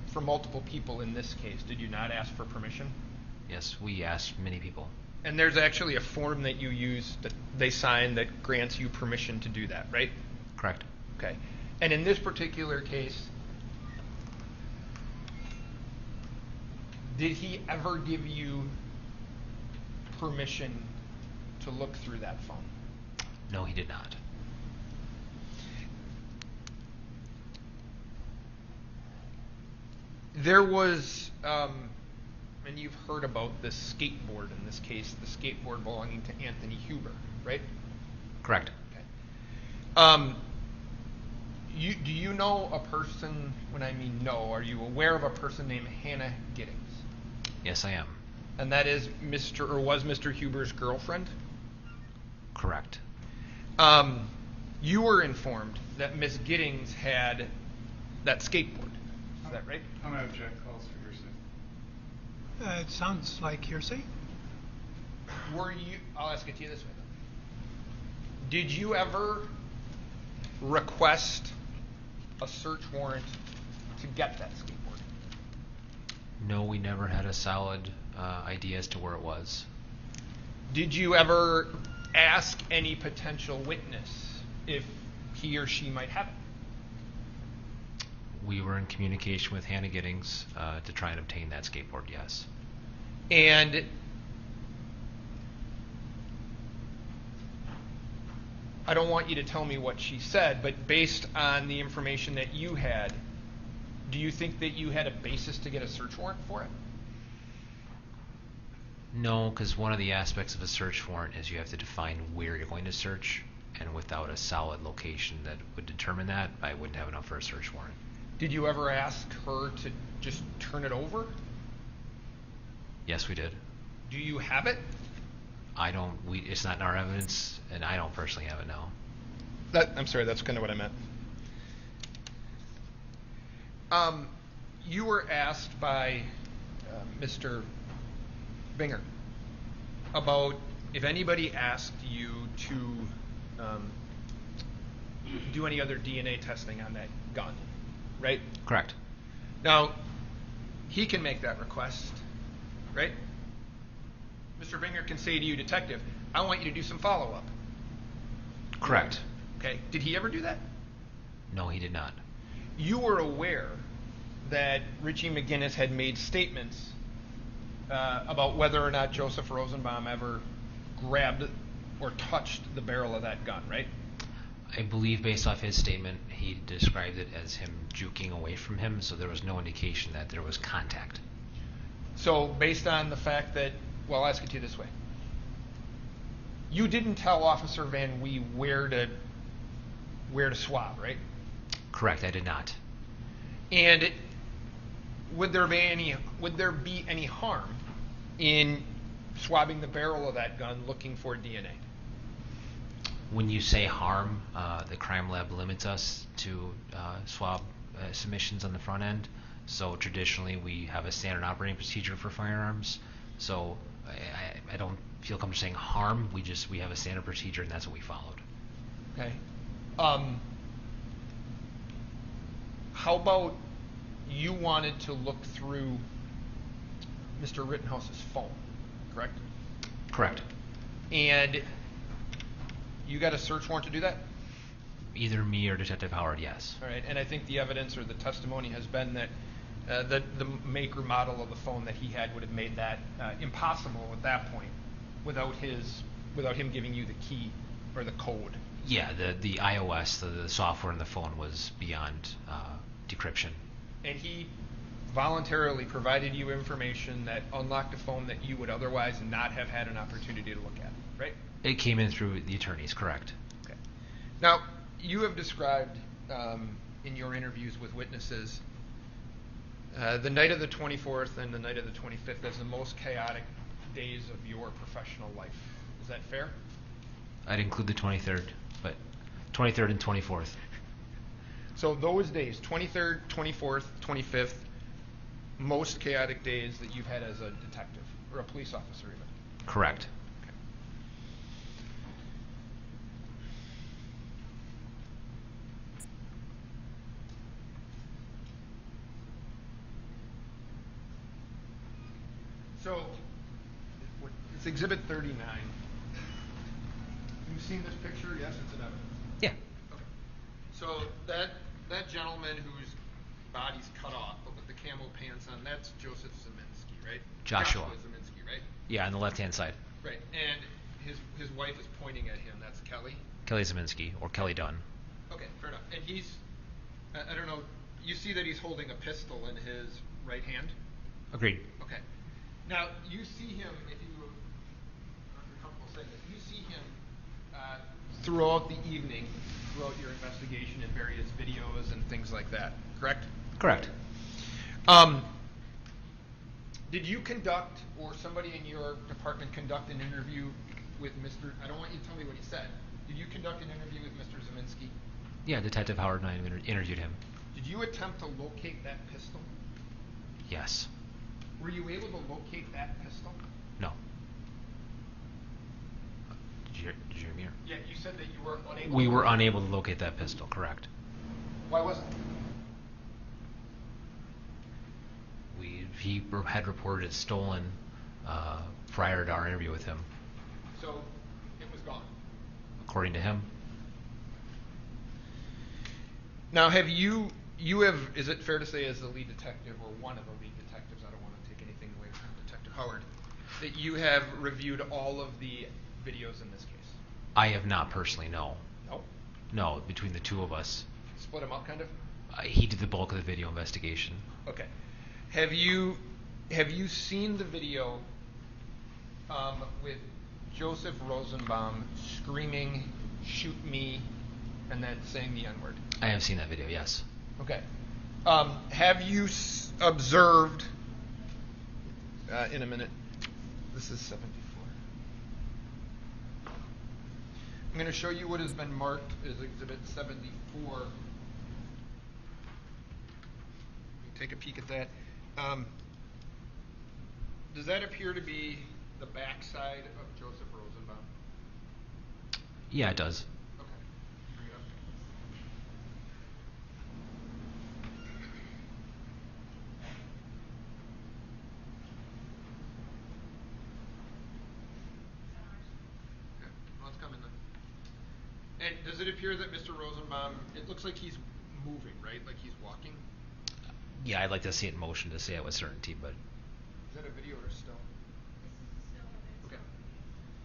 for multiple people in this case. Did you not ask for permission? Yes, we asked many people. And there's actually a form that you use that they sign that grants you permission to do that, right? Correct. Okay. And in this particular case, did he ever give you permission to look through that phone? No, he did not. There was, and you've heard about this skateboard in this case, the skateboard belonging to Anthony Huber, right? Correct. Okay. Do you know a person, when I mean know, are you aware of a person named Hannah Giddings? Yes, I am. And that is was Mr. Huber's girlfriend? Correct. You were informed that Miss Giddings had that skateboard. Is that right? I'm going to object calls for hearsay. It sounds like hearsay. I'll ask it to you this way then. Did you ever request a search warrant to get that skateboard? No, we never had a solid idea as to where it was. Did you ever ask any potential witness if he or she might have it? We were in communication with Hannah Giddings to try and obtain that skateboard, yes. And I don't want you to tell me what she said, but based on the information that you had, Do you think that you had a basis to get a search warrant for it? No, because one of the aspects of a search warrant is you have to define where you're going to search, and without a solid location that would determine that, I wouldn't have enough for a search warrant. Did you ever ask her to just turn it over? Yes, we did. Do you have it? It's not in our evidence, and I don't personally have it now. I'm sorry, that's kind of what I meant. You were asked by Mr. Binger about if anybody asked you to do any other DNA testing on that gun, right? Correct. Now, he can make that request, right? Mr. Binger can say to you, detective, I want you to do some follow-up. Correct. Okay. Did he ever do that? No, he did not. You were aware that Richie McGinnis had made statements about whether or not Joseph Rosenbaum ever grabbed or touched the barrel of that gun, right? I believe based off his statement, he described it as him juking away from him, so there was no indication that there was contact. So based on the fact that, well, I'll ask it to you this way. You didn't tell Officer Van Wee where to swab, right? Correct, I did not. And would there be any harm in swabbing the barrel of that gun looking for DNA? When you say harm, the crime lab limits us to swab submissions on the front end. So traditionally, we have a standard operating procedure for firearms. So I don't feel comfortable saying harm. We have a standard procedure, and that's what we followed. Okay. How about you wanted to look through Mr. Rittenhouse's phone, correct? Correct. And you got a search warrant to do that? Either me or Detective Howard, yes. All right, and I think the evidence or the testimony has been that the make or model of the phone that he had would have made that impossible at that point without him giving you the key or the code. Yeah, the iOS, the software in the phone was beyond decryption. And he voluntarily provided you information that unlocked a phone that you would otherwise not have had an opportunity to look at, right? It came in through the attorneys, correct. Okay. Now, you have described in your interviews with witnesses the night of the 24th and the night of the 25th as the most chaotic days of your professional life. Is that fair? I'd include the 23rd, but 23rd and 24th. So those days, 23rd, 24th, 25th, most chaotic days that you've had as a detective or a police officer even? Correct. Okay. So it's Exhibit 39. You've seen this picture? Yes, it's an evidence. Yeah. Okay. So that gentleman whose body's cut off, but with the camo pants on, that's Joseph Zeminski, right? Joshua Zeminski, right? Yeah, on the left-hand side. Right. And his wife is pointing at him. That's Kelly? Kelly Zeminski, or Kelly Dunn. Okay, fair enough. And he's, I don't know, you see that he's holding a pistol in his right hand? Agreed. Okay. Now, you see him, if you're comfortable saying this, you see him throughout the evening, throughout your investigation in various videos and things like that, correct? Correct. Did you conduct, or somebody in your department conduct an interview with Mr., I don't want you to tell me what he said. Did you conduct an interview with Mr. Zeminski? Yeah, Detective Howard and I interviewed him. Did you attempt to locate that pistol? Yes. Were you able to locate that pistol? No. Did you hear me? Yeah, you said that you were unable We were unable to locate that pistol, correct. Why wasn't it? He had reported it stolen prior to our interview with him. So it was gone? According to him. Now, have you have, is it fair to say as the lead detective, or one of the lead detectives, I don't want to take anything away from Detective Howard, that you have reviewed all of the videos in this case? I have not personally, no. No? No, between the two of us. Split them up, kind of? He did the bulk of the video investigation. Okay. Have you seen the video with Joseph Rosenbaum screaming, "Shoot me," and then saying the N-word? I have seen that video, yes. Okay. Have you observed, in a minute, this is 74. I'm going to show you what has been marked as Exhibit 74. Take a peek at that. Does that appear to be the backside of Joseph Rosenbaum? Yeah, it does. Okay. Bring it up. Okay. Well, it's coming then. And does it appear that Mr. Rosenbaum, it looks like he's moving, right? Like he's walking? Yeah, I'd like to see it in motion to say it with certainty, but... Is that a video or still? Okay.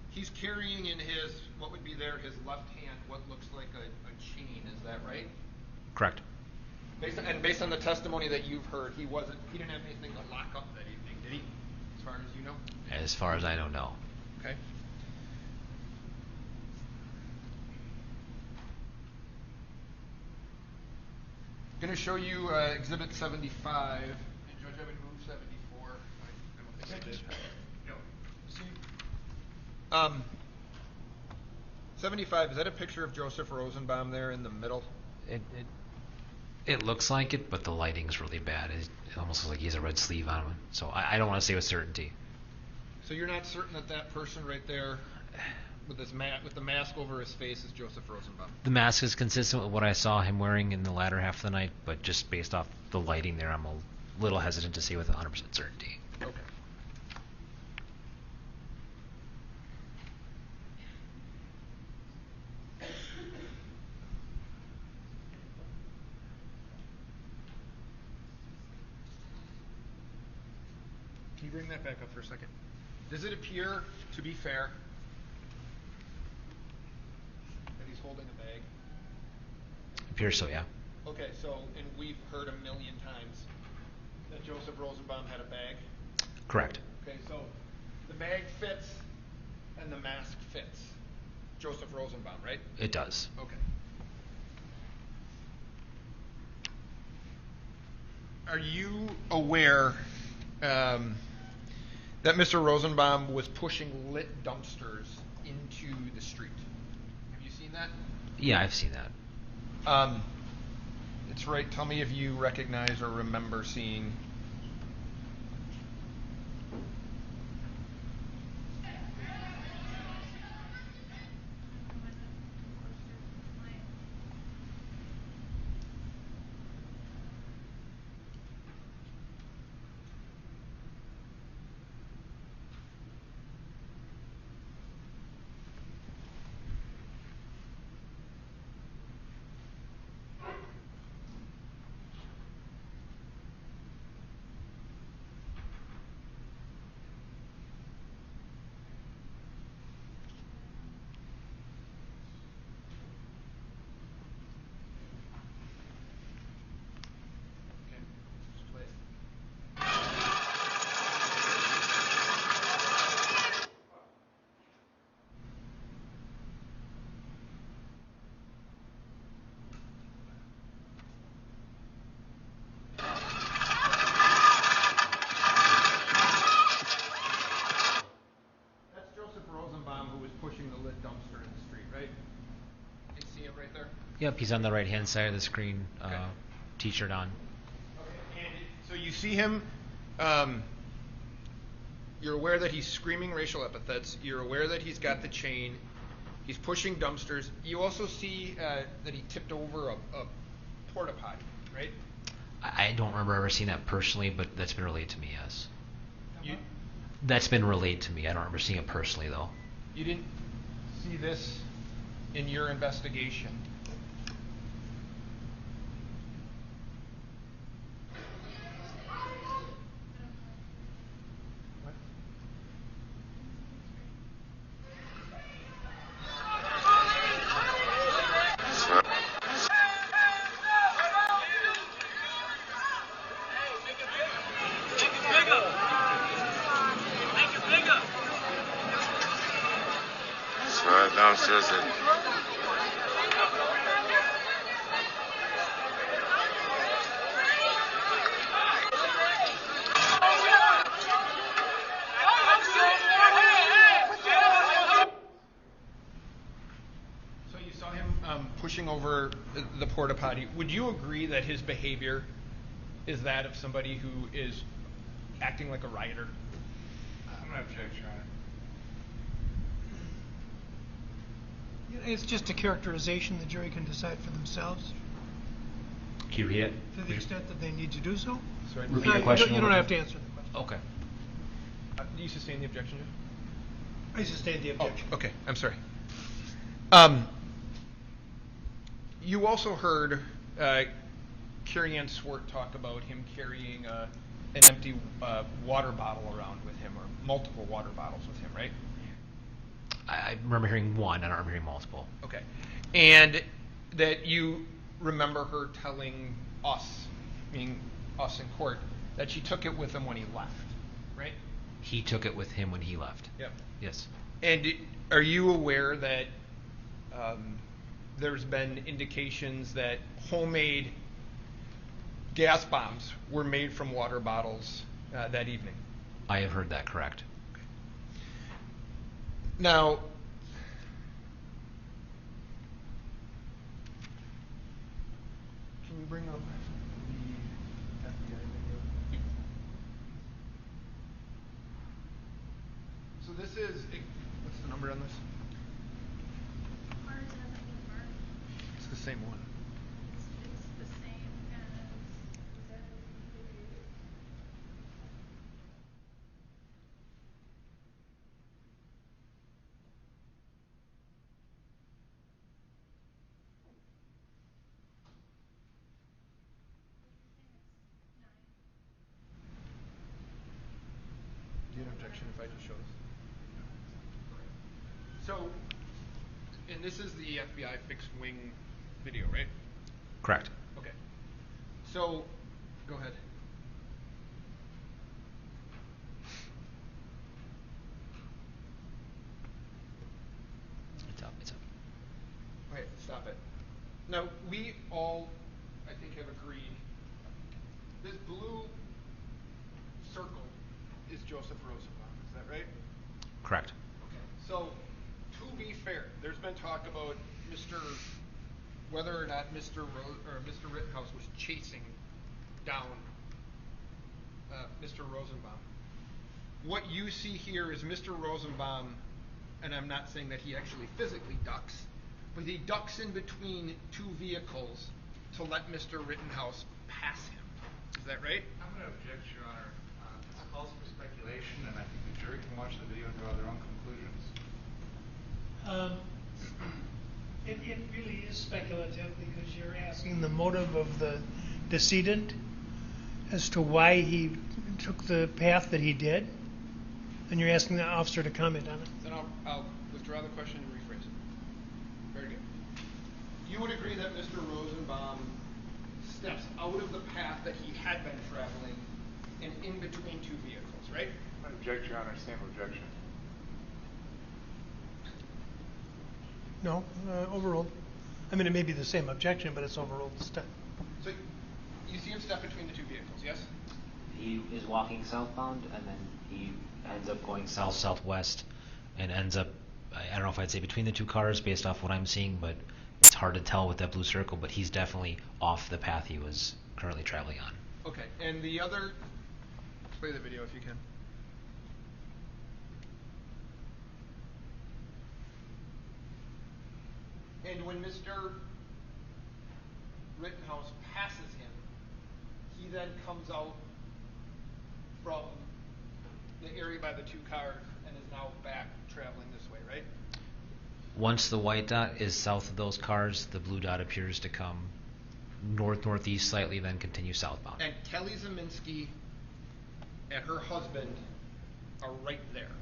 He's carrying in his, what would be there, his left hand, what looks like a chain, is that right? Correct. Based on the testimony that you've heard, he didn't have anything to lock up that evening, did he? As far as you know? As far as I know, no. Okay. I'm going to show you Exhibit 75. Did Judge Evan move 74? I don't think I did. No. See? 75, is that a picture of Joseph Rosenbaum there in the middle? It looks like it, but the lighting's really bad. It almost looks like he has a red sleeve on him. So I don't want to say with certainty. So you're not certain that that person right there with the mask over his face is Joseph Rosenbaum? The mask is consistent with what I saw him wearing in the latter half of the night, but just based off the lighting there, I'm a little hesitant to say with 100% certainty. Okay. Can you bring that back up for a second? Does it appear, to be fair, that he's holding a bag? Appears so, yeah. Okay, so, and we've heard a million times that Joseph Rosenbaum had a bag? Correct. Okay, so the bag fits and the mask fits Joseph Rosenbaum, right? It does. Okay. Are you aware that Mr. Rosenbaum was pushing lit dumpsters into the street? Have you seen that? Yeah, I've seen that. It's right. Tell me if you recognize or remember seeing. Yep, he's on the right-hand side of the screen, T-shirt on. Okay, and so you see him, you're aware that he's screaming racial epithets, you're aware that he's got the chain, he's pushing dumpsters. You also see that he tipped over a porta potty, right? I don't remember ever seeing that personally, but that's been relayed to me, yes. That's been relayed to me. I don't remember seeing it personally, though. You didn't see this in your investigation? Downstairs it. So you saw him pushing over the porta potty. Would you agree that his behavior is that of somebody who is acting like a rioter? I'm going to object, Your Honor. It's just a characterization the jury can decide for themselves Can you read it? to the extent that they need to do so. Sorry, Repeat the question. You don't have to answer the question. Okay. Do you sustain the objection, Judge? I sustain the objection. Oh, okay. I'm sorry. You also heard Carrie Ann Swart talk about him carrying an empty water bottle around with him, or multiple water bottles with him, right? I remember hearing one. I don't remember hearing multiple. Okay. And that you remember her telling us, meaning us in court, that she took it with him when he left, right? He took it with him when he left. Yep. Yes. And are you aware that there's been indications that homemade gas bombs were made from water bottles that evening? I have heard that, correct. Now, can you bring up the FBI video? So this is, what's the number on this? It's the same one. It's the same as. Do you have an objection if I just show this? So, and this is the FBI fixed wing video, right? Correct. Okay. So, go ahead. It's up. It's up. Okay, stop it. Now, we all, I think, have agreed this blue circle is Joseph Rosenbaum. Is that right? Correct. Okay. So, to be fair, there's been talk about whether or not Mr. Rittenhouse was chasing down Mr. Rosenbaum. What you see here is Mr. Rosenbaum, and I'm not saying that he actually physically ducks, but he ducks in between two vehicles to let Mr. Rittenhouse pass him. Is that right? I'm going to object, Your Honor. This calls for speculation, and I think the jury can watch the video and draw their own conclusions. It really is speculative because you're asking the motive of the decedent as to why he took the path that he did, and you're asking the officer to comment on it. Then I'll withdraw the question and rephrase it. Very good. You would agree that Mr. Rosenbaum steps out of the path that he had been traveling and in between two vehicles, right? I object, Your Honor. Same objection. No, overruled. I mean, it may be the same objection, but it's overruled. So you see him step between the two vehicles, yes? He is walking southbound, and then he ends up going South-southwest, and ends up, I don't know if I'd say between the two cars based off what I'm seeing, but it's hard to tell with that blue circle, but he's definitely off the path he was currently traveling on. Okay, and the other, play the video if you can. And when Mr. Rittenhouse passes him, he then comes out from the area by the two cars and is now back traveling this way, right? Once the white dot is south of those cars, the blue dot appears to come north-northeast slightly, then continue southbound. And Kelly Zeminski and her husband are right there,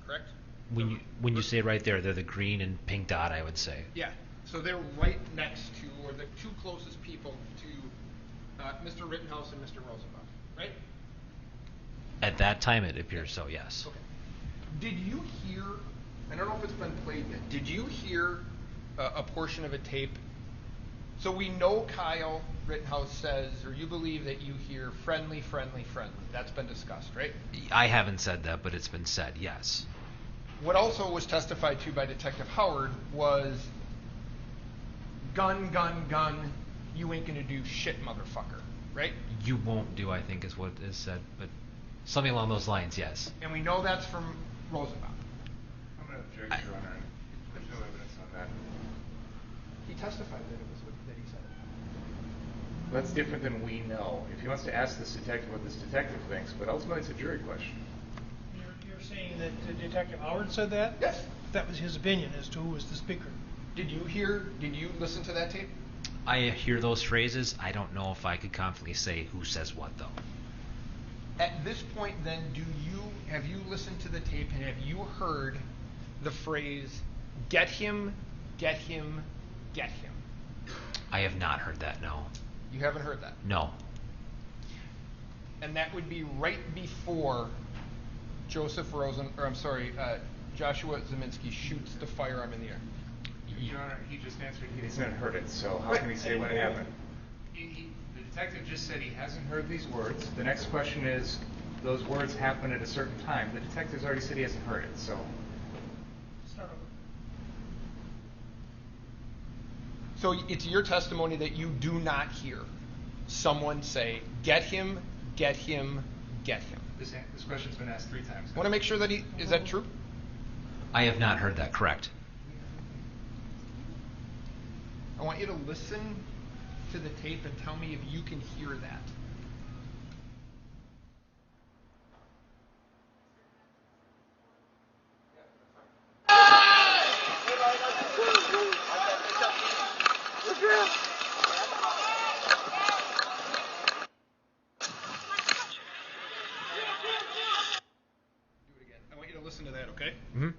correct? When you say right there, they're the green and pink dot, I would say. Yeah, so they're right next to, or the two closest people to Mr. Rittenhouse and Mr. Rosenbaum, right? At that time, it appears so, yes. Okay. Did you hear I don't know if it's been played yet. Did you hear a portion of a tape? So we know Kyle Rittenhouse says, or you believe that you hear friendly, friendly, friendly. That's been discussed, right? I haven't said that, but it's been said, yes. What also was testified to by Detective Howard was gun, gun, gun, you ain't gonna do shit, motherfucker, right? You won't do, I think, is what is said, but something along those lines, yes. And we know that's from Rosenbaum. I'm going to object, Your Honor. There's no evidence on that. He testified that it was that he said it. That's different than we know. If he wants to ask this detective what this detective thinks, but ultimately it's a jury question. You're saying that Detective Howard said that? Yes. That was his opinion as to who was the speaker. Did you listen to that tape? I hear those phrases. I don't know if I could confidently say who says what, though. At this point, then, have you listened to the tape and have you heard the phrase, get him, get him, get him? I have not heard that, no. You haven't heard that? No. And that would be right before Joshua Zeminski shoots the firearm in the air. Your Honor, he just answered he hasn't heard it, so how can he say when it happened? The detective just said he hasn't heard these words. The next question is, those words happen at a certain time. The detective's already said he hasn't heard it, so. Start over. So it's your testimony that you do not hear someone say, get him, get him, get him. This question's been asked 3 times. I want to make sure that is that true? I have not heard that, correct. I want you to listen to the tape and tell me if you can hear that. Do it again. I want you to listen to that, okay? Mm-hmm.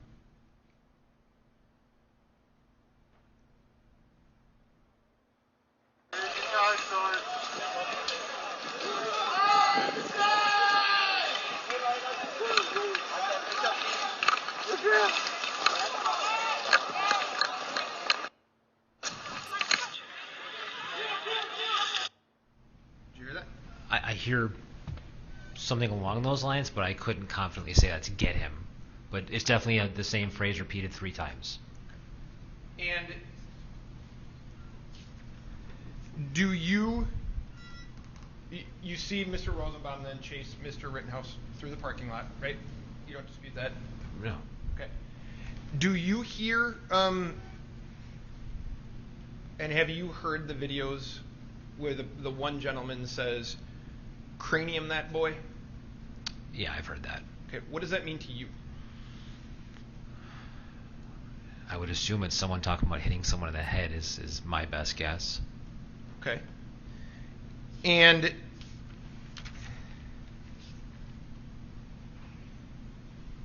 Did you hear that? I hear something along those lines, but I couldn't confidently say that's get him. But it's definitely the same phrase repeated 3 times. And do you see Mr. Rosenbaum then chase Mr. Rittenhouse through the parking lot, right? You don't dispute that? No. Okay. Do you hear, and have you heard the videos where the one gentleman says, cranium that boy? Yeah, I've heard that. Okay, what does that mean to you? I would assume it's someone talking about hitting someone in the head is my best guess. Okay. And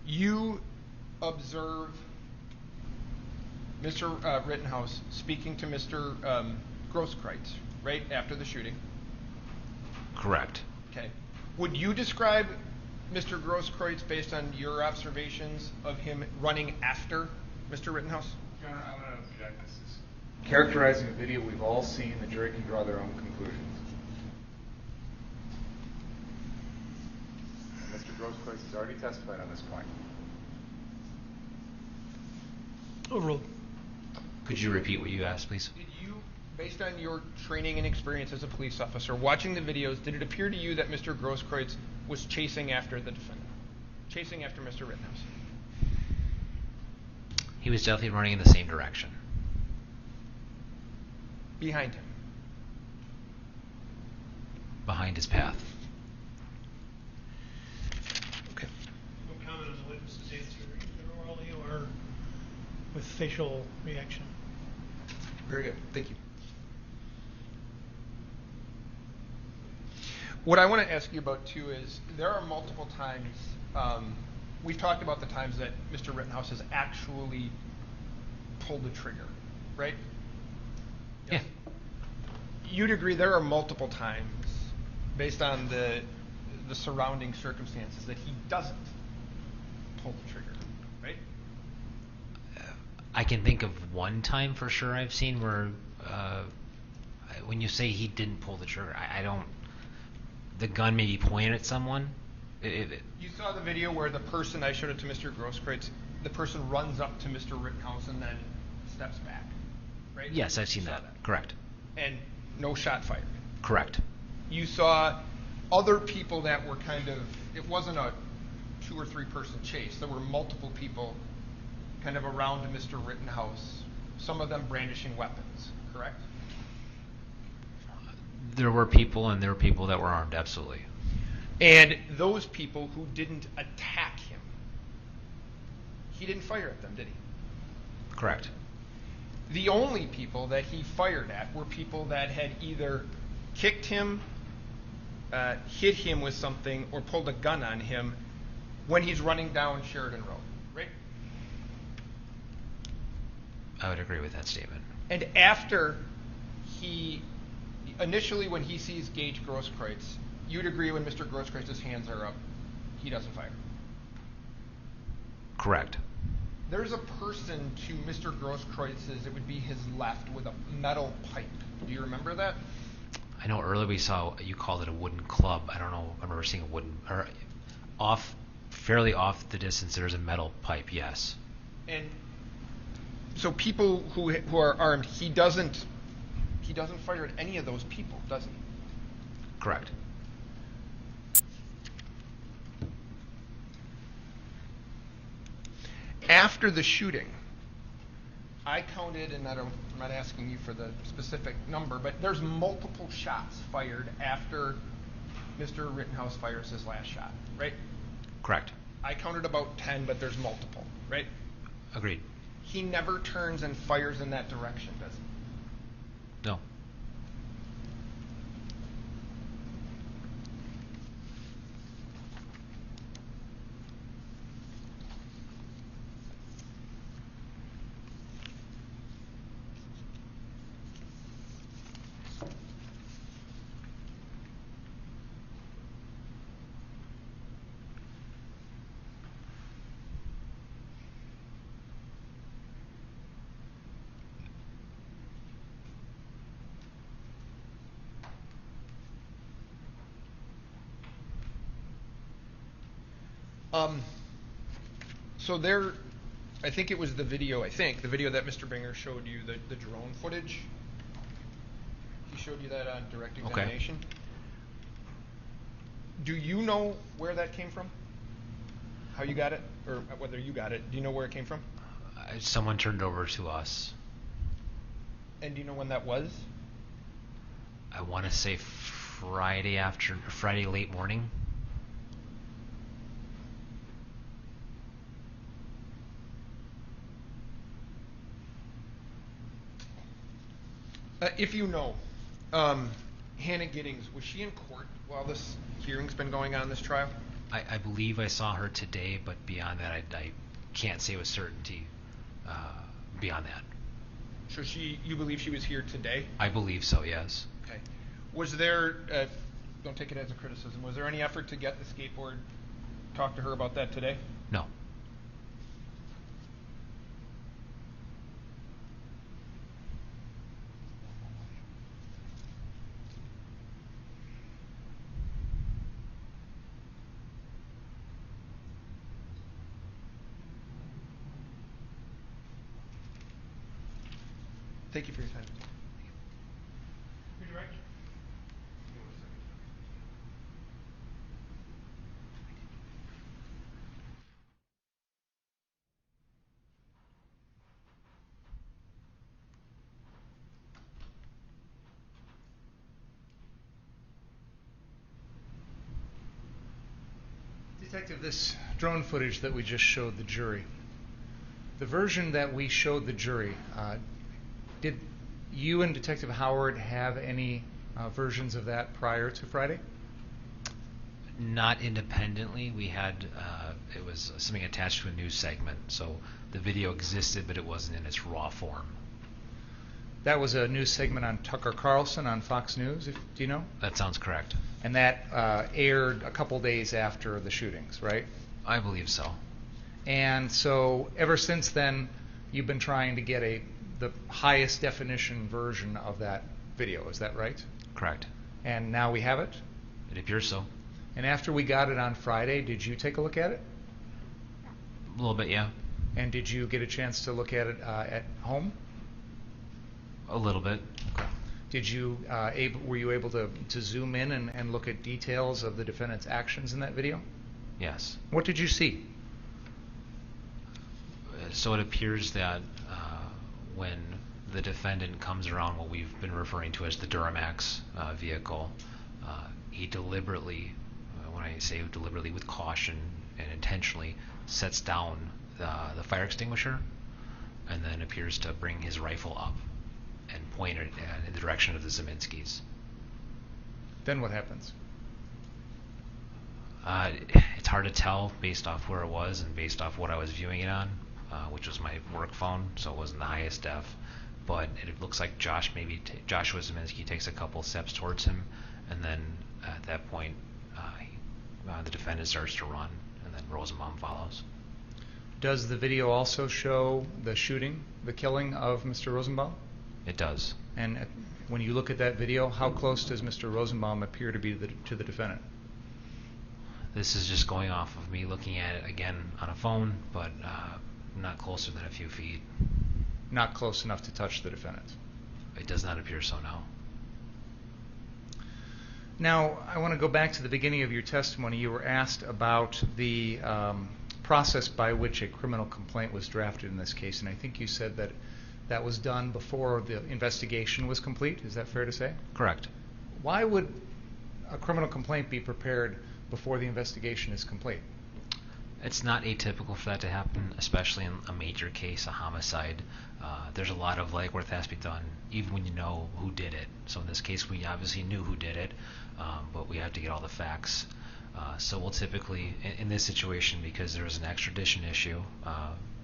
you observe Mr. Rittenhouse speaking to Mr. Grosskreutz, right, after the shooting? Correct. Okay. Would you describe Mr. Grosskreutz based on your observations of him running after Mr. Rittenhouse? Your Honor, I'm going to object. This is characterizing a video we've all seen. The jury can draw their own conclusions. And Mr. Grosskreutz has already testified on this point. Overruled. Could you repeat what you asked, please? Did you, based on your training and experience as a police officer, watching the videos, did it appear to you that Mr. Grosskreutz was chasing after the defendant? Chasing after Mr. Rittenhouse? He was definitely running in the same direction. Behind him? Behind his path. Okay. No comment on the witness's answer, orally or with facial reaction. Very good. Thank you. What I want to ask you about, too, is there are multiple times, we've talked about the times that Mr. Rittenhouse has actually pulled the trigger, right? Yes. Yeah. You'd agree there are multiple times, based on the surrounding circumstances, that he doesn't pull the trigger, right? I can think of one time for sure I've seen where, when you say he didn't pull the trigger, I don't. The gun may be pointed at someone. You saw the video where the person, I showed it to Mr. Grosskreutz, the person runs up to Mr. Rittenhouse and then steps back, right? Yes, I've seen that. Correct. And no shot fired. Correct. You saw other people that were kind of, it wasn't a 2 or 3 person chase. There were multiple people kind of around Mr. Rittenhouse, some of them brandishing weapons, correct? There were people, and there were people that were armed, absolutely. And those people who didn't attack him, he didn't fire at them, did he? Correct. The only people that he fired at were people that had either kicked him, hit him with something, or pulled a gun on him when he's running down Sheridan Road, right? I would agree with that statement. And after initially when he sees Gaige Grosskreutz, you'd agree when Mr. Grosskreutz's hands are up, he doesn't fire. Correct. There's a person to Mr. Grosskreitz's, it would be his left, with a metal pipe. Do you remember that? I know earlier we saw, you called it a wooden club. I don't know, I remember seeing a wooden, or fairly off the distance, there's a metal pipe, yes. And so people who are armed, he doesn't fire at any of those people, does he? Correct. After the shooting, I counted, and I'm not asking you for the specific number, but there's multiple shots fired after Mr. Rittenhouse fires his last shot, right? Correct. I counted about 10, but there's multiple, right? Agreed. He never turns and fires in that direction, does he? No. So I think it was the video that Mr. Binger showed you, the drone footage. He showed you that on direct examination. Okay. Do you know where that came from? How you got it? Or whether you got it. Do you know where it came from? Someone turned it over to us. And do you know when that was? I want to say Friday late morning. If you know, Hannah Giddings, was she in court while this hearing's been going on, this trial? I believe I saw her today, but beyond that, I can't say with certainty beyond that. So you believe she was here today? I believe so, yes. Okay. Was there, don't take it as a criticism, was there any effort to get the skateboard, talk to her about that today? No. Thank you for your time. Redirect. Detective, this drone footage that we just showed the jury, the version that we showed the jury, did you and Detective Howard have any versions of that prior to Friday? Not independently. We had, it was something attached to a news segment, so the video existed, but it wasn't in its raw form. That was a news segment on Tucker Carlson on Fox News, do you know? That sounds correct. And that aired a couple days after the shootings, right? I believe so. And so ever since then, you've been trying to get the highest definition version of that video. Is that right? Correct. And now we have it? It appears so. And after we got it on Friday, did you take a look at it? A little bit, yeah. And did you get a chance to look at it at home? A little bit. Okay. Did you were you able to zoom in and look at details of the defendant's actions in that video? Yes. What did you see? So it appears that when the defendant comes around what we've been referring to as the Duramax vehicle, he deliberately, when I say deliberately, with caution and intentionally, sets down the fire extinguisher and then appears to bring his rifle up and point it in the direction of the Zeminskis. Then what happens? It's hard to tell based off where it was and based off what I was viewing it on, which was my work phone, so it wasn't the highest def. But it looks like Joshua Zeminski takes a couple steps towards him, and then at that point, the defendant starts to run, and then Rosenbaum follows. Does the video also show the shooting, the killing of Mr. Rosenbaum? It does. And when you look at that video, how close does Mr. Rosenbaum appear to be to the defendant? This is just going off of me looking at it again on a phone, but not closer than a few feet. Not close enough to touch the defendant? It does not appear so, no. Now, I want to go back to the beginning of your testimony. You were asked about the process by which a criminal complaint was drafted in this case, and I think you said that that was done before the investigation was complete. Is that fair to say? Correct. Why would a criminal complaint be prepared before the investigation is complete? It's not atypical for that to happen, especially in a major case, a homicide. There's a lot of legwork that has to be done, even when you know who did it. So in this case, we obviously knew who did it, but we have to get all the facts. So we'll typically, in this situation, because there was an extradition issue,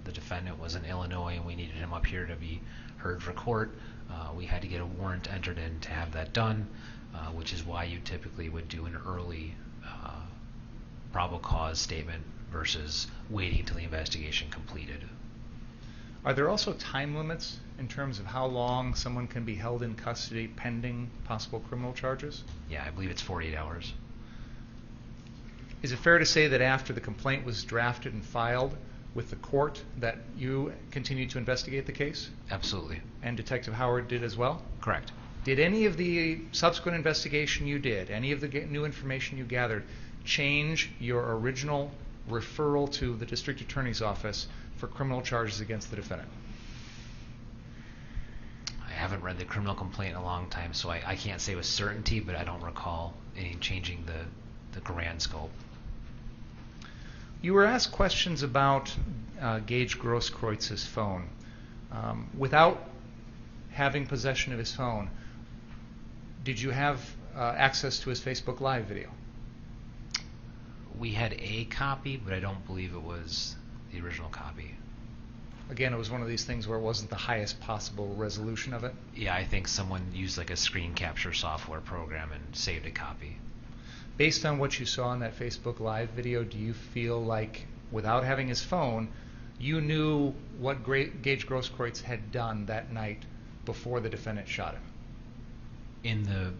the defendant was in Illinois and we needed him up here to be heard for court, we had to get a warrant entered in to have that done, which is why you typically would do an early probable cause statement versus waiting until the investigation completed. Are there also time limits in terms of how long someone can be held in custody pending possible criminal charges? Yeah, I believe it's 48 hours. Is it fair to say that after the complaint was drafted and filed with the court that you continued to investigate the case? Absolutely. And Detective Howard did as well? Correct. Did any of the subsequent investigation you did, any of the new information you gathered, change your original referral to the district attorney's office for criminal charges against the defendant? I haven't read the criminal complaint in a long time, so I can't say with certainty, but I don't recall any changing the grand scope. You were asked questions about Gaige Grosskreutz's phone. Without having possession of his phone, did you have access to his Facebook Live video? We had a copy, but I don't believe it was the original copy. Again, it was one of these things where it wasn't the highest possible resolution of it? Yeah, I think someone used like a screen capture software program and saved a copy. Based on what you saw in that Facebook Live video, do you feel like, without having his phone, you knew what Gaige Grosskreutz had done that night before the defendant shot him? In the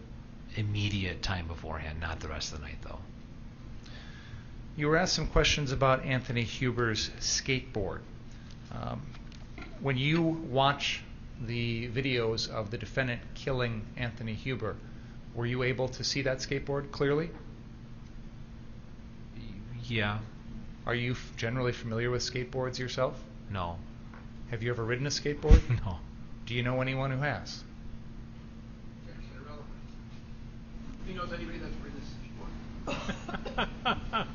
immediate time beforehand, not the rest of the night, though. You were asked some questions about Anthony Huber's skateboard. When you watch the videos of the defendant killing Anthony Huber, were you able to see that skateboard clearly? Yeah. Are you generally familiar with skateboards yourself? No. Have you ever ridden a skateboard? No. Do you know anyone who has? He knows anybody that's ridden a skateboard.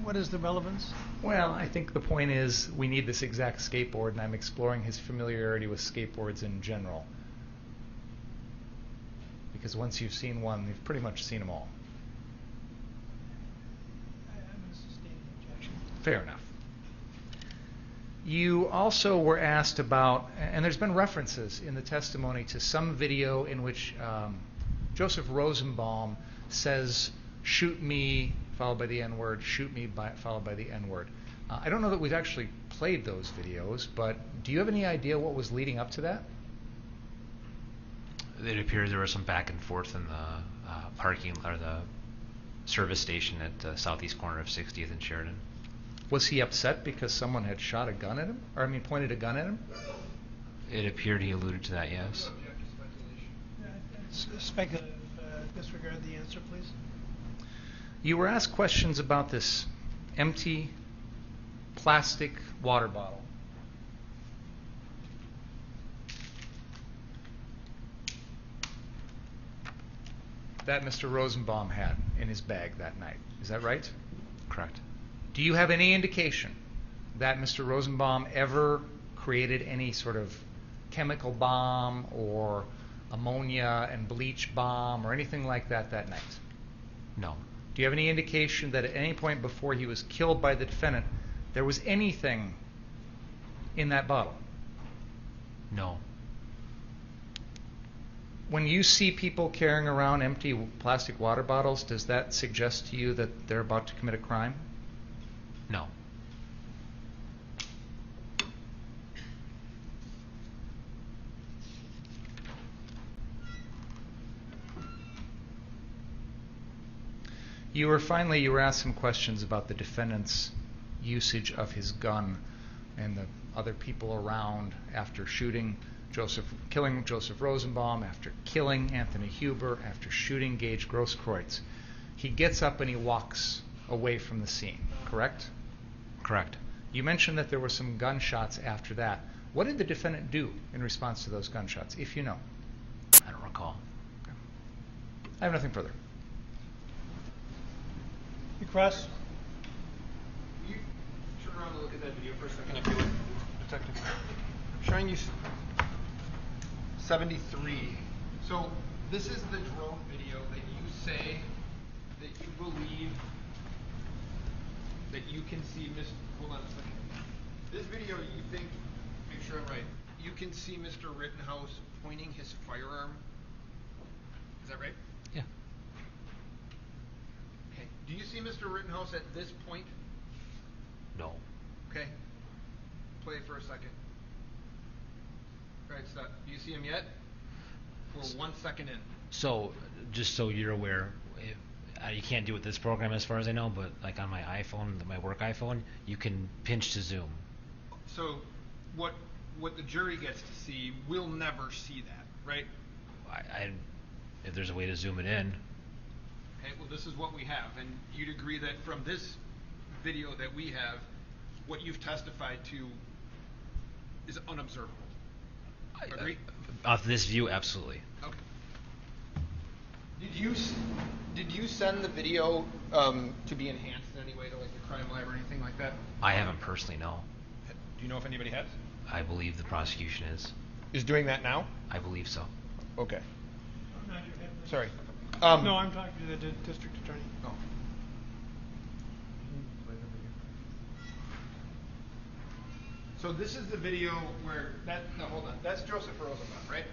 What is the relevance? Well, I think the point is we need this exact skateboard, and I'm exploring his familiarity with skateboards in general. Because once you've seen one, you've pretty much seen them all. I'm going to sustain the objection. Fair enough. You also were asked about, and there's been references in the testimony to some video in which Joseph Rosenbaum says, "Shoot me," followed by the N-word, "shoot me," followed by the N-word. I don't know that we've actually played those videos, but do you have any idea what was leading up to that? It appears there was some back and forth in the parking or the service station at the southeast corner of 60th and Sheridan. Was he upset because someone had shot a gun at him? Or, I mean, pointed a gun at him? It appeared he alluded to that, yes. Speculative. Disregard the answer, please. You were asked questions about this empty plastic water bottle. That Mr. Rosenbaum had in his bag that night. Is that right? Correct. Do you have any indication that Mr. Rosenbaum ever created any sort of chemical bomb or ammonia and bleach bomb or anything like that night? No. Do you have any indication that at any point before he was killed by the defendant, there was anything in that bottle? No. When you see people carrying around empty plastic water bottles, does that suggest to you that they're about to commit a crime? No. You were asked some questions about the defendant's usage of his gun and the other people around after killing Joseph Rosenbaum, after killing Anthony Huber, after shooting Gaige Grosskreutz. He gets up and he walks away from the scene, correct? Correct. You mentioned that there were some gunshots after that. What did the defendant do in response to those gunshots, if you know? I don't recall. Okay. I have nothing further. You cross. Will you turn around and look at that video for a second, if you would, Detective? I'm showing you 73. So this is the drone video that you say that you believe that you can see hold on a second. This video, you think, make sure I'm right, you can see Mr. Rittenhouse pointing his firearm. Is that right? Yeah. Okay. Do you see Mr. Rittenhouse at this point? No. Okay. Play for a second. All right, stop. Do you see him yet? We're 1 second in. So, just so you're aware, you can't do it with this program as far as I know, but like on my iPhone, my work iPhone, you can pinch to zoom. So, what the jury gets to see, we'll never see that, right? If there's a way to zoom it in. Okay, well, this is what we have, and you'd agree that from this video that we have, what you've testified to is unobservable. Agree? Off this view, absolutely. Okay. Did you send the video to be enhanced in any way to like the crime lab or anything like that? I haven't personally, no. Do you know if anybody has? I believe the prosecution is doing that now? I believe so. Okay. Sorry. No, I'm talking to the district attorney. Oh. So this is the video where hold on. That's Joseph Rosenbaum, right?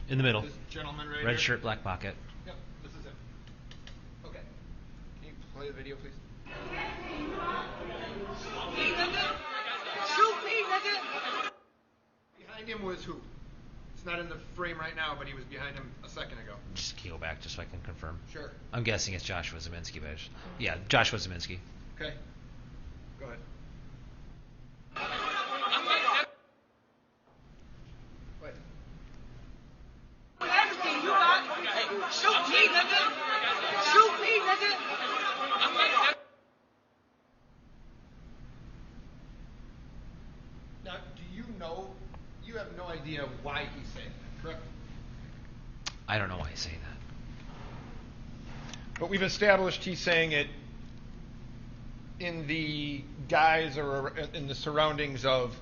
In the middle. This gentleman right Red here? shirt, black pocket. Yep, this is him. Okay. Can you play the video, please? Behind him was who? It's not in the frame right now, but he was behind him a second ago. Just can you go back just so I can confirm? Sure. I'm guessing it's Joshua Zeminski, but yeah, Joshua Zeminski. Okay. Go ahead. Wait. Everything you got, shoot me, nigga. Shoot me, nigga. Now, do you know? You have no idea why he's saying that, correct? I don't know why he's saying that. But we've established he's saying it in the guise or in the surroundings of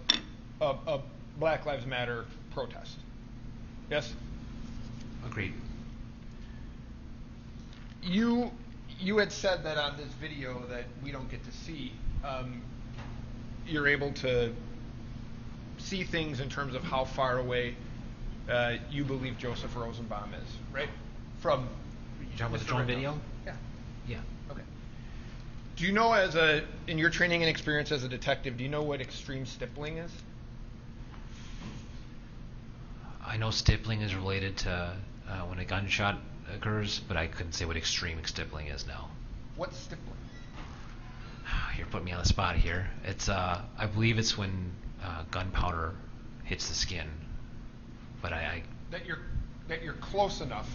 a Black Lives Matter protest. Yes? Agreed. You had said that on this video that we don't get to see, you're able to see things in terms of how far away you believe Joseph Rosenbaum is, right? From You talking about the drone video? Yeah. Yeah. Okay. Do you know, in your training and experience as a detective, do you know what extreme stippling is? I know stippling is related to when a gunshot occurs, but I couldn't say what extreme stippling is now. What's stippling? You're putting me on the spot here. It's I believe it's when gunpowder hits the skin, but that you're close enough.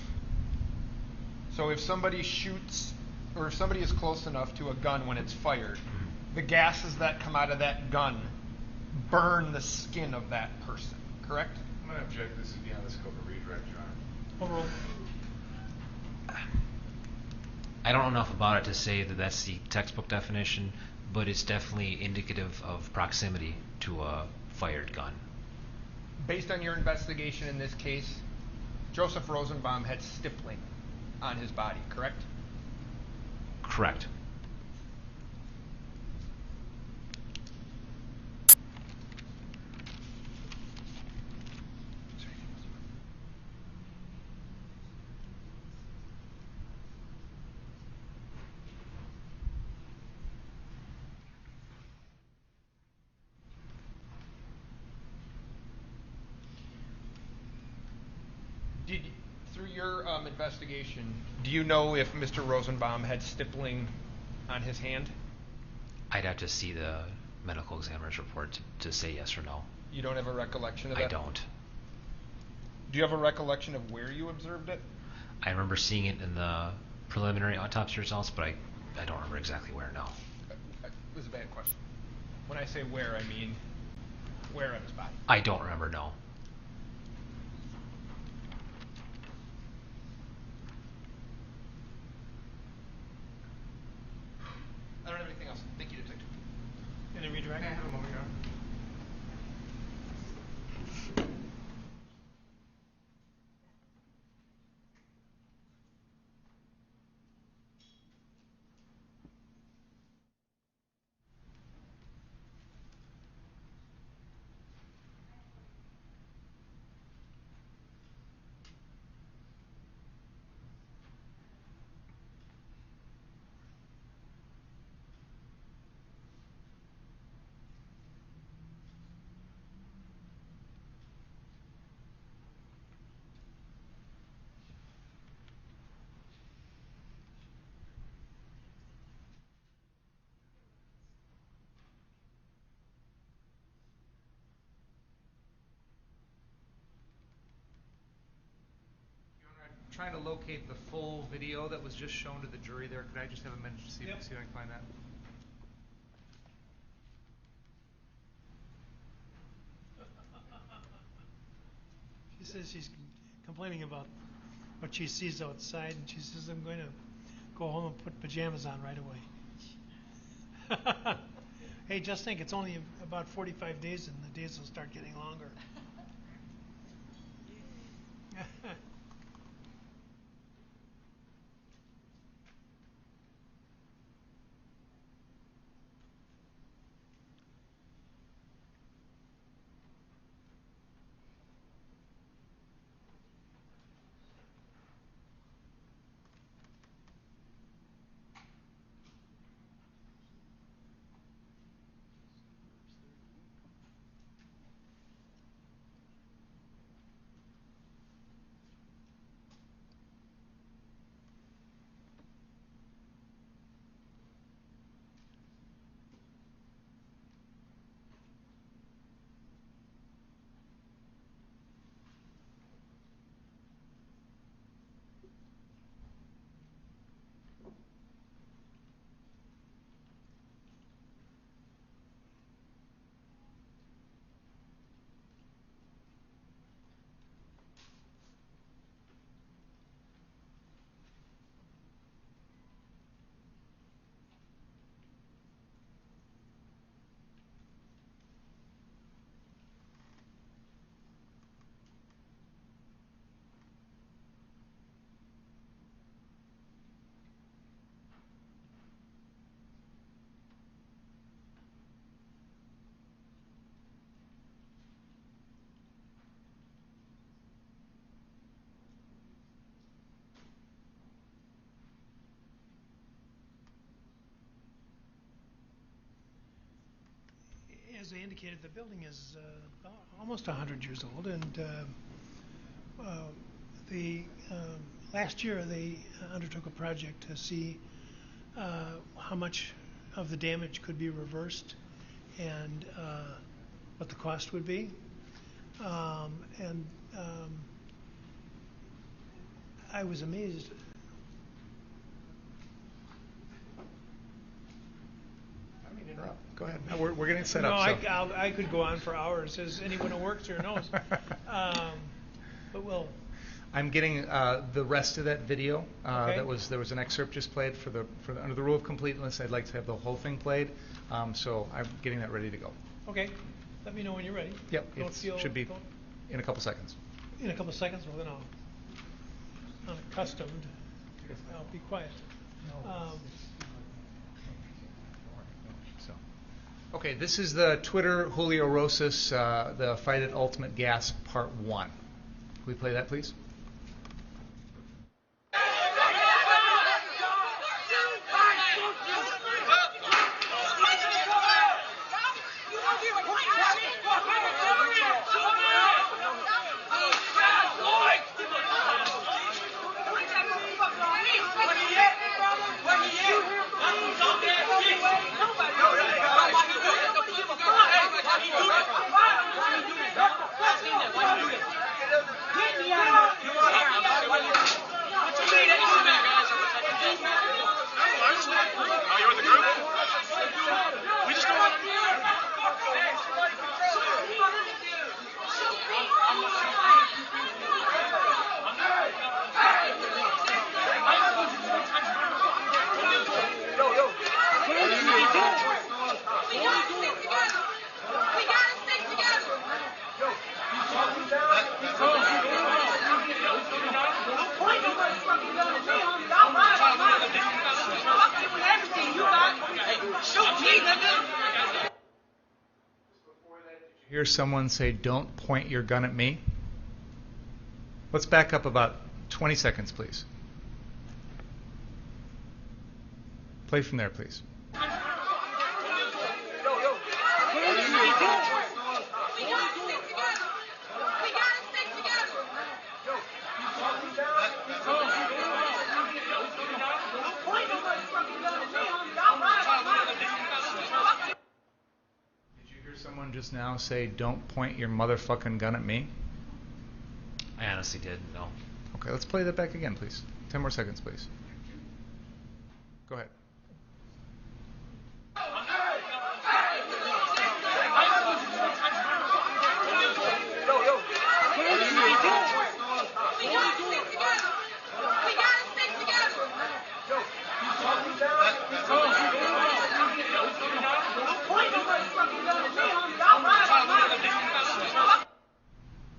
So if somebody shoots, or if somebody is close enough to a gun when it's fired, the gases that come out of that gun burn the skin of that person. Correct? I'm going to object. This is beyond the scope of redirect, Your Honor. Overruled. I don't know enough about it to say that that's the textbook definition, but it's definitely indicative of proximity to a fired gun. Based on your investigation in this case, Joseph Rosenbaum had stippling on his body, correct? Correct. Through your investigation, do you know if Mr. Rosenbaum had stippling on his hand? I'd have to see the medical examiner's report to say yes or no. You don't have a recollection of that? I don't. Do you have a recollection of where you observed it? I remember seeing it in the preliminary autopsy results, but I don't remember exactly where now. This is a bad question. When I say where, I mean where on his body? I don't remember, no. I don't have anything else. Thank you, Detective. Any redirect? May I have a moment, Your Honor? Trying to locate the full video that was just shown to the jury there. Could I just have a minute to see if I can find that? She says she's complaining about what she sees outside, and she says, I'm going to go home and put pajamas on right away. Hey, just think, it's only about 45 days, and the days will start getting longer. as I indicated, the building is almost 100 years old, and last year they undertook a project to see how much of the damage could be reversed and what the cost would be. I was amazed. I don't mean to interrupt. Go ahead. No, we're getting set No, up. I could go on for hours, as anyone who works here knows. But we'll. I'm getting the rest of that video. Okay. There was an excerpt just played for the under the rule of completeness. I'd like to have the whole thing played, so I'm getting that ready to go. Okay, let me know when you're ready. Yep, it should be in a couple seconds. In a couple seconds. Well, then I'm accustomed. I'll be quiet. Okay, this is the Twitter Julio Rosas, the fight at Ultimate Gas Part 1. Can we play that, please? Hear someone say, "Don't point your gun at me." Let's back up about 20 seconds, please. Play from there, please. Someone just now say, "Don't point your motherfucking gun at me"? I honestly did, no. Okay, let's play that back again, please. 10 more seconds, please. Go ahead.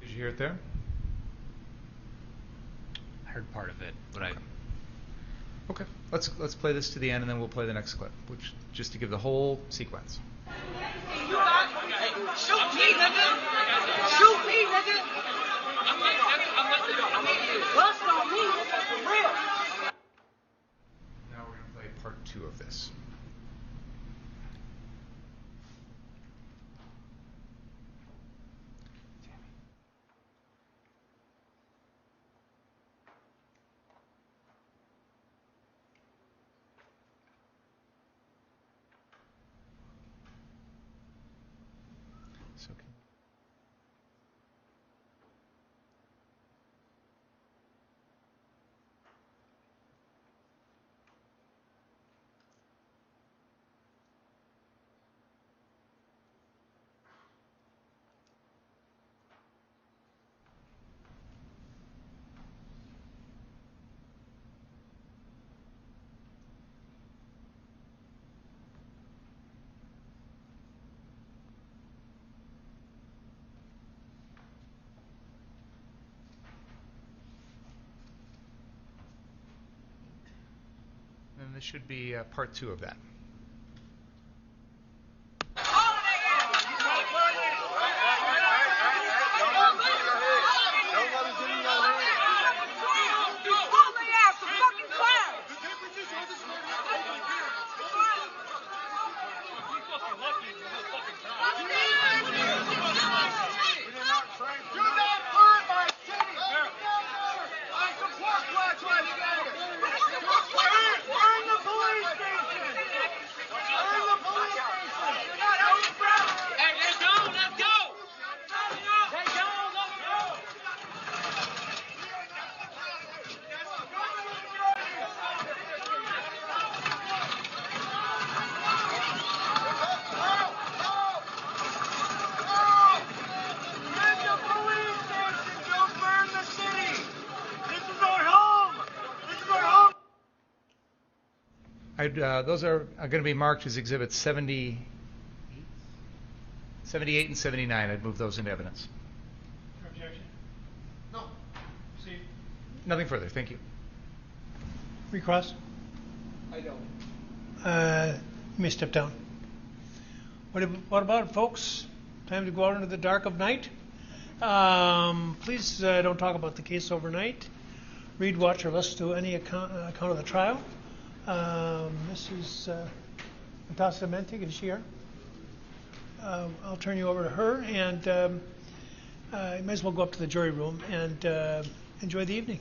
Did you hear it there? I heard part of it, but Okay, let's play this to the end, and then we'll play the next clip, which just to give the whole sequence. Shoot me, nigga! Shoot me, nigga! Bust on me, for real! Now we're going to play part 2 of this. So and this should be part 2 of that. Fucking Those are going to be marked as Exhibits 78 and 79. I'd move those into evidence. Objection? No. See? Nothing further. Thank you. Recross? I don't. You may step down. What about it, folks? Time to go out into the dark of night. Please don't talk about the case overnight. Read, watch, or listen to any account of the trial. Mrs. Montassamenti, is she here? I'll turn you over to her, and you may as well go up to the jury room and enjoy the evening.